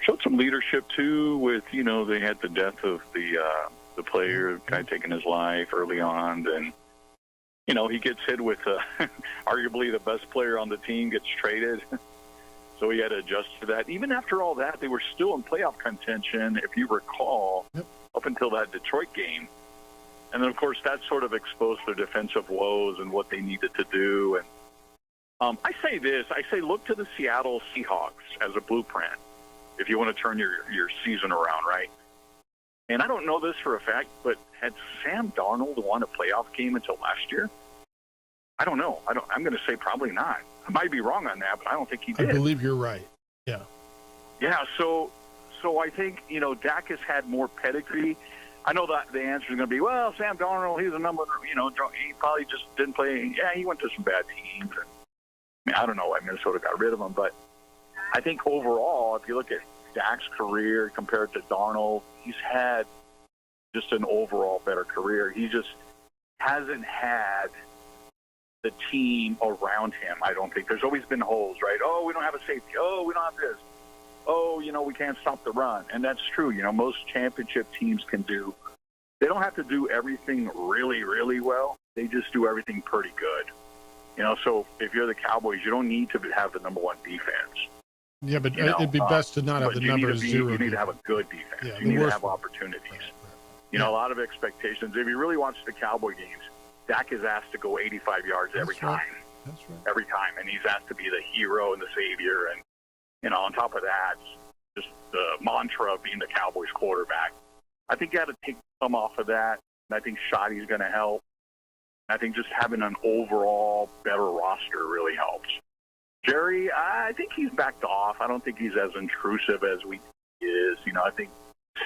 B: Showed some leadership, too, with, they had the death of the player, guy taking his life early on. And, he gets hit with arguably the best player on the team gets traded. So he had to adjust to that. Even after all that, they were still in playoff contention, if you recall, up until that Detroit game. And then, of course, that sort of exposed their defensive woes and what they needed to do. And I say look to the Seattle Seahawks as a blueprint if you want to turn your season around, right? And I don't know this for a fact, but had Sam Darnold won a playoff game until last year? I don't know. I'm going to say probably not. I might be wrong on that, but I don't think he did.
A: I believe you're right. Yeah.
B: Yeah, so I think, Dak has had more pedigree. I know that the answer is going to be, well, Sam Darnold, he's a number, he probably just didn't play. Yeah, he went to some bad teams. And, I don't know why Minnesota got rid of him, but I think overall, if you look at Dak's career compared to Darnold, he's had just an overall better career. He just hasn't had the team around him, I don't think. There's always been holes, right? Oh, we don't have a safety. Oh, we don't have this. Oh, we can't stop the run. And that's true. Most championship teams can do. They don't have to do everything really, really well. They just do everything pretty good. So if you're the Cowboys, you don't need to have the number one defense.
A: Yeah, but it'd be best to not have the number zero.
B: You need to have a good defense.
A: Yeah,
B: you need to have opportunities. Right. A lot of expectations. If you really watch the Cowboy games, Dak is asked to go 85 yards every time.
A: That's right.
B: Every time. And he's asked to be the hero and the savior. And, on top of that, just the mantra of being the Cowboys quarterback. I think you got to take some off of that. And I think Shoddy's going to help. I think just having an overall better roster really helps. Jerry, I think he's backed off. I don't think he's as intrusive as he is. I think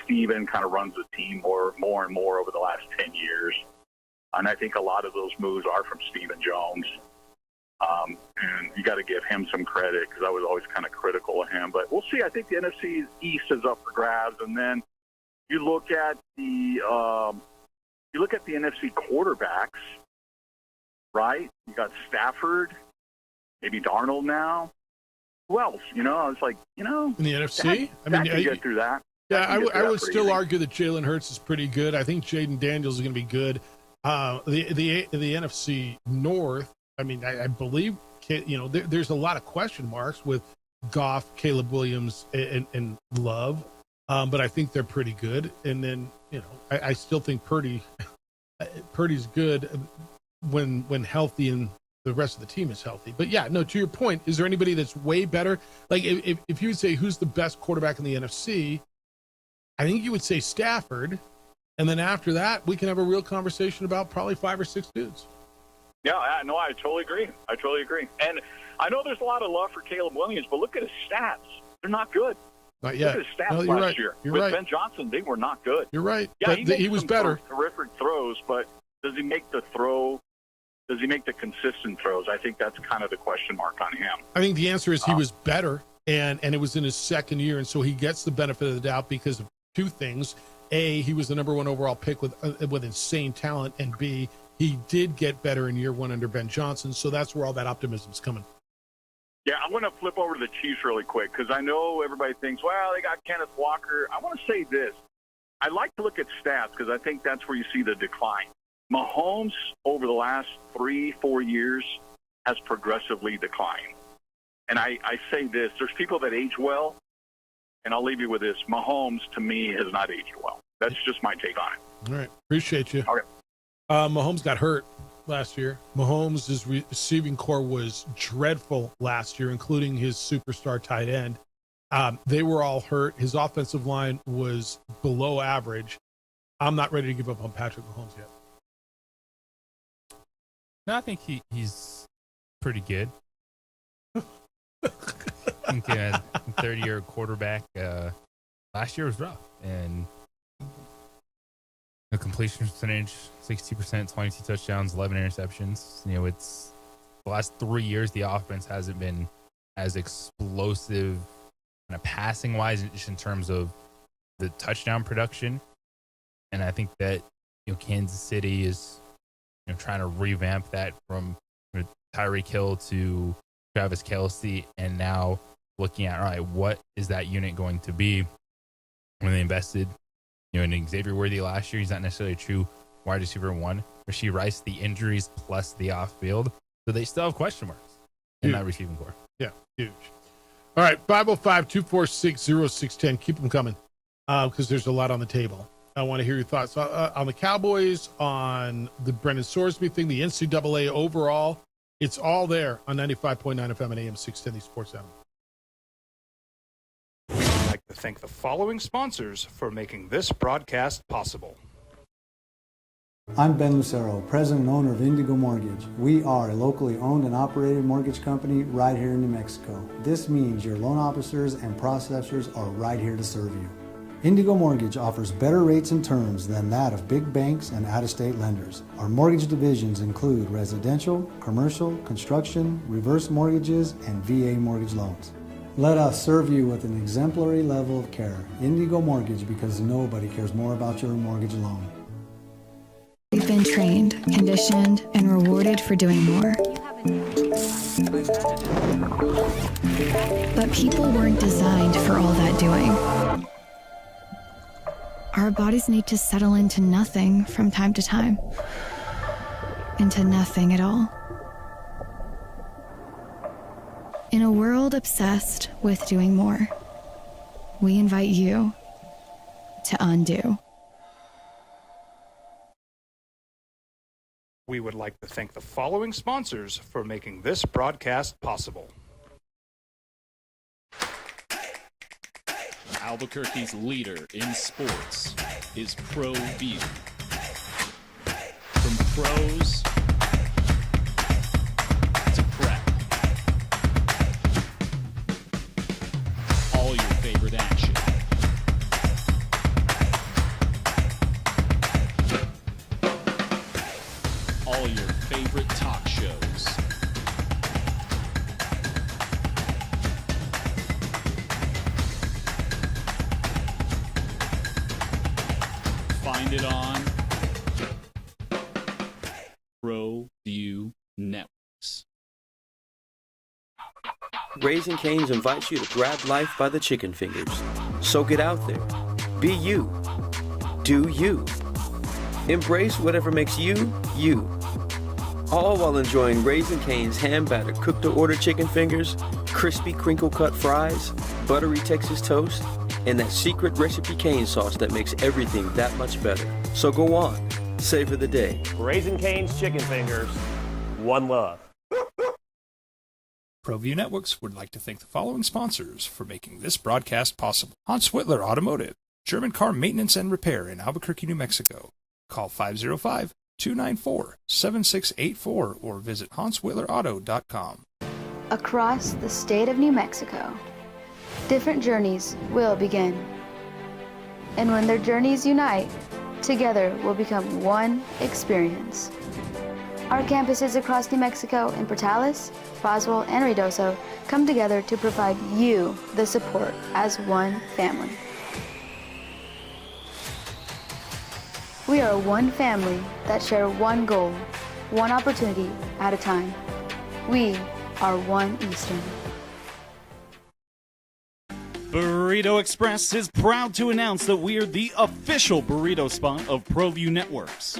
B: Steven kind of runs the team more and more over the last 10 years. And I think a lot of those moves are from Stephen Jones. And you got to give him some credit because I was always kind of critical of him. But we'll see. I think the NFC East is up for grabs. And then you look at the NFC quarterbacks. Right? You got Stafford, maybe Darnold now. Who else? I was like,
A: in the NFC? I
B: get through that.
A: Yeah, I would still argue that Jalen Hurts is pretty good. I think Jaden Daniels is going to be good. The NFC North, I believe, there's a lot of question marks with Goff, Caleb Williams, and Love. But I think they're pretty good. And then, I still think Purdy's good when healthy and the rest of the team is healthy. But yeah, no, to your point, is there anybody that's way better? Like if you would say who's the best quarterback in the NFC, I think you would say Stafford. And then after that, we can have a real conversation about probably 5 or 6 dudes.
B: Yeah, no, I totally agree. And I know there's a lot of love for Caleb Williams, but look at his stats. They're not good.
A: Not yet.
B: Look at his stats last year.
A: You're
B: With
A: right.
B: Ben Johnson, they were not good.
A: You're right.
B: Yeah,
A: but he was better.
B: Terrific throws, but does he make the throw? Does he make the consistent throws? I think that's kind of the question mark on him.
A: I think the answer is he was better, and it was in his second year, and so he gets the benefit of the doubt because of 2 things. A, he was the number 1 overall pick with insane talent, and B, he did get better in year 1 under Ben Johnson, so that's where all that optimism is coming.
B: Yeah, I'm going to flip over to the Chiefs really quick because I know everybody thinks, well, they got Kenneth Walker. I want to say this. I like to look at stats because I think that's where you see the decline. Mahomes, over the last 3-4 years, has progressively declined. And I say this. There's people that age well, and I'll leave you with this. Mahomes, to me, has not aged well. That's just my take on it.
A: All right. Appreciate you.
B: Okay.
A: Mahomes got hurt last year. Mahomes' receiving core was dreadful last year, including his superstar tight end. They were all hurt. His offensive line was below average. I'm not ready to give up on Patrick Mahomes yet.
C: No, I think he's pretty good. I think 30-year quarterback. Last year was rough, and the completion percentage 60%, 22 touchdowns, 11 interceptions. It's the last 3 years the offense hasn't been as explosive, kind of passing wise, just in terms of the touchdown production. And I think that Kansas City is trying to revamp that from Tyreek Hill to Travis Kelce, and now looking at, all right, what is that unit going to be? When they invested in Xavier Worthy last year, he's not necessarily a true wide receiver 1. Rashee Rice, the injuries plus the off field, so they still have question marks in that receiving core.
A: Yeah, huge. All right, 505-246-0610. Keep them coming because there's a lot on the table. I want to hear your thoughts on the Cowboys, on the Brendan Sorsby thing, the NCAA overall. It's all there on 95.9 FM and AM 610, the Sports Animal.
F: We'd like to thank the following sponsors for making this broadcast possible.
N: I'm Ben Lucero, president and owner of Indigo Mortgage. We are a locally owned and operated mortgage company right here in New Mexico. This means your loan officers and processors are right here to serve you. Indigo Mortgage offers better rates and terms than that of big banks and out-of-state lenders. Our mortgage divisions include residential, commercial, construction, reverse mortgages, and VA mortgage loans. Let us serve you with an exemplary level of care. Indigo Mortgage, because nobody cares more about your mortgage loan.
G: We've been trained, conditioned, and rewarded for doing more. But people weren't designed for all that doing. Our bodies need to settle into nothing from time to time. Into nothing at all. In a world obsessed with doing more, we invite you to undo.
F: We would like to thank the following sponsors for making this broadcast possible.
V: Albuquerque's leader in sports is ProView. From pros to prep, all your favorite action. All your favorite talk shows. Find it on ProView Networks.
Q: Raising Cane's invites you to grab life by the chicken fingers. So get out there. Be you. Do you. Embrace whatever makes you, you. All while enjoying Raising Cane's hand-battered cooked-to-order chicken fingers, crispy crinkle-cut fries, buttery Texas toast, and that secret recipe cane sauce that makes everything that much better. So go on. Savor the day.
R: Raising Cane's chicken fingers. One love.
F: ProView Networks would like to thank the following sponsors for making this broadcast possible. Hans Whitler Automotive, German car maintenance and repair in Albuquerque, New Mexico. Call 505-294-7684 or visit HansWhitlerAuto.com.
K: Across the state of New Mexico, different journeys will begin. And when their journeys unite, together will become one experience. Our campuses across New Mexico in Portales, Roswell, and Ruidoso come together to provide you the support as one family. We are one family that share one goal, one opportunity at a time. We are One Eastern.
L: Burrito Express is proud to announce that we're the official burrito spot of ProView Networks.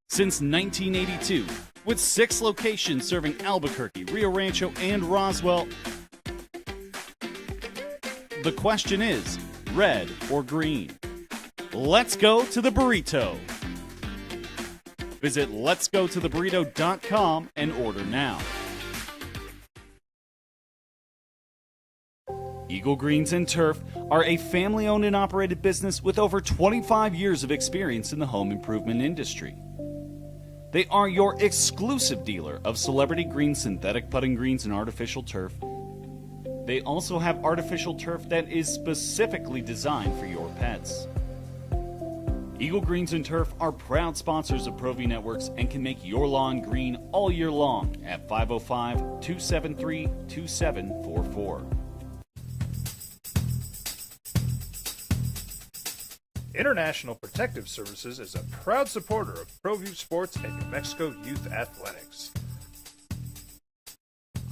L: Since 1982, with 6 locations serving Albuquerque, Rio Rancho, and Roswell, the question is, red or green? Let's go to the burrito. Visit letsgototheburrito.com and order now. Eagle Greens and Turf are a family-owned and operated business with over 25 years of experience in the home improvement industry. They are your exclusive dealer of celebrity green synthetic putting greens and artificial turf. They also have artificial turf that is specifically designed for your pets. Eagle Greens and Turf are proud sponsors of ProView Networks and can make your lawn green all year long at 505-273-2744.
F: International Protective Services is a proud supporter of ProView Sports and New Mexico Youth Athletics.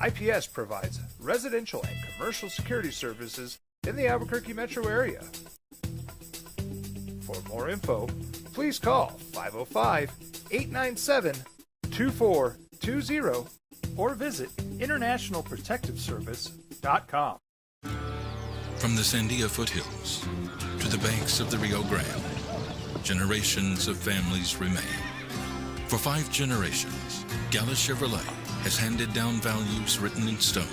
F: IPS provides residential and commercial security services in the Albuquerque metro area. For more info, please call 505-897-2420 or visit internationalprotectiveservice.com.
H: From the Sandia foothills to the banks of the Rio Grande, generations of families remain. For 5 generations, Gallus Chevrolet has handed down values written in stone,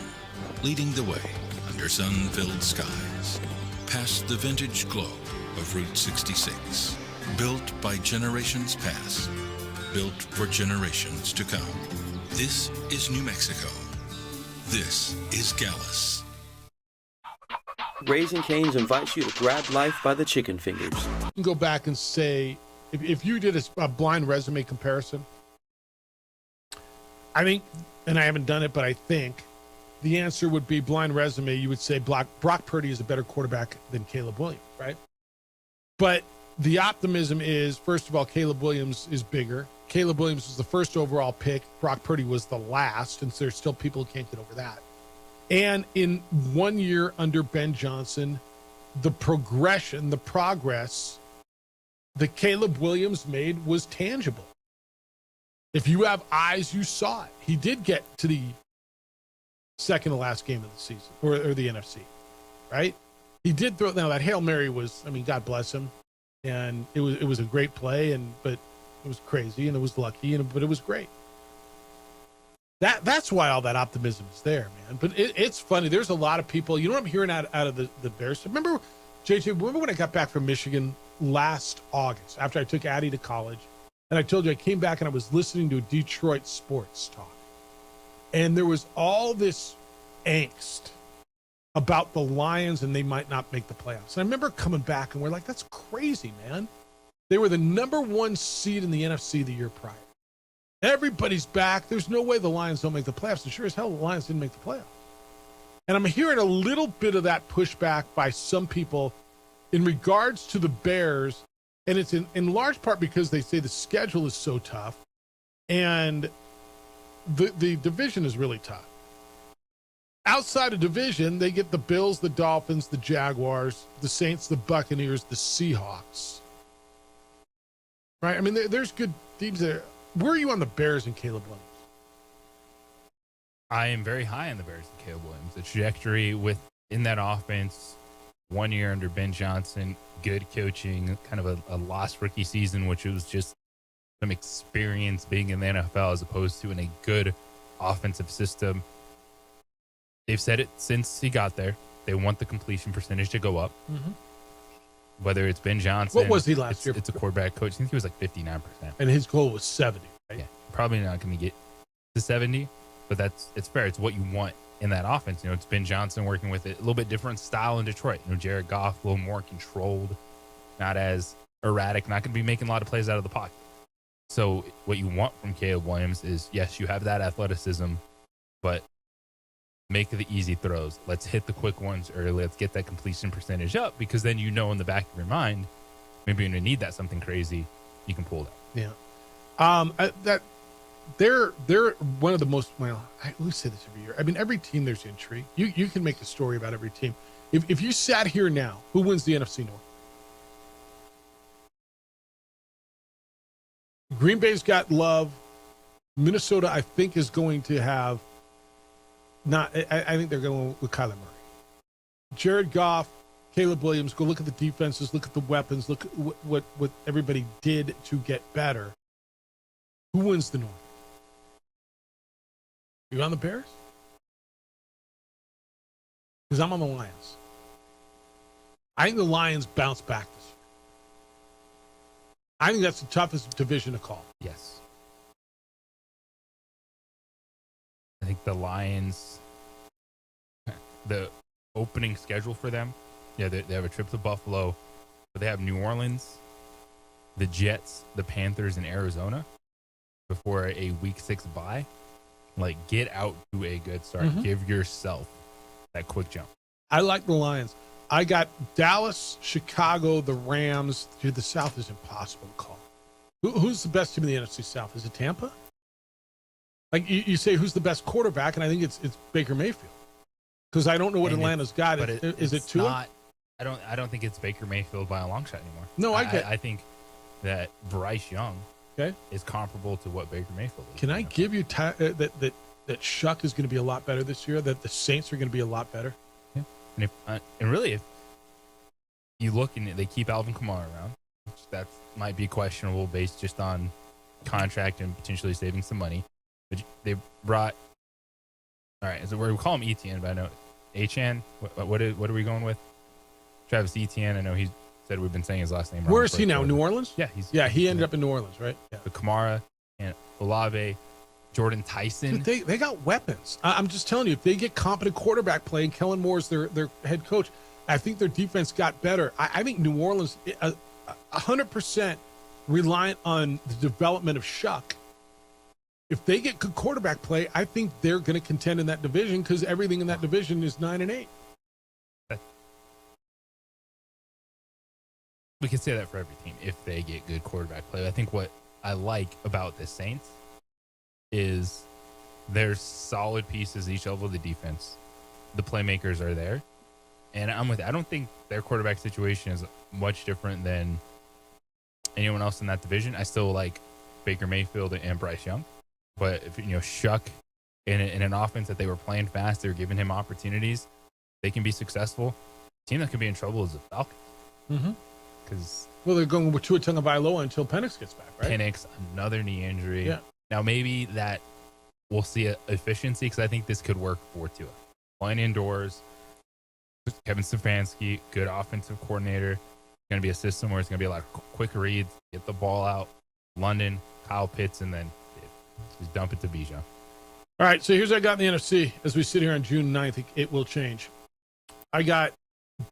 H: leading the way under sun-filled skies, past the vintage glow of Route 66. Built by generations past, built for generations to come. This is New Mexico. This is Gallus.
Q: Raising Cane's invites you to grab life by the chicken fingers.
A: You can go back and say, if you did a blind resume comparison, I think, and I haven't done it, but I think the answer would be blind resume. You would say Brock Purdy is a better quarterback than Caleb Williams, right? But the optimism is, first of all, Caleb Williams is bigger. Caleb Williams was the first overall pick. Brock Purdy was the last, and there's still people who can't get over that. And in 1 year under Ben Johnson, the progression, the progress that Caleb Williams made was tangible. If you have eyes, you saw it. He did get to the second to last game of the season or the NFC, right? He did throw. Now that Hail Mary was, I mean, God bless him, and it was a great play, but it was crazy and it was lucky, but it was great. That's why all that optimism is there, man. But it's funny. There's a lot of people. You know what I'm hearing out of the Bears? Remember, JJ, remember when I got back from Michigan last August after I took Addie to college? And I told you I came back and I was listening to Detroit sports talk. And there was all this angst about the Lions and they might not make the playoffs. And I remember coming back and we're like, that's crazy, man. They were the number 1 seed in the NFC the year prior. Everybody's back. There's no way the Lions don't make the playoffs. And sure as hell, the Lions didn't make the playoffs. And I'm hearing a little bit of that pushback by some people in regards to the Bears. And it's in large part because they say the schedule is so tough and the division is really tough. Outside of division, they get the Bills, the Dolphins, the Jaguars, the Saints, the Buccaneers, the Seahawks. Right? I mean, there's good teams there. Where are you on the Bears and Caleb Williams?
C: I am very high on the Bears and Caleb Williams. The trajectory within that offense, 1 year under Ben Johnson, good coaching, kind of a lost rookie season, which was just some experience being in the NFL as opposed to in a good offensive system. They've said it since he got there. They want the completion percentage to go up. Mm-hmm. Whether it's Ben Johnson.
A: What was he last year?
C: It's a quarterback coach. I think he was like 59%.
A: And his goal was 70, right?
C: Yeah. Probably not going to get to 70, but it's fair. It's what you want in that offense. You know, it's Ben Johnson working with it. A little bit different style in Detroit. You know, Jared Goff, a little more controlled, not as erratic, not going to be making a lot of plays out of the pocket. So what you want from Caleb Williams is, yes, you have that athleticism, but make the easy throws. Let's hit the quick ones early. Let's get that completion percentage up, because then you know in the back of your mind, maybe when you need that something crazy, you can pull that.
A: Yeah. They're one of the most, well, we say this every year. I mean, every team there's intrigue. You can make a story about every team. If you sat here now, who wins the NFC North? Green Bay's got Love. Minnesota, I think, is going to have I think they're going with Kyler Murray. Jared Goff, Caleb Williams, go look at the defenses, look at the weapons, look at what everybody did to get better. Who wins the North? You on the Bears? Because I'm on the Lions. I think the Lions bounce back this year. I think that's the toughest division to call.
C: Yes. I think the Lions, the opening schedule for them, yeah, they have a trip to Buffalo, but they have New Orleans, the Jets, the Panthers, and Arizona before a Week 6 bye. Like, get out to a good start. Mm-hmm. Give yourself that quick jump.
A: I like the Lions. I got Dallas, Chicago, the Rams. Dude, the South is impossible to call. Who's the best team in the NFC South? Is it Tampa? Like, you say who's the best quarterback, and I think it's Baker Mayfield, because I don't know what Atlanta's got. Is it Tua?
C: I don't think it's Baker Mayfield by a long shot anymore.
A: No,
C: I think that Bryce Young is comparable to what Baker Mayfield is.
A: Can I give you that Shuck is going to be a lot better this year? That the Saints are going to be a lot better?
C: Yeah. And really, if you look and they keep Alvin Kamara around, which that might be questionable based just on contract and potentially saving some money. But they brought, all right, so we call him Etienne, but I know Achan. What are we going with? Travis Etienne. I know he said we've been saying his last name wrong.
A: Where is he now? New Orleans?
C: Yeah,
A: he ended up in New Orleans, right? Yeah.
C: The Kamara and Olave, Jordan Tyson.
A: Dude, they got weapons. I'm just telling you, if they get competent quarterback play and Kellen Moore's their head coach, I think their defense got better. I think New Orleans 100% reliant on the development of Shuck. If they get good quarterback play, I think they're going to contend in that division, because everything in that division is 9-8.
C: We can say that for every team if they get good quarterback play. I think what I like about the Saints is there's solid pieces each level of the defense. The playmakers are there. And I don't think their quarterback situation is much different than anyone else in that division. I still like Baker Mayfield and Bryce Young. But if Shuck in an offense that they were playing fast, they were giving him opportunities. They can be successful. The team that could be in trouble is the Falcons. Because
A: they're going with Tua Tagovailoa until Penix gets back, right?
C: Penix, another knee injury.
A: Yeah.
C: Now maybe that we'll see efficiency, because I think this could work for Tua. Playing indoors, Kevin Stefanski, good offensive coordinator. It's going to be a system where it's going to be a lot of quick reads, get the ball out. London, Kyle Pitts, and then just dump it to Bijan.
A: All right, so here's what I got in the NFC. As we sit here on June 9th, it will change. I got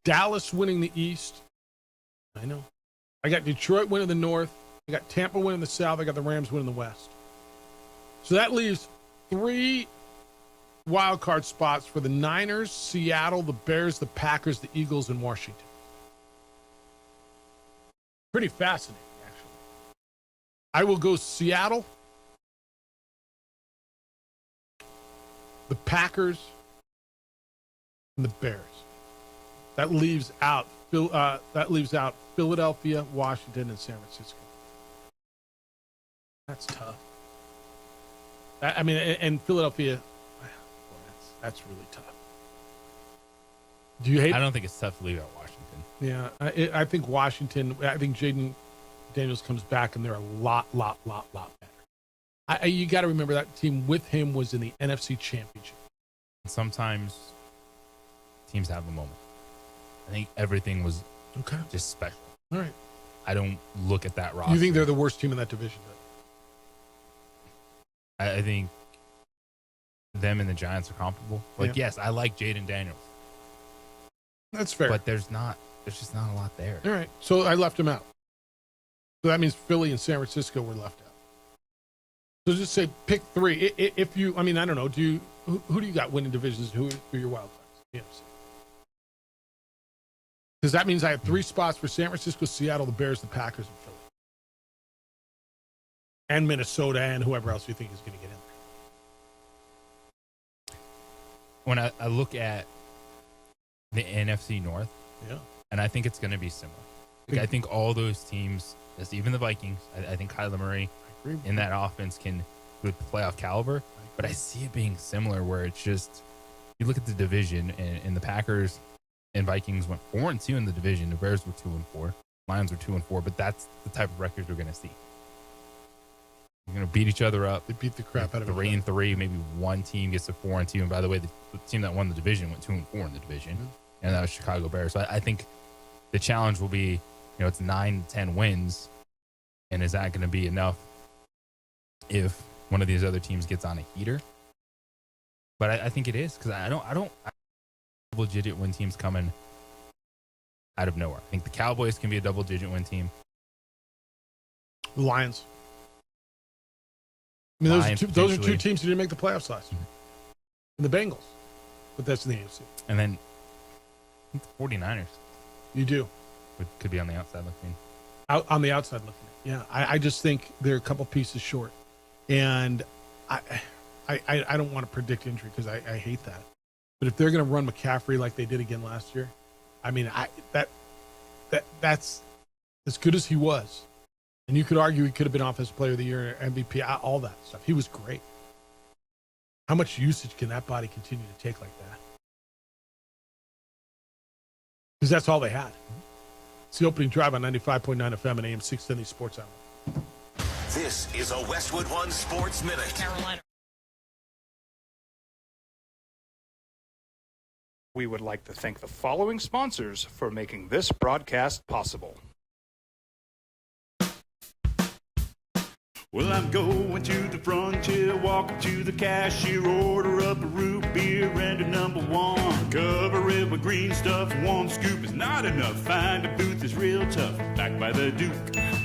A: Dallas winning the East. I know. I got Detroit winning the North. I got Tampa winning the South. I got the Rams winning the West. So that leaves 3 wild card spots for the Niners, Seattle, the Bears, the Packers, the Eagles, and Washington. Pretty fascinating, actually. I will go Seattle, the Packers, and the Bears. That leaves out Philadelphia, Washington, and San Francisco. That's tough. And Philadelphia, that's really tough. Do you hate?
C: I don't think it's tough to leave out Washington.
A: Yeah, I think Washington. I think Jaden Daniels comes back, and they're a lot better. You got to remember that team with him was in the NFC Championship.
C: Sometimes teams have a moment. I think everything was just special.
A: All right.
C: I don't look at that roster.
A: You think they're the worst team in that division?
C: I think them and the Giants are comparable. Yes, I like Jaden Daniels.
A: That's fair.
C: But there's just not a lot there.
A: All right. So I left him out. So that means Philly and San Francisco were left out. So just say pick 3. If you, I don't know. Who do you got winning divisions? Who are your wild cards? Because that means I have 3 spots for San Francisco, Seattle, the Bears, the Packers, and Philly. And Minnesota and whoever else you think is going to get in there.
C: When I look at the NFC North, and I think it's going to be similar. I think all those teams, even the Vikings, I think Kyler Murray in that offense can with playoff caliber, but I see it being similar where it's just, you look at the division and the Packers and Vikings went 4-2 in the division. The Bears were 2-4. Lions were 2-4, but that's the type of record you're going to see. You're going to beat each other up.
A: They beat the crap out of
C: 3-3. Maybe one team gets to 4-2. And by the way, the team that won the division went 2-4 in the division, and that was Chicago Bears. So I think the challenge will be, it's 9-10 wins, and is that going to be enough if one of these other teams gets on a heater? But I think it is, because I don't double-digit win teams coming out of nowhere. I think the Cowboys can be a double-digit win team.
A: The Lions. Those are 2 teams who didn't make the playoffs last year. And the Bengals. But that's in the AFC.
C: And then I think the 49ers.
A: You do.
C: Could be on the outside looking.
A: On the outside looking. Yeah. I just think they're a couple pieces short. And I don't want to predict injury because I hate that. But if they're going to run McCaffrey like they did again last year, that's as good as he was. And you could argue he could have been Offensive Player of the Year, MVP, all that stuff. He was great. How much usage can that body continue to take like that? Because that's all they had. It's the opening drive on 95.9 FM and AM 670 Sports Hour.
E: This is a Westwood One Sports Minute. Carolina.
F: We would like to thank the following sponsors for making this broadcast possible.
T: Well, I'm going to the frontier, walking to the cashier, order up a root beer and a number 1. Cover it with green stuff, 1 scoop is not enough. Find a booth is real tough, back by the Duke.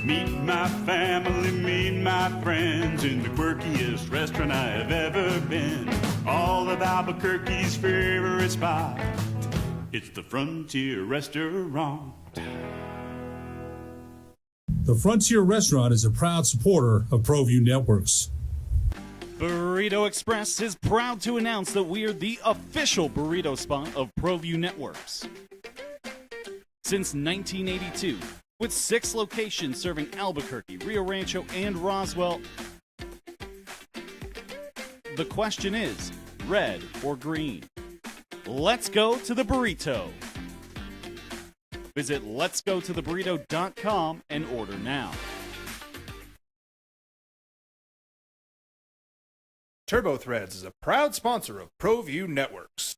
T: Meet my family, meet my friends in the quirkiest restaurant I have ever been. All of Albuquerque's favorite spot, it's the Frontier Restaurant.
U: The Frontier Restaurant is a proud supporter of ProView Networks.
L: Burrito Express is proud to announce that we are the official burrito spot of ProView Networks. Since 1982, with 6 locations serving Albuquerque, Rio Rancho, and Roswell, The question is, red or green? Let's go to the burrito. Visit letsgototheburrito.com and order now.
F: TurboThreads is a proud sponsor of ProView Networks.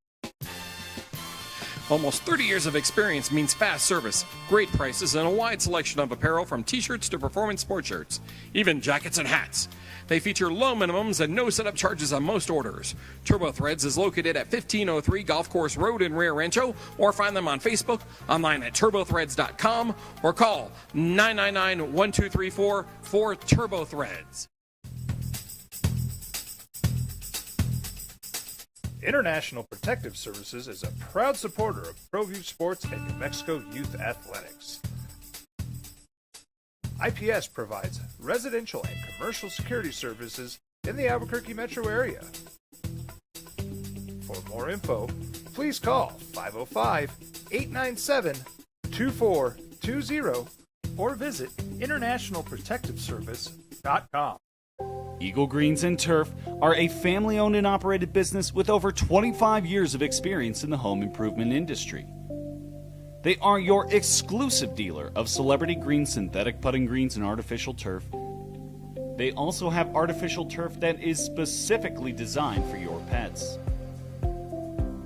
P: Almost 30 years of experience means fast service, great prices, and a wide selection of apparel from t-shirts to performance sports shirts, even jackets and hats. They feature low minimums and no setup charges on most orders. TurboThreads is located at 1503 Golf Course Road in Rio Rancho, or find them on Facebook, online at turbothreads.com, or call 999-1234 for TurboThreads.
F: International Protective Services is a proud supporter of ProView Sports and New Mexico Youth Athletics. IPS provides residential and commercial security services in the Albuquerque metro area. For more info, please call 505-897-2420 or visit internationalprotectiveservice.com.
L: Eagle Greens and Turf are a family-owned and operated business with over 25 years of experience in the home improvement industry. They are your exclusive dealer of celebrity green, synthetic putting greens, and artificial turf. They also have artificial turf that is specifically designed for your pets.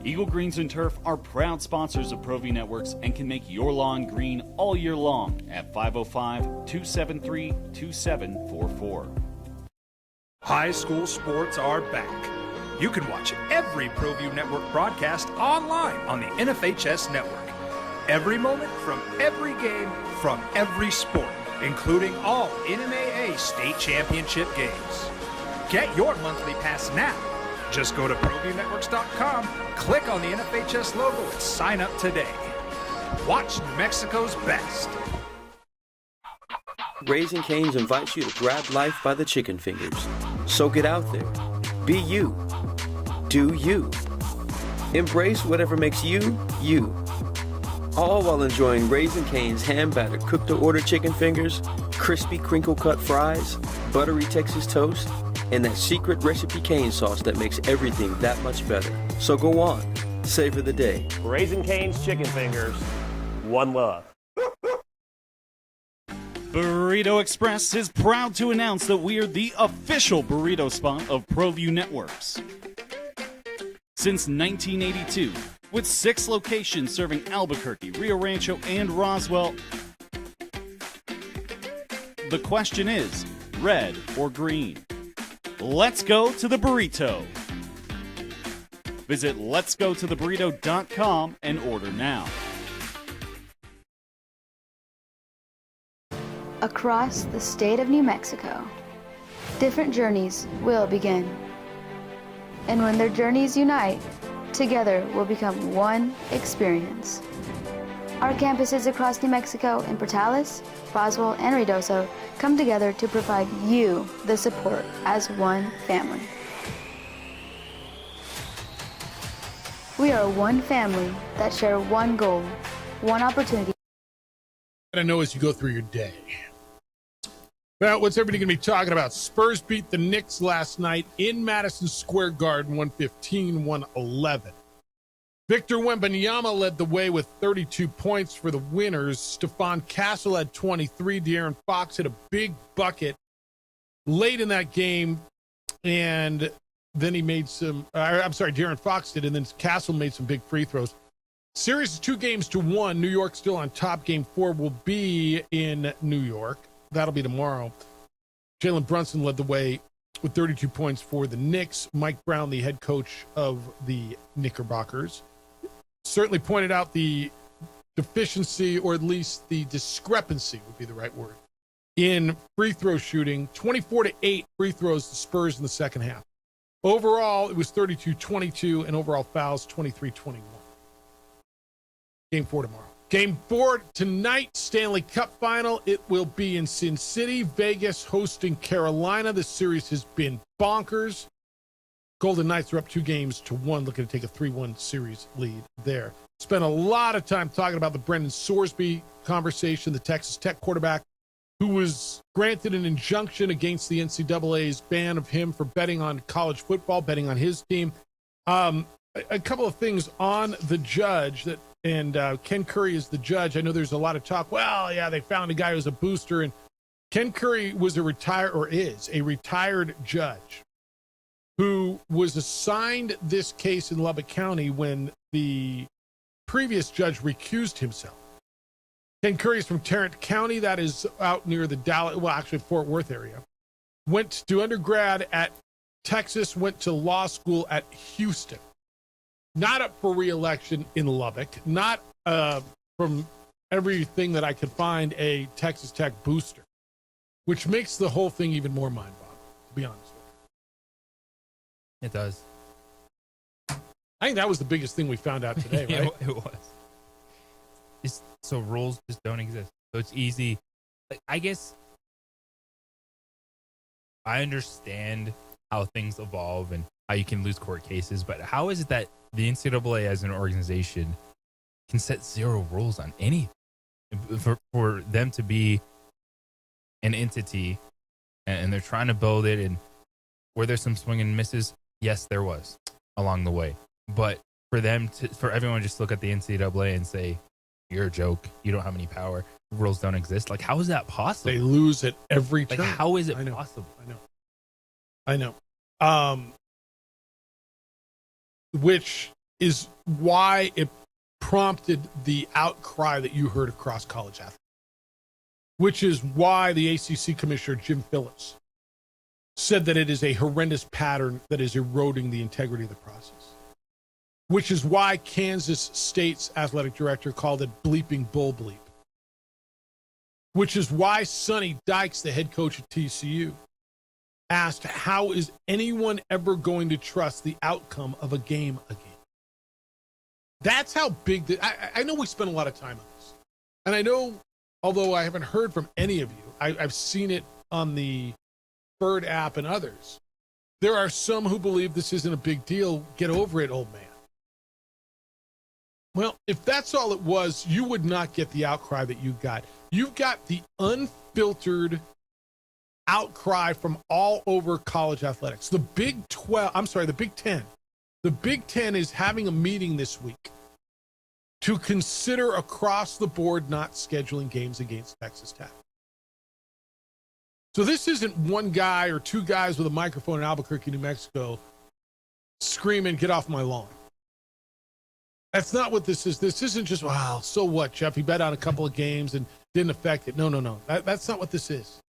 L: Eagle Greens and Turf are proud sponsors of ProView Networks and can make your lawn green all year long at 505-273-2744.
F: High school sports are back. You can watch every ProView Network broadcast online on the NFHS network. Every moment from every game from every sport, including all NMAA state championship games. Get your monthly pass now. Just go to ProViewNetworks.com, click on the NFHS logo, and sign up today. Watch New Mexico's best.
Q: Raising Cane's invites you to grab life by the chicken fingers. So get out there. Be you. Do you. Embrace whatever makes you, you. All while enjoying Raising Cane's hand-battered cooked-to-order chicken fingers, crispy crinkle-cut fries, buttery Texas toast, and that secret recipe cane sauce that makes everything that much better. So go on. Savor the day.
R: Raising Cane's chicken fingers. One love.
L: Burrito Express is proud to announce that we are the official burrito spot of ProView Networks. Since 1982, with 6 locations serving Albuquerque, Rio Rancho, and Roswell, the question is, red or green? Let's go to the burrito. Visit letsgototheburrito.com and order now.
K: Across the state of New Mexico, different journeys will begin. And when their journeys unite, together will become one experience. Our campuses across New Mexico in Portales, Roswell, and Ruidoso come together to provide you the support as one family. We are one family that share one goal, one opportunity.
A: I know as you go through your day. Well, what's everybody going to be talking about? Spurs beat the Knicks last night in Madison Square Garden, 115-111. Victor Wembanyama led the way with 32 points for the winners. Stephon Castle had 23. De'Aaron Fox hit a big bucket late in that game, and then he made some De'Aaron Fox did, and then Castle made some big free throws. Series is 2-1. New York still on top. Game 4 will be in New York. That'll be tomorrow. Jalen Brunson led the way with 32 points for the Knicks. Mike Brown, the head coach of the Knickerbockers, certainly pointed out the deficiency, or at least the discrepancy would be the right word, in free throw shooting. 24-8 free throws the Spurs in the second half. Overall, it was 32-22, and overall fouls 23-21. Game 4 tomorrow. Game 4 tonight, Stanley Cup final. It will be in Sin City. Vegas hosting Carolina. This series has been bonkers. Golden Knights are up 2-1, looking to take a 3-1 series lead there. Spent a lot of time talking about the Brendan Sorsby conversation, the Texas Tech quarterback, who was granted an injunction against the NCAA's ban of him for betting on college football, betting on his team. A couple of things on the judge that, and Ken Curry is the judge. I know there's a lot of talk. Well, yeah, they found a guy who's a booster, and Ken Curry was is a retired judge who was assigned this case in Lubbock County when the previous judge recused himself. Ken Curry is from Tarrant County. That is out near the Dallas, well, actually Fort Worth area. Went to undergrad at Texas, went to law school at Houston. Not up for re-election in Lubbock. Not from everything that I could find a Texas Tech booster, which makes the whole thing even more mind-boggling, to be honest with you.
C: It does.
A: I think that was the biggest thing we found out today, right?
C: It was. So rules just don't exist. So it's easy. Like, I guess I understand how things evolve and how you can lose court cases, but how is it that the NCAA as an organization can set zero rules on anything? For them to be an entity and they're trying to build it, and were there some swing and misses? Yes, there was along the way. But for everyone to just look at the NCAA and say, you're a joke, you don't have any power, rules don't exist. Like, how is that possible?
A: They lose at every turn.
C: Like, how is it possible?
A: I know. Which is why it prompted the outcry that you heard across college athletics. Which is why the ACC commissioner, Jim Phillips, said that it is a horrendous pattern that is eroding the integrity of the process. Which is why Kansas State's athletic director called it bleeping bull bleep. Which is why Sonny Dykes, the head coach at TCU, asked, how is anyone ever going to trust the outcome of a game again? That's how big I know we spent a lot of time on this. And I know, although I haven't heard from any of you, I've seen it on the Bird app and others. There are some who believe this isn't a big deal. Get over it, old man. Well, if that's all it was, you would not get the outcry that you got. You've got the unfiltered outcry from all over college athletics. The Big 10. The Big 10 is having a meeting this week to consider across the board not scheduling games against Texas Tech. So this isn't one guy or two guys with a microphone in Albuquerque, New Mexico, screaming, get off my lawn. That's not what this is. This isn't just, wow, so what, Jeff? He bet on a couple of games and didn't affect it. No. That's not what this is.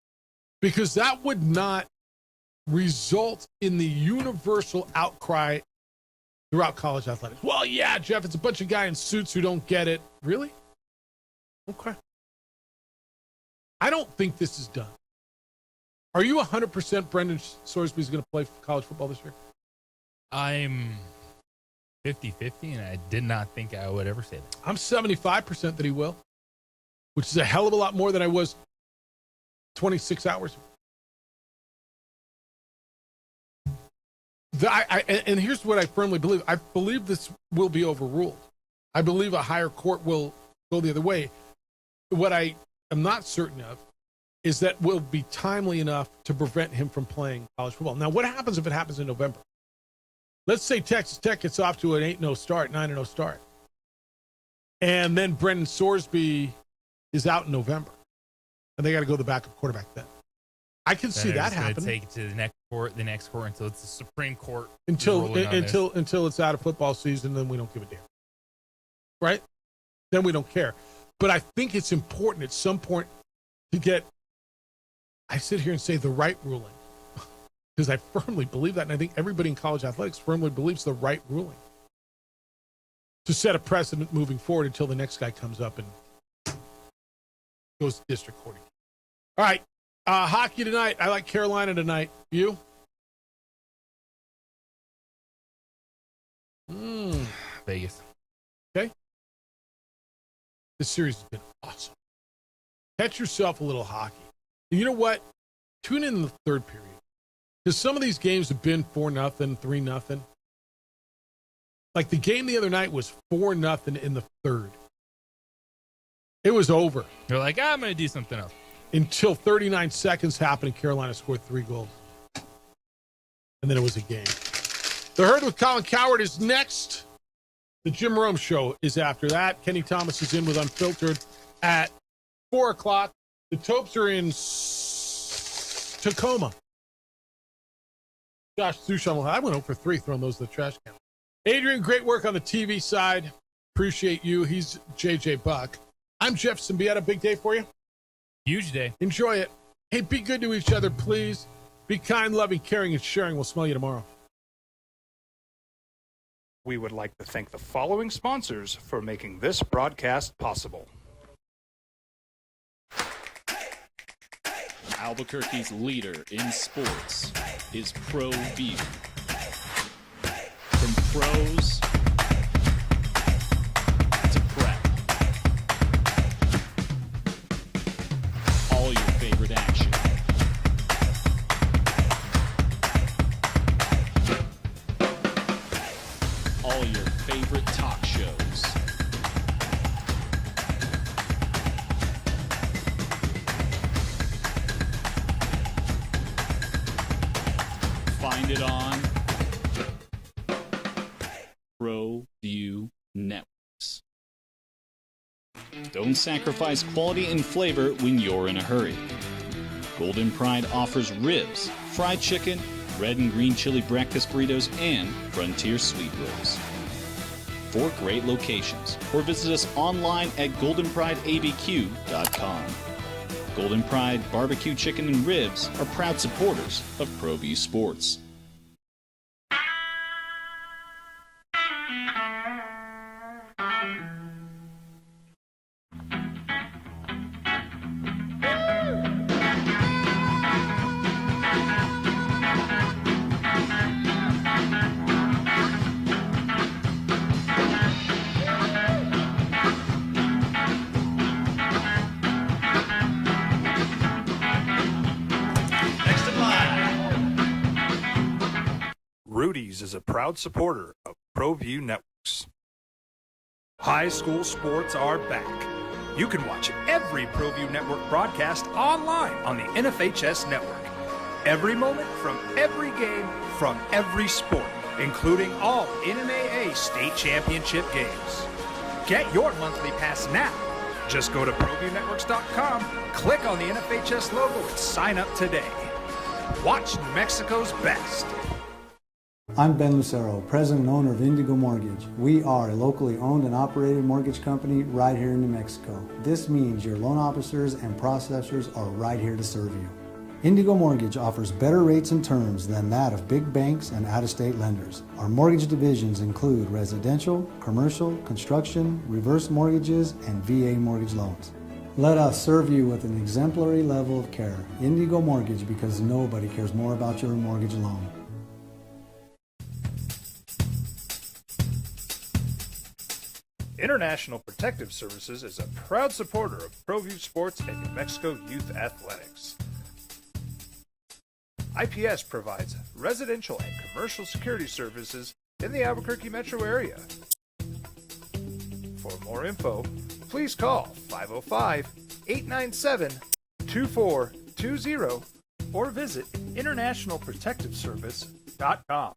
A: Because that would not result in the universal outcry throughout college athletics. Well, yeah, Jeff, it's a bunch of guys in suits who don't get it. Really? Okay. I don't think this is done. Are you 100% Brendan Sorsby is going to play college football this year?
C: I'm 50-50, and I did not think I would ever say that.
A: I'm 75% that he will, which is a hell of a lot more than I was 26 hours ago. And here's what I firmly believe. I believe this will be overruled. I believe a higher court will go the other way. What I am not certain of is that will be timely enough to prevent him from playing college football. Now, what happens if it happens in November? Let's say Texas Tech gets off to an 8-0 start, 9-0 start. And then Brendan Sorsby is out in November. And they got to go the backup quarterback then. I can see that happen.
C: Take it to the next court until it's the Supreme Court.
A: Until it's out of football season, then we don't give a damn. Right? Then we don't care. But I think it's important at some point to get, I sit here and say, the right ruling. Because I firmly believe that, and I think everybody in college athletics firmly believes the right ruling. To set a precedent moving forward until the next guy comes up and goes to district court. All right. Hockey tonight. I like Carolina tonight. You?
C: Vegas.
A: Okay. This series has been awesome. Catch yourself a little hockey. And you know what? Tune in the third period. Because some of these games have been 4-0, 3-0. Like the game the other night was 4-0 in the third. It was over.
C: You're like, I'm going to do something else.
A: until 39 seconds happened and Carolina scored 3 goals. And then it was a game. The Herd with Colin Cowherd is next. The Jim Rome Show is after that. Kenny Thomas is in with Unfiltered at 4 o'clock. The Topes are in Tacoma. Josh Susham, I went 0 for 3 throwing those in the trash can. Adrian, great work on the TV side. Appreciate you. He's JJ Buck. I'm Jeff Symbieta. Big day for you?
C: Huge day.
A: Enjoy it. Hey, be good to each other, please. Be kind, loving, caring, and sharing. We'll smell you tomorrow.
F: We would like to thank the following sponsors for making this broadcast possible.
V: Albuquerque's leader in sports is ProView. From pros to prep, all your favorite action. All your favorite talk shows. Find it on ProView Networks. Don't sacrifice quality and flavor when you're in a hurry. Golden Pride offers ribs, fried chicken, red and green chili breakfast burritos, and Frontier sweet rolls. 4 great locations, or visit us online at goldenprideabq.com. Golden Pride Barbecue Chicken and Ribs are proud supporters of ProView Sports.
F: Rudy's is a proud supporter of ProView Networks. High school sports are back. You can watch every ProView Network broadcast online on the NFHS network. Every moment from every game from every sport, including all NMAA state championship games. Get your monthly pass now. Just go to ProViewNetworks.com, click on the NFHS logo, and sign up today. Watch New Mexico's best.
N: I'm Ben Lucero, president and owner of Indigo Mortgage. We are a locally owned and operated mortgage company right here in New Mexico. This means your loan officers and processors are right here to serve you. Indigo Mortgage offers better rates and terms than that of big banks and out-of-state lenders. Our mortgage divisions include residential, commercial, construction, reverse mortgages, and VA mortgage loans. Let us serve you with an exemplary level of care. Indigo Mortgage, because nobody cares more about your mortgage loan.
F: International Protective Services is a proud supporter of ProView Sports and New Mexico Youth Athletics. IPS provides residential and commercial security services in the Albuquerque metro area. For more info, please call 505-897-2420 or visit internationalprotectiveservice.com.